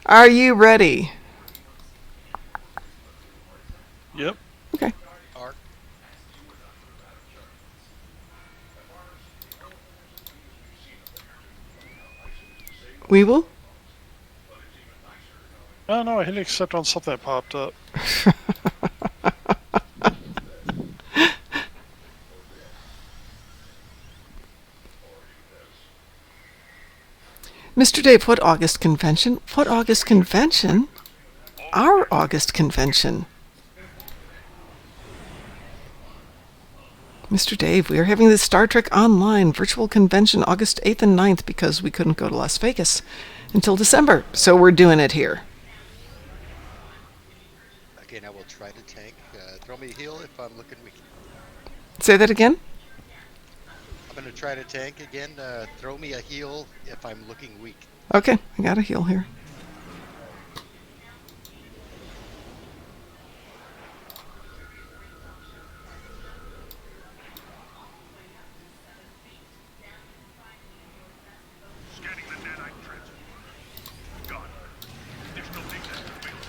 Speaker 2: Are you ready?
Speaker 3: Yep.
Speaker 2: Okay. We will?
Speaker 3: Oh, no, I hit accept on something that popped up.
Speaker 2: Mr. Dave, what August convention? What August convention? Our August convention. Mr. Dave, we are having the Star Trek Online virtual convention August 8th and 9th because we couldn't go to Las Vegas until December, so we're doing it here.
Speaker 12: Again, I will try to tank. Throw me a heal if I'm looking weak.
Speaker 2: Say that again?
Speaker 12: I'm going to try to tank again, throw me a heal if I'm looking weak.
Speaker 2: Okay, I got a heal here.
Speaker 4: Scanning the nanite transport. Gone. Additional data available.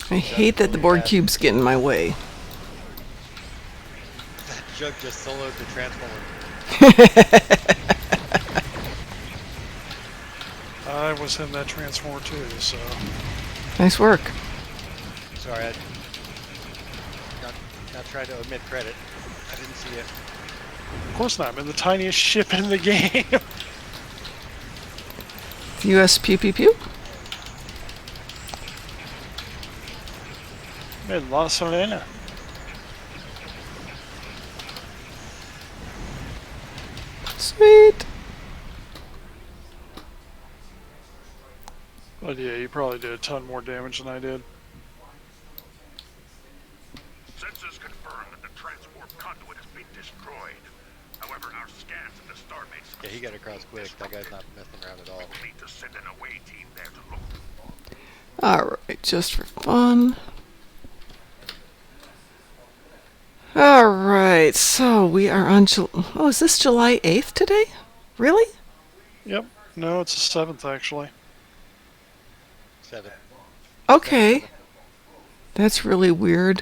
Speaker 2: I hate that the board cubes get in my way.
Speaker 12: That jug just soloed the transformer.
Speaker 3: I was in that transformer too, so.
Speaker 2: Nice work.
Speaker 12: Sorry, I not trying to omit credit. I didn't see it.
Speaker 3: Of course not. I'm in the tiniest ship in the game.
Speaker 2: US pew pew pew.
Speaker 3: Made a lot of Solana.
Speaker 2: Sweet.
Speaker 3: But yeah, you probably did a ton more damage than I did.
Speaker 4: Sensors confirm that the transport conduit has been destroyed. However, our scans of the Starmates...
Speaker 12: Yeah, he got across quick. That guy's not messing around at all.
Speaker 4: We'll need to send an away team there to look.
Speaker 2: Alright, just for fun. Alright, so we are on oh, is this July 8th today? Really?
Speaker 3: Yep. No, it's the 7th actually.
Speaker 12: 7.
Speaker 2: Okay. That's really weird.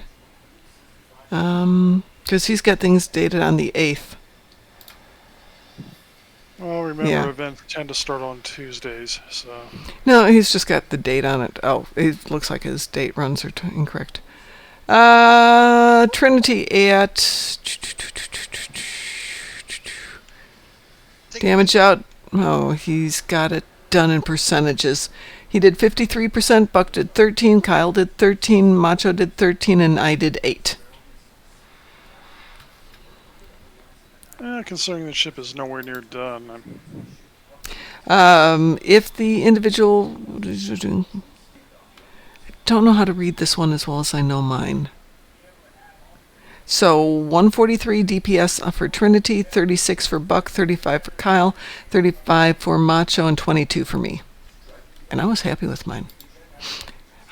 Speaker 2: Because he's got things dated on the 8th.
Speaker 3: Well, remember,
Speaker 2: Yeah.
Speaker 3: events tend to start on Tuesdays, so...
Speaker 2: No, he's just got the date on it. Oh, it looks like his date runs are incorrect. Trinity at... Damage out. Oh, he's got it done in percentages. He did 53%, Buck did 13, Kyle did 13, Macho did 13, and I did 8.
Speaker 3: Considering the ship is nowhere near done.
Speaker 2: If the individual... I don't know how to read this one as well as I know mine. So 143 DPS for Trinity, 36 for Buck, 35 for Kyle, 35 for Macho, and 22 for me. And I was happy with mine.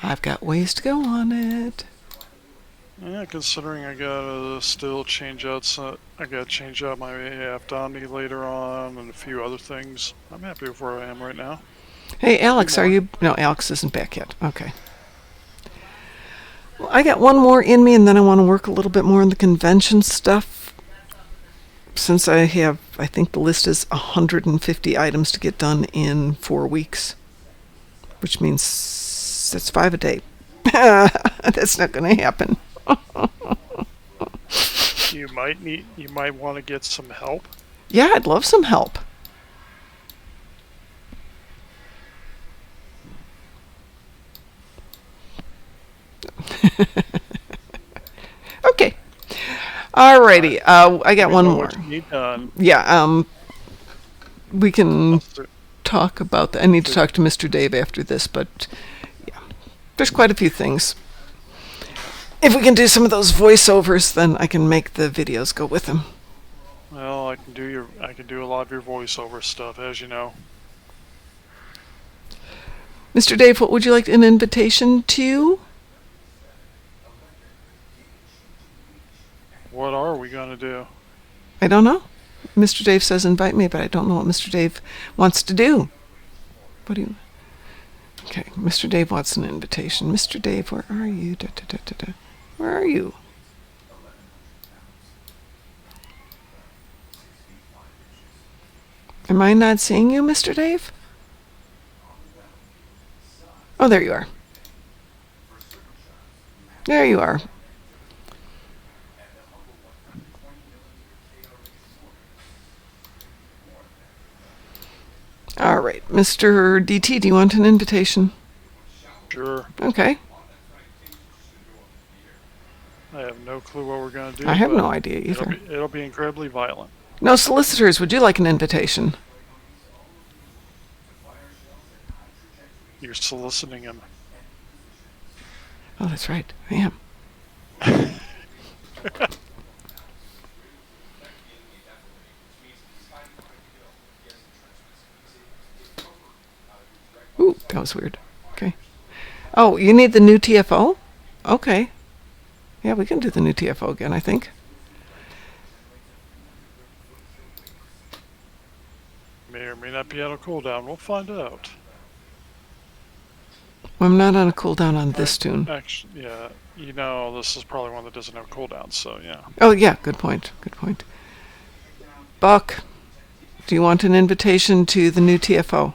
Speaker 2: I've got ways to go on it.
Speaker 3: Yeah, considering I gotta still change out I gotta change out my AF Omni later on and a few other things. I'm happy with where I am right now.
Speaker 2: Hey, Alex, are you... No, Alex isn't back yet. Okay. Well, I got one more in me, and then I want to work a little bit more on the convention stuff. Since I think the list is 150 items to get done in 4 weeks. Which means that's 5 a day. That's not going to happen.
Speaker 3: You might want to get some help.
Speaker 2: Yeah, I'd love some help. Okay. Alrighty. I got one more. Yeah. We can talk about that. I need to talk to Mr. Dave after this, but yeah, there's quite a few things. If we can do some of those voiceovers, then I can make the videos go with them.
Speaker 3: Well, I can do a lot of your voiceover stuff, as you know.
Speaker 2: Mr. Dave, what would you like an invitation to?
Speaker 3: What are we gonna do?
Speaker 2: I don't know. Mr. Dave says invite me, but I don't know what Mr. Dave wants to do. What do you... Okay, Mr. Dave wants an invitation. Mr. Dave, where are you? Where are you? Am I not seeing you, Mr. Dave? Oh, there you are. There you are. All right, Mr. DT, do you want an invitation?
Speaker 3: Sure.
Speaker 2: Okay.
Speaker 3: I have no clue what we're going to do.
Speaker 2: I have
Speaker 3: but
Speaker 2: no idea either.
Speaker 3: It'll be incredibly violent.
Speaker 2: No, solicitors, would you like an invitation?
Speaker 3: You're soliciting him.
Speaker 2: Oh, that's right. I am. Ooh, that was weird. Okay. Oh, you need the new TFO? Okay. Yeah, we can do the new TFO again, I think.
Speaker 3: May or may not be on a cooldown. We'll find out.
Speaker 2: Well, I'm not on a cooldown on this tune.
Speaker 3: Actually, yeah. You know, this is probably one that doesn't have cooldowns, so yeah.
Speaker 2: Oh, yeah, good point. Good point. Buck, do you want an invitation to the new TFO?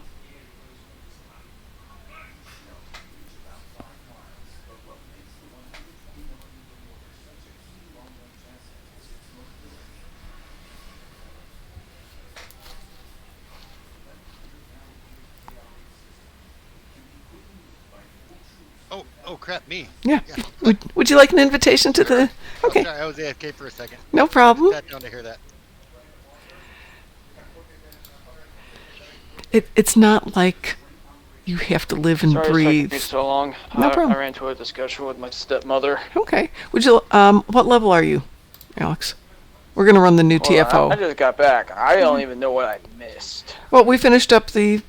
Speaker 12: Oh crap, me.
Speaker 2: Yeah. Would you like an invitation to the... Okay.
Speaker 12: Oh, sorry, I was AFK for a second.
Speaker 2: No problem.
Speaker 12: Sat down to hear that.
Speaker 2: It's not like you have to live and
Speaker 11: Sorry
Speaker 2: breathe.
Speaker 11: it's taking so long.
Speaker 2: No problem.
Speaker 11: I ran into a discussion with my stepmother.
Speaker 2: Okay. Would you... what level are you, Alex? We're going to run the new TFO.
Speaker 11: I just got back. I don't even know what I missed.
Speaker 2: Well, we finished up the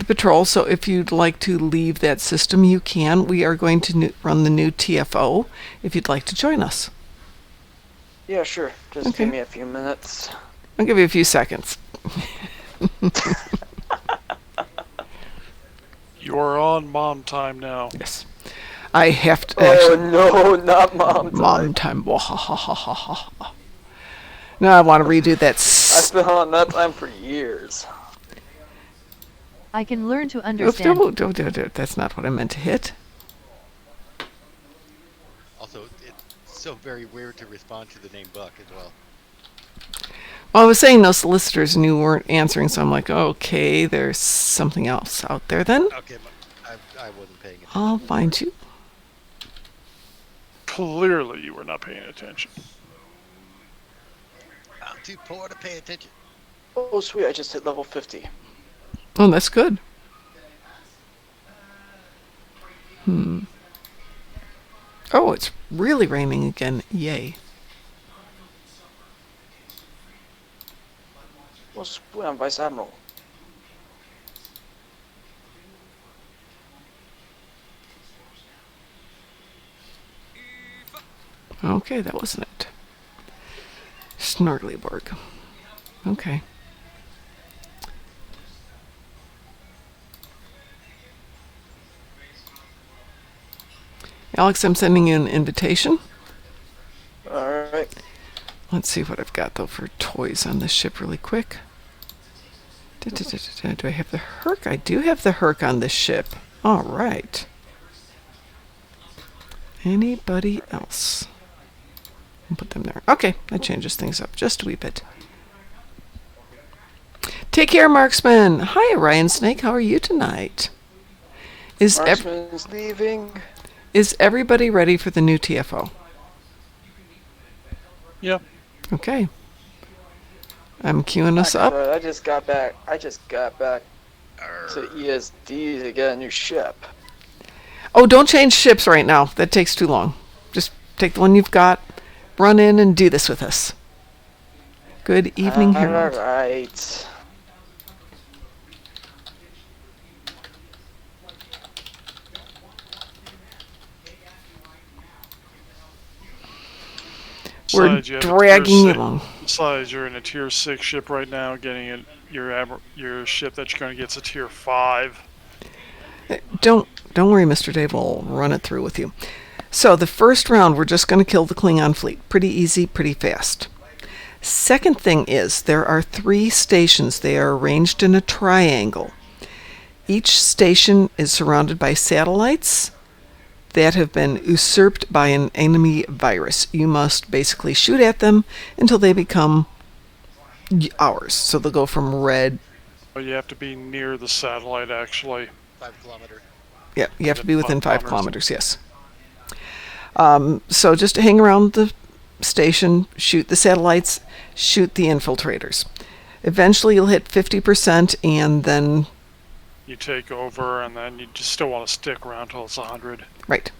Speaker 2: patrol, so if you'd like to leave that system, you can. We are going to run the new TFO if you'd like to join us.
Speaker 11: Yeah, sure. Just
Speaker 2: Okay.
Speaker 11: give me a few minutes.
Speaker 2: I'll give you a few seconds.
Speaker 3: You're on mom time now.
Speaker 2: Yes. I have to...
Speaker 11: Oh,
Speaker 2: actually,
Speaker 11: no, not mom time.
Speaker 2: mom time. No, I want to redo that.
Speaker 11: I've been on that time for years.
Speaker 13: I can learn to understand.
Speaker 2: Don't. That's not what I meant to hit.
Speaker 12: Also, it's so very weird to respond to the name Buck as well.
Speaker 2: Well, I was saying no solicitors and you weren't answering, so I'm like, okay, there's something else out there then.
Speaker 12: Okay, I wasn't paying attention.
Speaker 2: I'll find you.
Speaker 3: Clearly you were not paying attention.
Speaker 12: I'm too poor to pay attention.
Speaker 11: Oh, sweet. I just hit level 50.
Speaker 2: Oh, that's good. Oh, it's really raining again. Yay.
Speaker 11: Well, sweet. I'm Vice Admiral.
Speaker 2: Okay, that wasn't it. Snarglyborg. Okay. Alex, I'm sending you an invitation.
Speaker 11: Alright.
Speaker 2: Let's see what I've got, though, for toys on this ship really quick. Do I have the Herc? I do have the Herc on this ship. All right. Anybody else? I'll put them there. Okay, that changes things up just a wee bit. Take care, Marksman. Hi, Orion Snake. How are you tonight?
Speaker 11: Marksman's leaving.
Speaker 2: Is everybody ready for the new TFO?
Speaker 3: Yeah.
Speaker 2: Okay. I'm queuing us up.
Speaker 11: I just got back to ESD to get a new ship.
Speaker 2: Oh, don't change ships right now. That takes too long. Just take the one you've got, run in and do this with us. Good evening, Harold.
Speaker 11: Alright.
Speaker 2: We're dragging you along.
Speaker 3: Besides, you're in a tier 6 ship right now, getting your ship that you're going to get's a tier 5.
Speaker 2: Don't worry, Mr. Dave will run it through with you. So the first round, we're just going to kill the Klingon fleet. Pretty easy, pretty fast. Second thing is, there are 3 stations. They are arranged in a triangle. Each station is surrounded by satellites that have been usurped by an enemy virus. You must basically shoot at them until they become ours. So they'll go from red.
Speaker 3: But you have to be near the satellite, actually.
Speaker 12: 5 kilometer.
Speaker 2: Yeah, you have to be within 5 kilometers, yes. So just hang around the station, shoot the satellites, shoot the infiltrators. Eventually you'll hit 50%, and then
Speaker 3: You take over, and then you just still want to stick around till it's 100.
Speaker 2: right.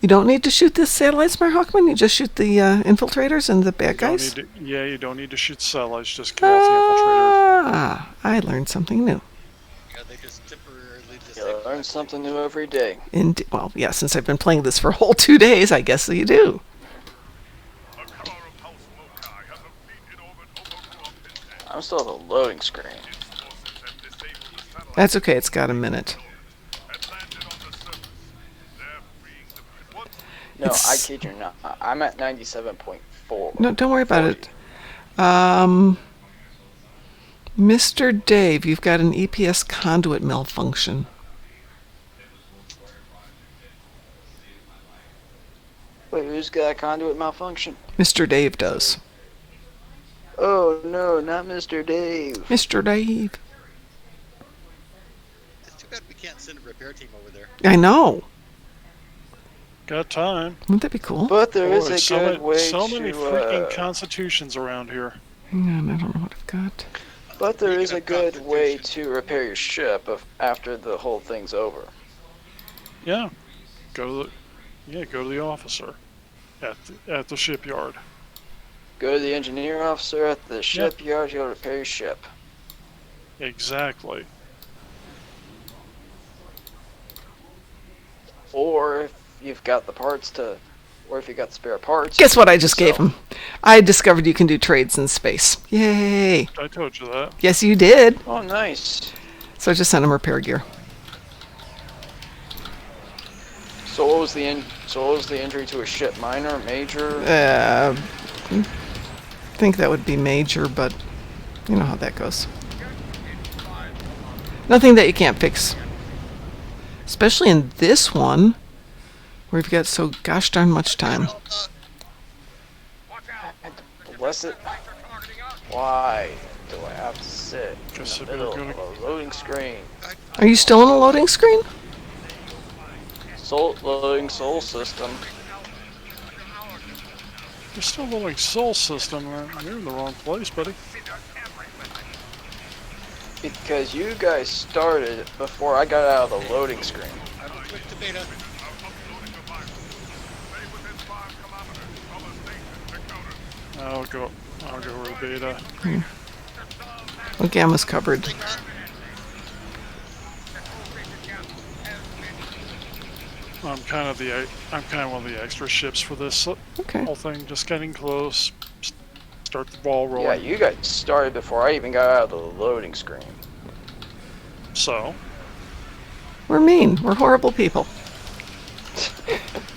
Speaker 2: You don't need to shoot the satellites, Mar Hawkman. You just shoot the infiltrators and the bad guys.
Speaker 3: You don't need to shoot satellites, just kill off the infiltrators.
Speaker 2: Ah, I learned something new.
Speaker 12: Yeah, they just temporarily
Speaker 11: You learn something new every day.
Speaker 2: Well, yeah, since I've been playing this for a whole 2 days, I guess you do.
Speaker 11: I'm still at the loading screen.
Speaker 2: That's okay, it's got a minute.
Speaker 11: No, I kid you not. I'm at 97.4.
Speaker 2: No, don't worry about it. Mr. Dave, you've got an EPS conduit malfunction.
Speaker 11: Wait, who's got a conduit malfunction?
Speaker 2: Mr. Dave does.
Speaker 11: Oh no, not Mr. Dave.
Speaker 2: Mr. Dave.
Speaker 12: It's too bad we can't send a repair team over there.
Speaker 2: I know.
Speaker 3: Got time.
Speaker 2: Wouldn't that be cool?
Speaker 11: But there is
Speaker 3: Boy,
Speaker 11: a good way
Speaker 3: so
Speaker 11: to...
Speaker 3: many freaking constitutions around here.
Speaker 2: Hang on, I don't know what I've got.
Speaker 11: But there is a good way to repair your ship after the whole thing's over.
Speaker 3: Yeah. Go to the officer at the shipyard.
Speaker 11: Go to the engineer officer at the shipyard, he'll repair your ship.
Speaker 3: Exactly.
Speaker 11: Or if you've got the parts to... Or if you got spare parts...
Speaker 2: Guess what I just gave him? I discovered you can do trades in space. Yay!
Speaker 3: I told you that.
Speaker 2: Yes, you did.
Speaker 11: Oh, nice.
Speaker 2: So I just sent him repair gear.
Speaker 11: So what was the injury to a ship? Minor, major?
Speaker 2: I think that would be major, but you know how that goes. Nothing that you can't fix. Especially in this one, where we've got so gosh darn much time.
Speaker 11: Bless it. Why do I have to sit in the middle of a loading screen?
Speaker 2: Are you still in a loading screen?
Speaker 11: Loading Soul System.
Speaker 3: You're still loading Soul System. You're in the wrong place, buddy.
Speaker 11: Because you guys started before I got out of the loading screen.
Speaker 3: I'll go with beta.
Speaker 2: Well, Gamma's covered.
Speaker 3: I'm kind of one of the extra ships for this whole thing. Just getting close. Start the ball rolling.
Speaker 11: Yeah, you guys started before I even got out of the loading screen.
Speaker 3: So?
Speaker 2: We're mean. We're horrible people.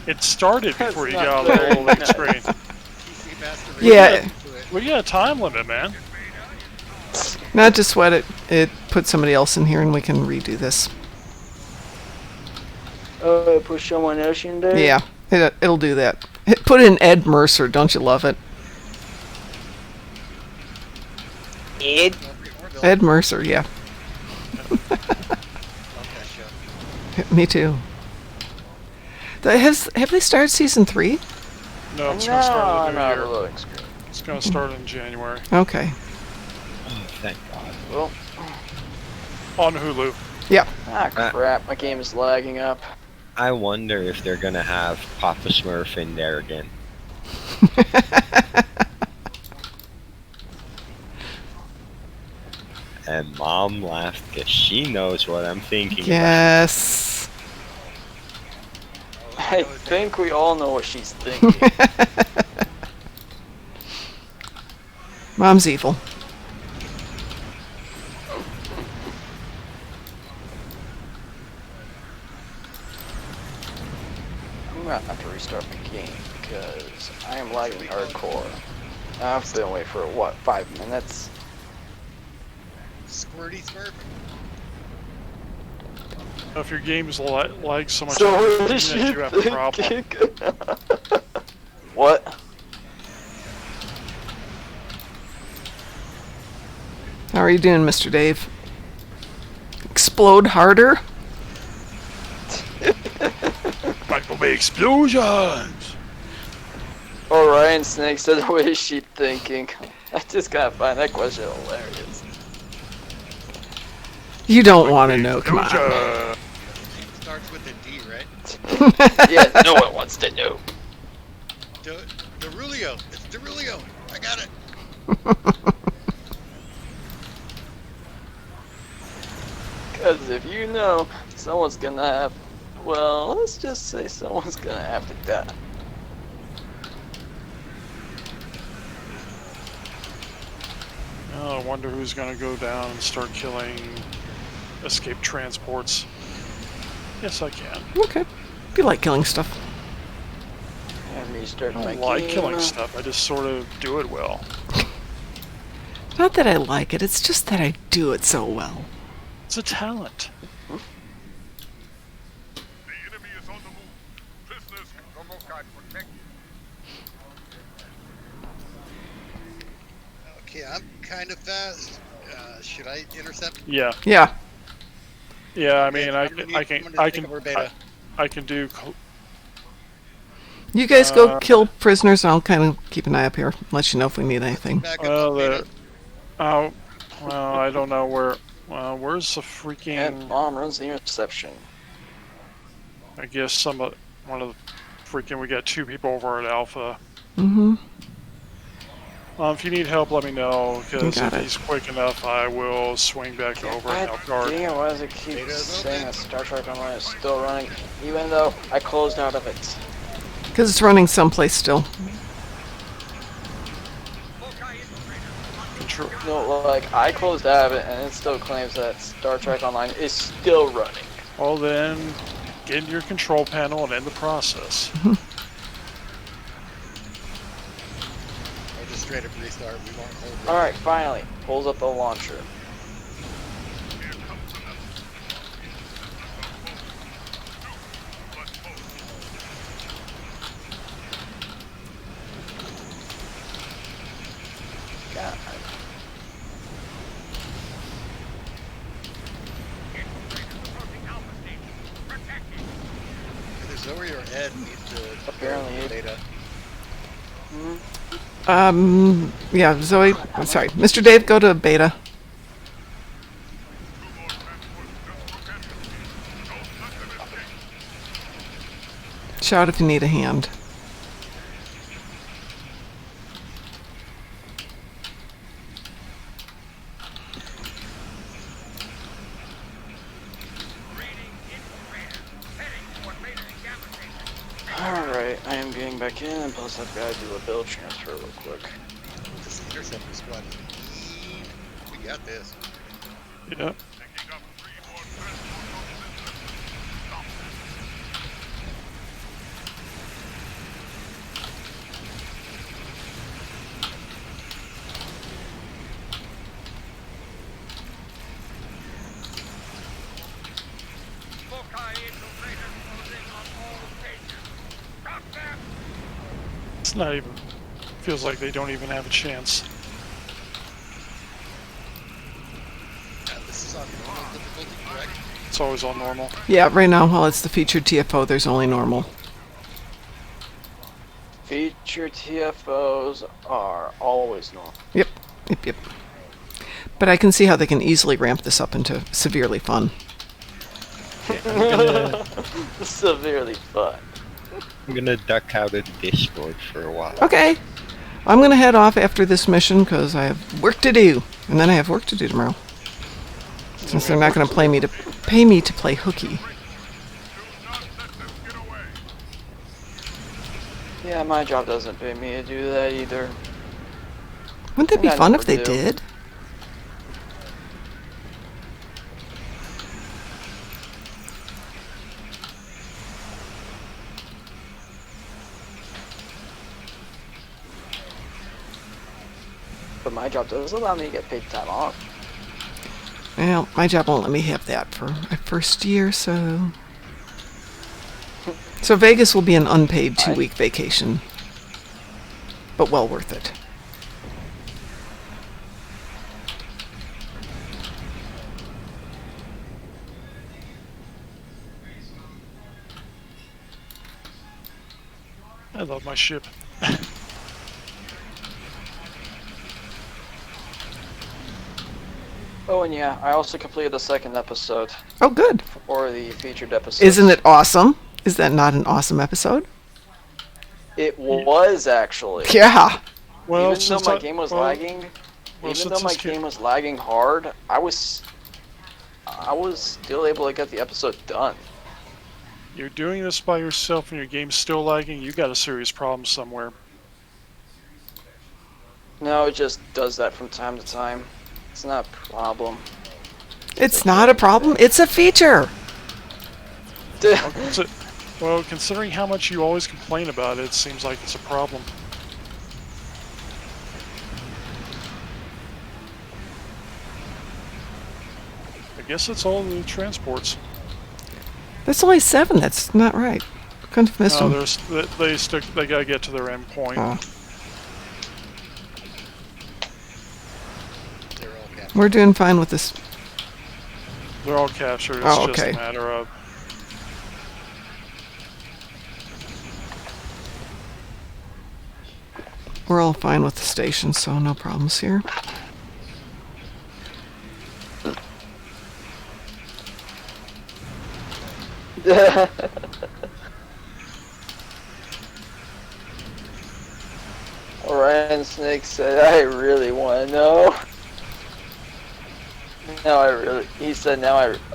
Speaker 3: It started before you got out of the loading screen.
Speaker 2: Yeah.
Speaker 3: We got a time limit, man.
Speaker 2: Not to sweat it. It put somebody else in here and we can redo this.
Speaker 11: Push someone else in there?
Speaker 2: Yeah, it'll do that. Put in Ed Mercer. Don't you love it? Ed Mercer, yeah. Me too. Have they started season 3?
Speaker 3: No, it's going to start in the new
Speaker 11: loading
Speaker 3: year.
Speaker 11: screen.
Speaker 3: It's going to start in January.
Speaker 2: Okay.
Speaker 9: Oh, thank God.
Speaker 11: Well,
Speaker 3: on Hulu.
Speaker 2: Yeah.
Speaker 11: Ah, crap. My game is lagging up.
Speaker 9: I wonder if they're gonna have Papa Smurf in there again. And Mom laughed because she knows what I'm thinking.
Speaker 2: Yes.
Speaker 11: I think we all know what she's thinking.
Speaker 2: Mom's evil.
Speaker 11: I'm gonna have to restart my game because I am lagging hardcore. I've been away for what, 5 minutes?
Speaker 12: Squirty Smurf.
Speaker 3: If your game's lags so much
Speaker 11: So
Speaker 3: that you have a problem.
Speaker 11: What?
Speaker 2: How are you doing, Mr. Dave? Explode harder?
Speaker 3: Michael Bay explosions!
Speaker 11: Orion Snake said, what is she thinking? I just gotta find that question hilarious.
Speaker 2: You don't want to know, come on.
Speaker 12: Starts with a D, right?
Speaker 11: Yeah, no one wants to know.
Speaker 12: Derulio. It's Derulio. I got it.
Speaker 11: Because if you know, someone's gonna have, well, let's just say someone's gonna have to die.
Speaker 3: Oh, I wonder who's gonna go down and start killing escape transports. Yes, I can.
Speaker 2: Okay. You like killing stuff.
Speaker 11: And restart
Speaker 3: I
Speaker 11: my
Speaker 3: don't like
Speaker 11: game.
Speaker 3: killing stuff, I just sort of do it well.
Speaker 2: Not that I like it, it's just that I do it so well.
Speaker 3: It's a talent.
Speaker 4: The enemy is on the move. Prisoners, protect.
Speaker 12: Okay, I'm kind of fast. Should I intercept?
Speaker 3: Yeah.
Speaker 2: Yeah.
Speaker 3: Yeah, I mean, I can do.
Speaker 2: You guys go kill prisoners, and I'll kind of keep an eye up here, let you know if we need anything.
Speaker 3: Well, I don't know where. Where's the freaking?
Speaker 11: And bomb runs the interception.
Speaker 3: I guess one of the freaking. We got 2 people over at Alpha.
Speaker 2: Mm-hmm.
Speaker 3: If you need help, let me know, because if
Speaker 2: it.
Speaker 3: he's quick enough, I will swing back over and help guard.
Speaker 11: Dang it, why does it keep saying that Star Trek Online is still running, even though I closed out of it?
Speaker 2: Because it's running someplace still.
Speaker 11: No, like, I closed out of it, and it still claims that Star Trek Online is still running.
Speaker 3: Well then, get in your control panel and end the process.
Speaker 12: Straight up restart. We won't hold it.
Speaker 11: Alright, finally. Pulls up the launcher. God.
Speaker 12: Either Zoe or Ed needs to
Speaker 11: apparently
Speaker 12: data.
Speaker 2: Yeah, Zoe, I'm sorry. Mr. Dave, go to beta. Shout if you need a hand.
Speaker 11: Alright, I am getting back in, and plus I've got to do a build transfer real quick.
Speaker 12: This interceptor squad. We got this.
Speaker 3: Yeah. It's not even. Feels like they don't even have a chance.
Speaker 12: This is on normal difficulty, correct?
Speaker 3: It's always on normal.
Speaker 2: Yeah, right now, while it's the featured TFO, there's only normal.
Speaker 11: Featured TFOs are always normal.
Speaker 2: Yep. But I can see how they can easily ramp this up into severely fun.
Speaker 11: Severely fun.
Speaker 9: I'm gonna duck out of the Discord for a while.
Speaker 2: Okay. I'm going to head off after this mission because I have work to do. And then I have work to do tomorrow. Since they're not going to pay me to play hooky.
Speaker 11: Yeah, my job doesn't pay me to do that either.
Speaker 2: Wouldn't that be
Speaker 11: I
Speaker 2: fun
Speaker 11: never
Speaker 2: if they
Speaker 11: do.
Speaker 2: did?
Speaker 11: But my job does allow me to get paid time off.
Speaker 2: Well, my job won't let me have that for my first year, so... So Vegas will be an unpaid 2-week vacation. But well worth it.
Speaker 3: I love my ship.
Speaker 11: Oh, and yeah, I also completed the second episode.
Speaker 2: Oh, good.
Speaker 11: Or the featured episode.
Speaker 2: Isn't it awesome? Is that not an awesome episode?
Speaker 11: It was, actually.
Speaker 2: Yeah.
Speaker 3: Well,
Speaker 11: even though my game was lagging, even though my game was lagging hard, I was still able to get the episode done.
Speaker 3: You're doing this by yourself and your game's still lagging, you got a serious problem somewhere.
Speaker 11: No, it just does that from time to time. It's not a problem.
Speaker 2: It's not a problem. It's a feature.
Speaker 3: Well, considering how much you always complain about it, it seems like it's a problem. I guess it's all the transports.
Speaker 2: There's only 7. That's not right. Couldn't have missed
Speaker 3: No,
Speaker 2: them.
Speaker 3: they gotta get to their end point.
Speaker 2: Oh. We're doing fine with this.
Speaker 3: They're all captured. It's
Speaker 2: Oh,
Speaker 3: just
Speaker 2: okay.
Speaker 3: a matter of...
Speaker 2: We're all fine with the station, so no problems here.
Speaker 11: Orion Snake said, I really want to know. He said,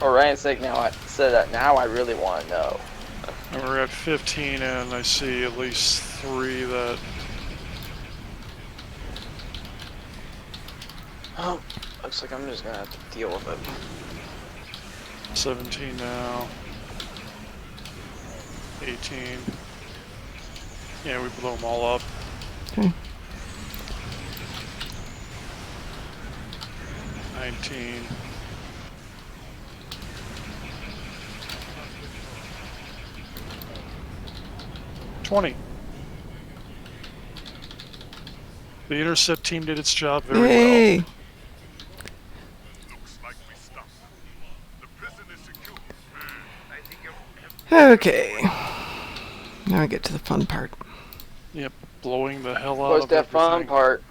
Speaker 11: Orion Snake said that now I really want to know.
Speaker 3: And we're at 15 and I see at least 3 that...
Speaker 11: Oh, looks like I'm just gonna have to deal with it.
Speaker 3: 17 now. 18. Yeah, we blew them all up.
Speaker 2: Okay.
Speaker 3: 19. $20. The intercept team did its job very
Speaker 2: Yay.
Speaker 3: well.
Speaker 2: Okay. Now I get to the fun part.
Speaker 3: Yep, blowing the hell out
Speaker 11: What's
Speaker 3: of
Speaker 11: that fun
Speaker 3: everything.
Speaker 11: part?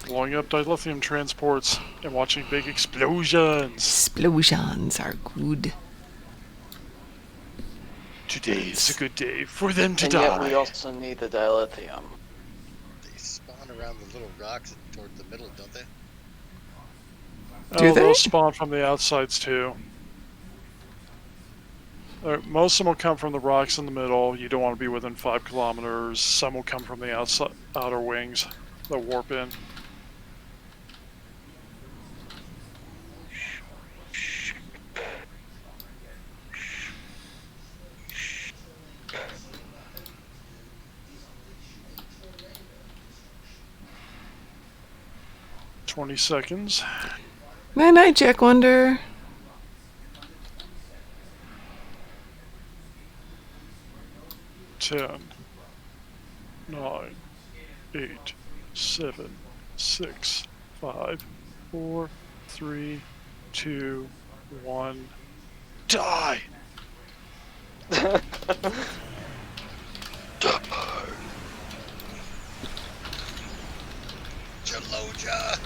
Speaker 3: Blowing up dilithium transports and watching big explosions.
Speaker 2: Explosions are good.
Speaker 3: Today is a good day for them to
Speaker 11: And
Speaker 3: die.
Speaker 11: yet we also need the dilithium.
Speaker 12: They spawn around the little rocks toward the middle, don't they?
Speaker 3: Oh, they'll spawn from the outsides too. Most of them will come from the rocks in the middle. You don't want to be within 5 kilometers. Some will come from the outer wings. They'll warp in. "20 seconds.
Speaker 2: Night night, Jack Wonder.
Speaker 3: 10, 9, 8, 7, 6, 5, 4, 3, 2, 1. Die!
Speaker 12: Jaloja!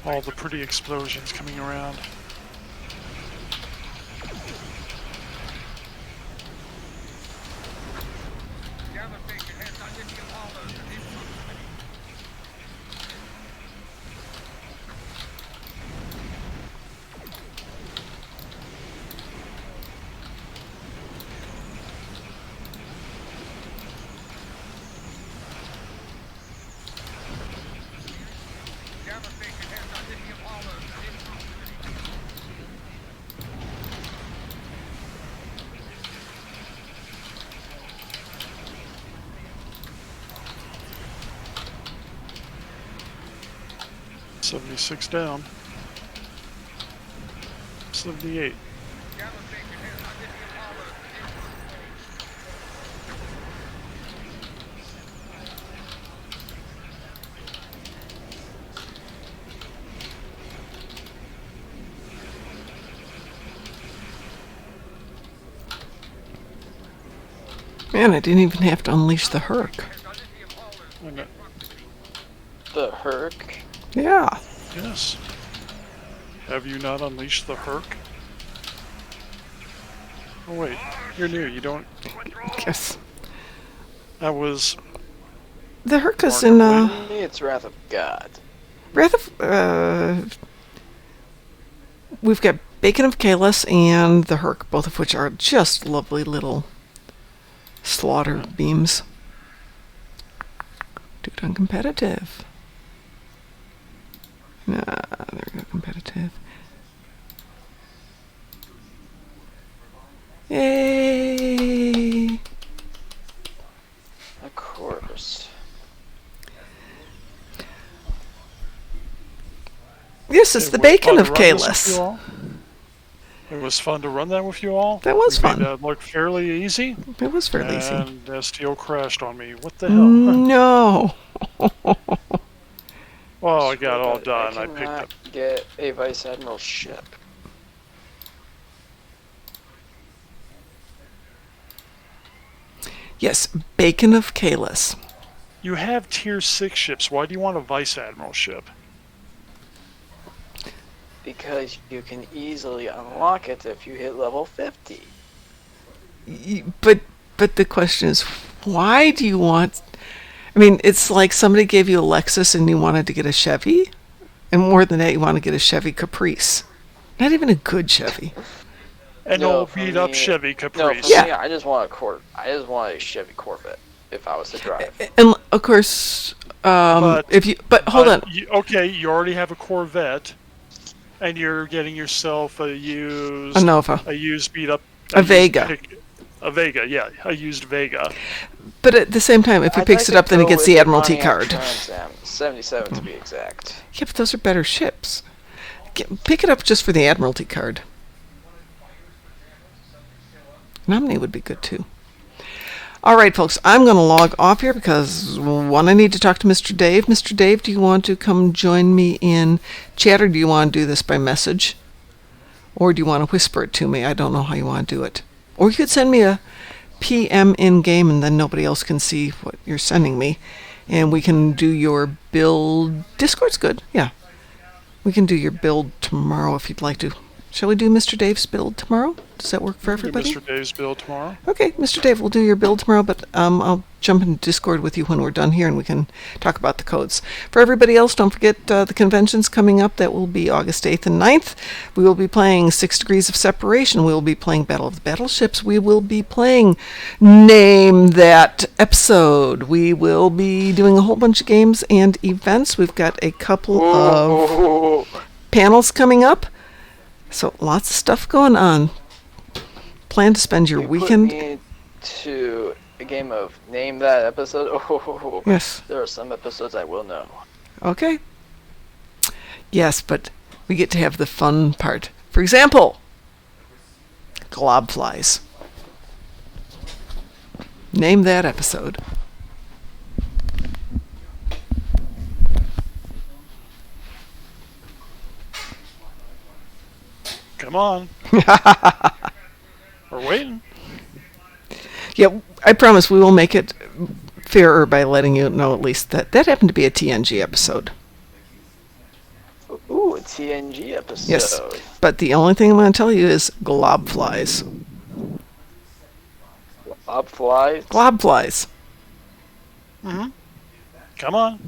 Speaker 3: All the pretty explosions coming around. $76 down. 78.
Speaker 2: Man, I didn't even have to unleash the Herc.
Speaker 11: The Herc?
Speaker 2: Yeah.
Speaker 3: Yes. Have you not unleashed the Herc? Oh wait, you're new. You don't.
Speaker 2: Yes.
Speaker 3: That was.
Speaker 2: The Herc is in.
Speaker 11: It's Wrath of God.
Speaker 2: Wrath of. We've got Bacon of Kalis and the Herc, both of which are just lovely little slaughter beams. Do it on competitive. There we go, competitive. Yay!
Speaker 11: Of course.
Speaker 2: Yes, it's the Bacon of Kalis.
Speaker 3: It was fun to run that with you all.
Speaker 2: That was fun.
Speaker 3: That looked fairly easy.
Speaker 2: It was fairly easy.
Speaker 3: And STO crashed on me. What the hell?
Speaker 2: No.
Speaker 3: Well, I got it all done. I picked
Speaker 11: cannot
Speaker 3: up.
Speaker 11: Get a Vice Admiral ship.
Speaker 2: Yes, Bacon of Kalis.
Speaker 3: You have tier 6 ships. Why do you want a Vice Admiral ship?
Speaker 11: Because you can easily unlock it if you hit level 50.
Speaker 2: But the question is, why do you want... I mean, it's like somebody gave you a Lexus and you wanted to get a Chevy. And more than that, you want to get a Chevy Caprice. Not even a good Chevy.
Speaker 3: An old beat up Chevy Caprice.
Speaker 11: No, yeah, I just want a Chevy Corvette if I was to drive.
Speaker 2: And of course, hold on.
Speaker 3: You already have a Corvette, and you're getting yourself a used
Speaker 2: Nova,
Speaker 3: a used beat up,
Speaker 2: a Vega.
Speaker 3: A Vega, yeah, a used Vega.
Speaker 2: But at the same time, if he picks it up, then he gets the Admiralty card.
Speaker 11: 77 to be exact.
Speaker 2: Yeah, but those are better ships. Pick it up just for the Admiralty card. Nominee would be good too. All right, folks, I'm going to log off here because, one, I need to talk to Mr. Dave. Mr. Dave, do you want to come join me in chat, or do you want to do this by message? Or do you want to whisper it to me? I don't know how you want to do it. Or you could send me a PM in-game, and then nobody else can see what you're sending me. And we can do your build... Discord's good, yeah. We can do your build tomorrow if you'd like to. Shall we do Mr. Dave's build tomorrow? Does that work for everybody?
Speaker 3: Do Mr. Dave's build tomorrow.
Speaker 2: Okay, Mr. Dave, we'll do your build tomorrow, but I'll jump into Discord with you when we're done here and we can talk about the codes. For everybody else, don't forget the conventions coming up. That will be August 8th and 9th. We will be playing 6 Degrees of Separation. We will be playing Battle of the Battleships. We will be playing Name That Episode. We will be doing a whole bunch of games and events. We've got a couple of panels coming up. So lots of stuff going on. Plan to spend your weekend.
Speaker 11: Put me to a game of Name That Episode. Oh,
Speaker 2: yes.
Speaker 11: There are some episodes I will know.
Speaker 2: Okay. Yes, but we get to have the fun part. For example, globflies. Name that episode.
Speaker 3: Come on. We're waiting.
Speaker 2: Yeah, I promise we will make it fairer by letting you know at least that happened to be a TNG episode.
Speaker 11: Ooh. TNG episode.
Speaker 2: Yes. But the only thing I'm going to tell you is glob flies.
Speaker 11: Glob flies?
Speaker 2: Glob flies.
Speaker 3: Mm-hmm. Come on.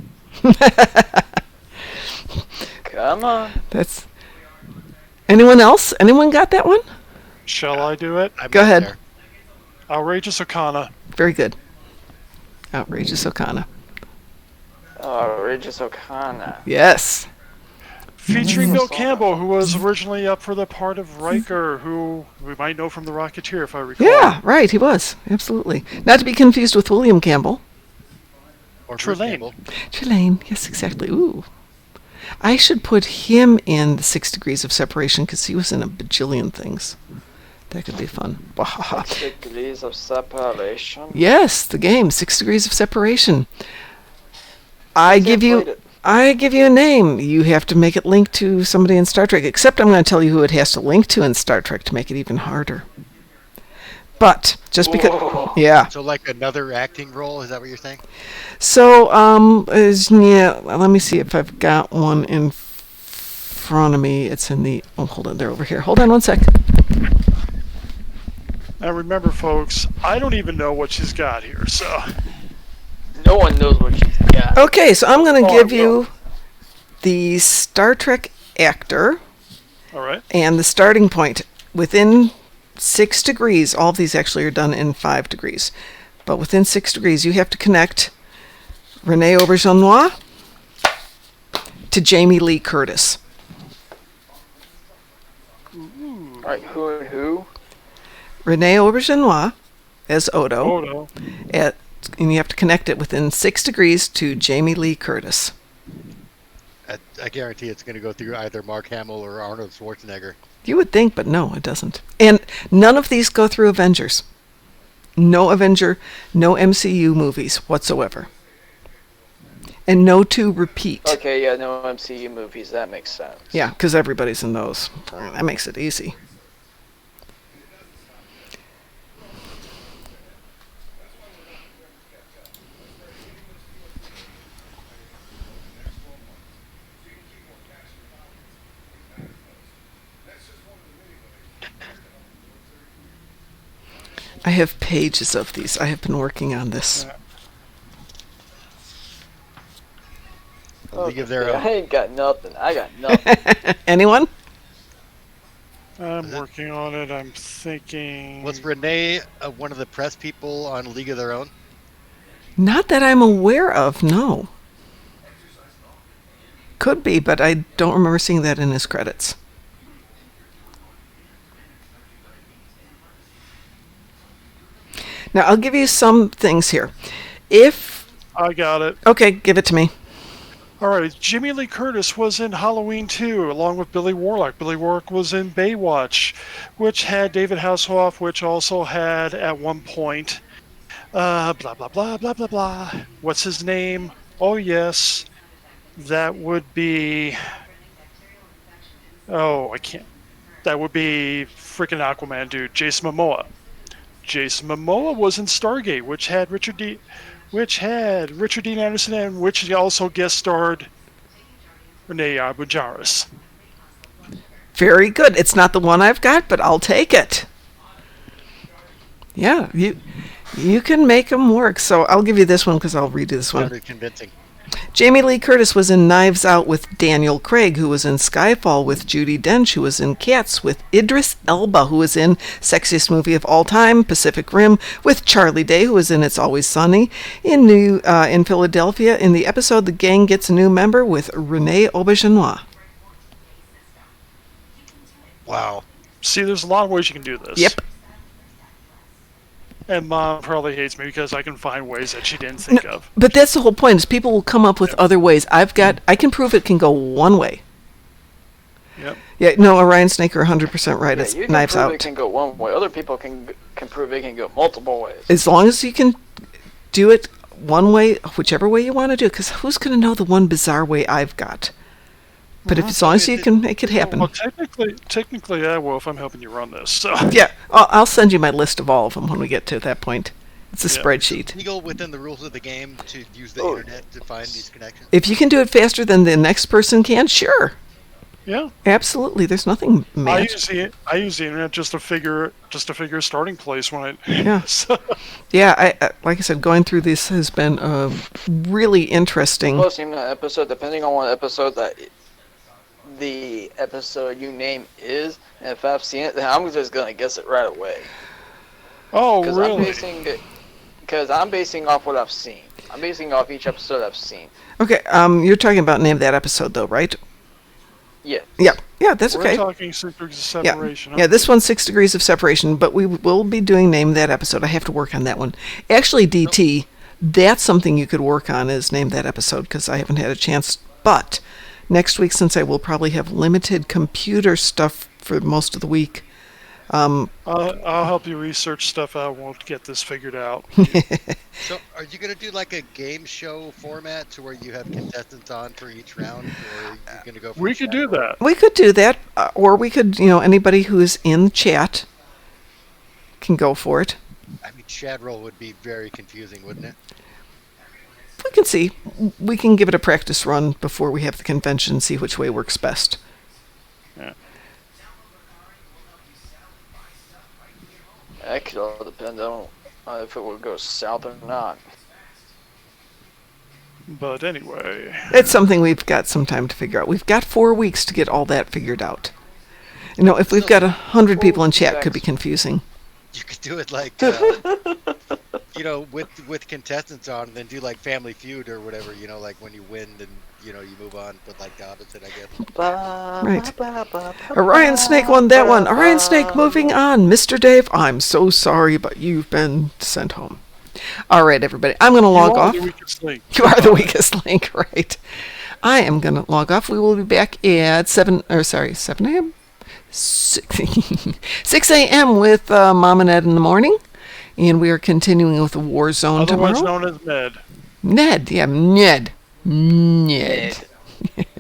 Speaker 11: Come on.
Speaker 2: That's... Anyone else? Anyone got that one?
Speaker 3: Shall I do it?
Speaker 2: Go ahead. There.
Speaker 3: Outrageous Okana.
Speaker 2: Very good. Outrageous Okana.
Speaker 11: Outrageous Okana.
Speaker 2: Yes.
Speaker 3: Featuring Bill Campbell, who was originally up for the part of Riker, who we might know from The Rocketeer, if I recall.
Speaker 2: Yeah, right, he was. Absolutely. Not to be confused with William Campbell.
Speaker 12: Or
Speaker 3: Trelane.
Speaker 2: Trelane, yes, exactly. Ooh. I should put him in the 6 Degrees of Separation because he was in a bajillion things. That could be fun.
Speaker 11: 6 Degrees of Separation?
Speaker 2: Yes, the game, 6 Degrees of Separation. I give you a name. You have to make it link to somebody in Star Trek, except I'm going to tell you who it has to link to in Star Trek to make it even harder. But just because...
Speaker 11: Whoa.
Speaker 2: Yeah.
Speaker 12: So like another acting role, is that what you're saying?
Speaker 2: So, let me see if I've got one in front of me. It's in the... Oh, hold on, they're over here. Hold on one sec.
Speaker 3: Now remember, folks, I don't even know what she's got here, so...
Speaker 11: No one knows what she's got.
Speaker 2: Okay, so I'm going to give you the Star Trek actor.
Speaker 3: All right.
Speaker 2: And the starting point. Within 6 degrees, all of these actually are done in 5 degrees. But within 6 degrees, you have to connect Rene Auberjonois to Jamie Lee Curtis.
Speaker 11: Alright, who and who?
Speaker 2: Rene Auberjonois as Odo.
Speaker 3: Odo.
Speaker 2: And you have to connect it within 6 degrees to Jamie Lee Curtis.
Speaker 12: I guarantee it's going to go through either Mark Hamill or Arnold Schwarzenegger.
Speaker 2: You would think, but no, it doesn't. And none of these go through Avengers. No Avenger, no MCU movies whatsoever. And no to repeat.
Speaker 11: Okay, yeah, no MCU movies, that makes sense.
Speaker 2: Yeah, because everybody's in those. That makes it easy. I have pages of these. I have been working on this.
Speaker 12: League of their own.
Speaker 11: I ain't got nothing. I got nothing.
Speaker 2: Anyone?
Speaker 3: I'm working on it. I'm thinking...
Speaker 12: Was Renee one of the press people on League of Their Own?
Speaker 2: Not that I'm aware of, no. Could be, but I don't remember seeing that in his credits. Now, I'll give you some things here. If...
Speaker 3: I got it.
Speaker 2: Okay, give it to me.
Speaker 3: All right, Jamie Lee Curtis was in Halloween 2, along with Billy Warlock. Billy Warlock was in Baywatch, which had David Hasselhoff, which also had, at one point, blah, blah, blah, blah, blah, blah. What's his name? Oh, yes. That would be... Oh, I can't. That would be freaking Aquaman dude, Jason Momoa. Jason Momoa was in Stargate, which had Richard Dean Anderson, and which also guest starred Rene Auberjonois.
Speaker 2: Very good. It's not the one I've got, but I'll take it. Yeah, you can make them work. So I'll give you this one because I'll redo this one.
Speaker 12: Sounded convincing.
Speaker 2: Jamie Lee Curtis was in Knives Out with Daniel Craig, who was in Skyfall with Judi Dench, who was in Cats with Idris Elba, who was in Sexiest Movie of All Time, Pacific Rim, with Charlie Day, who was in It's Always Sunny, in Philadelphia, in the episode The Gang Gets a New Member with Rene Auberjonois.
Speaker 3: Wow. See, there's a lot of ways you can do this.
Speaker 2: Yep.
Speaker 3: And Mom probably hates me because I can find ways that she didn't think of.
Speaker 2: But that's the whole point, is people will come up with other ways. I can prove it can go one way.
Speaker 3: Yep.
Speaker 2: Yeah, no, Orion Snake are 100% right.
Speaker 11: Yeah,
Speaker 2: It's
Speaker 11: you can
Speaker 2: Knives
Speaker 11: prove
Speaker 2: Out.
Speaker 11: It can go one way. Other people can prove it can go multiple ways.
Speaker 2: As long as you can do it one way, whichever way you want to do it, because who's going to know the one bizarre way I've got? But as long as you can make it happen.
Speaker 3: Well, technically, I will if I'm helping you run this. So.
Speaker 2: Yeah, I'll send you my list of all of them when we get to that point. It's a spreadsheet.
Speaker 12: Is it legal within the rules of the game to use the internet to find these connections?
Speaker 2: If you can do it faster than the next person can, sure.
Speaker 3: Yeah.
Speaker 2: Absolutely. There's nothing
Speaker 3: I
Speaker 2: magic.
Speaker 3: use the internet just to figure a starting place when I.
Speaker 2: Yeah.
Speaker 3: So,
Speaker 2: Yeah, I like I said, going through this has been really interesting.
Speaker 11: Plus, even an episode, depending on what episode the episode you name is, and if I've seen it, then I'm just gonna guess it right away.
Speaker 3: oh, really?
Speaker 11: Because I'm basing off what I've seen. I'm basing off each episode I've seen.
Speaker 2: Okay, you're talking about name that episode, though, right?
Speaker 11: Yeah.
Speaker 2: Yeah, that's okay.
Speaker 3: We're talking 6 degrees of separation.
Speaker 2: Yeah, this one's 6 degrees of separation, but we will be doing name that episode. I have to work on that one. Actually, DT, that's something you could work on is name that episode, because I haven't had a chance. But next week, since I will probably have limited computer stuff for most of the week,
Speaker 3: I'll help you research stuff. I won't get this figured out.
Speaker 12: So, are you going to do like a game show format to where you have contestants on for each round, or are you going to go for
Speaker 3: We could do that.
Speaker 2: We could do that, or we could, anybody who is in the chat can go for it.
Speaker 12: I mean, chat roll would be very confusing, wouldn't it?
Speaker 2: We can see. We can give it a practice run before we have the convention and see which way works best.
Speaker 3: Yeah.
Speaker 11: That could all depend on if it would go south or not.
Speaker 3: But anyway.
Speaker 2: It's something we've got some time to figure out. We've got 4 weeks to get all that figured out. If we've got 100 people in chat, it could be confusing.
Speaker 12: You could do it like, with contestants on, and then do like Family Feud or whatever. Like when you win, then you move on. But like the opposite, I guess.
Speaker 2: Right. Orion Snake won that one. Orion Snake moving on. Mr. Dave, I'm so sorry, but you've been sent home. All right, everybody. I'm going to log off.
Speaker 3: You are the weakest link.
Speaker 2: You are the weakest link, right? I am going to log off. We will be back at 7 a.m. 6 a.m. with Mom and Ed in the morning. And we are continuing with the War Zone
Speaker 3: Otherwise
Speaker 2: tomorrow.
Speaker 3: known as Ned.
Speaker 2: Ned, yeah, Ned.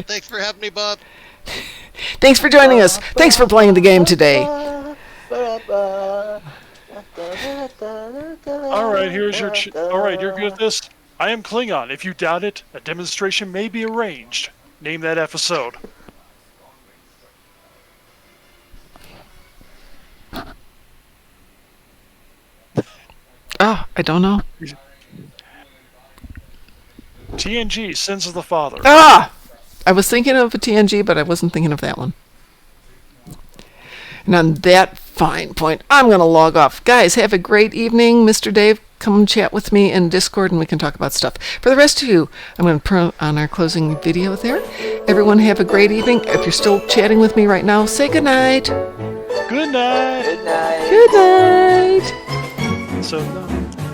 Speaker 12: Thanks for having me, Bob.
Speaker 2: Thanks for joining us. Thanks for playing the game today.
Speaker 3: Alright, here's your... Alright, you're good at this? I am Klingon. If you doubt it, a demonstration may be arranged. Name that episode.
Speaker 2: Oh, I don't know.
Speaker 3: TNG, Sins of the Father.
Speaker 2: Ah! I was thinking of a TNG, but I wasn't thinking of that one. And on that fine point, I'm going to log off. Guys, have a great evening. Mr. Dave, come chat with me in Discord and we can talk about stuff. For the rest of you, I'm going to put on our closing video there. Everyone have a great evening. If you're still chatting with me right now, say good night.
Speaker 3: Good night.
Speaker 11: Good night.
Speaker 2: Good night.
Speaker 3: So,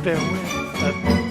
Speaker 3: farewell.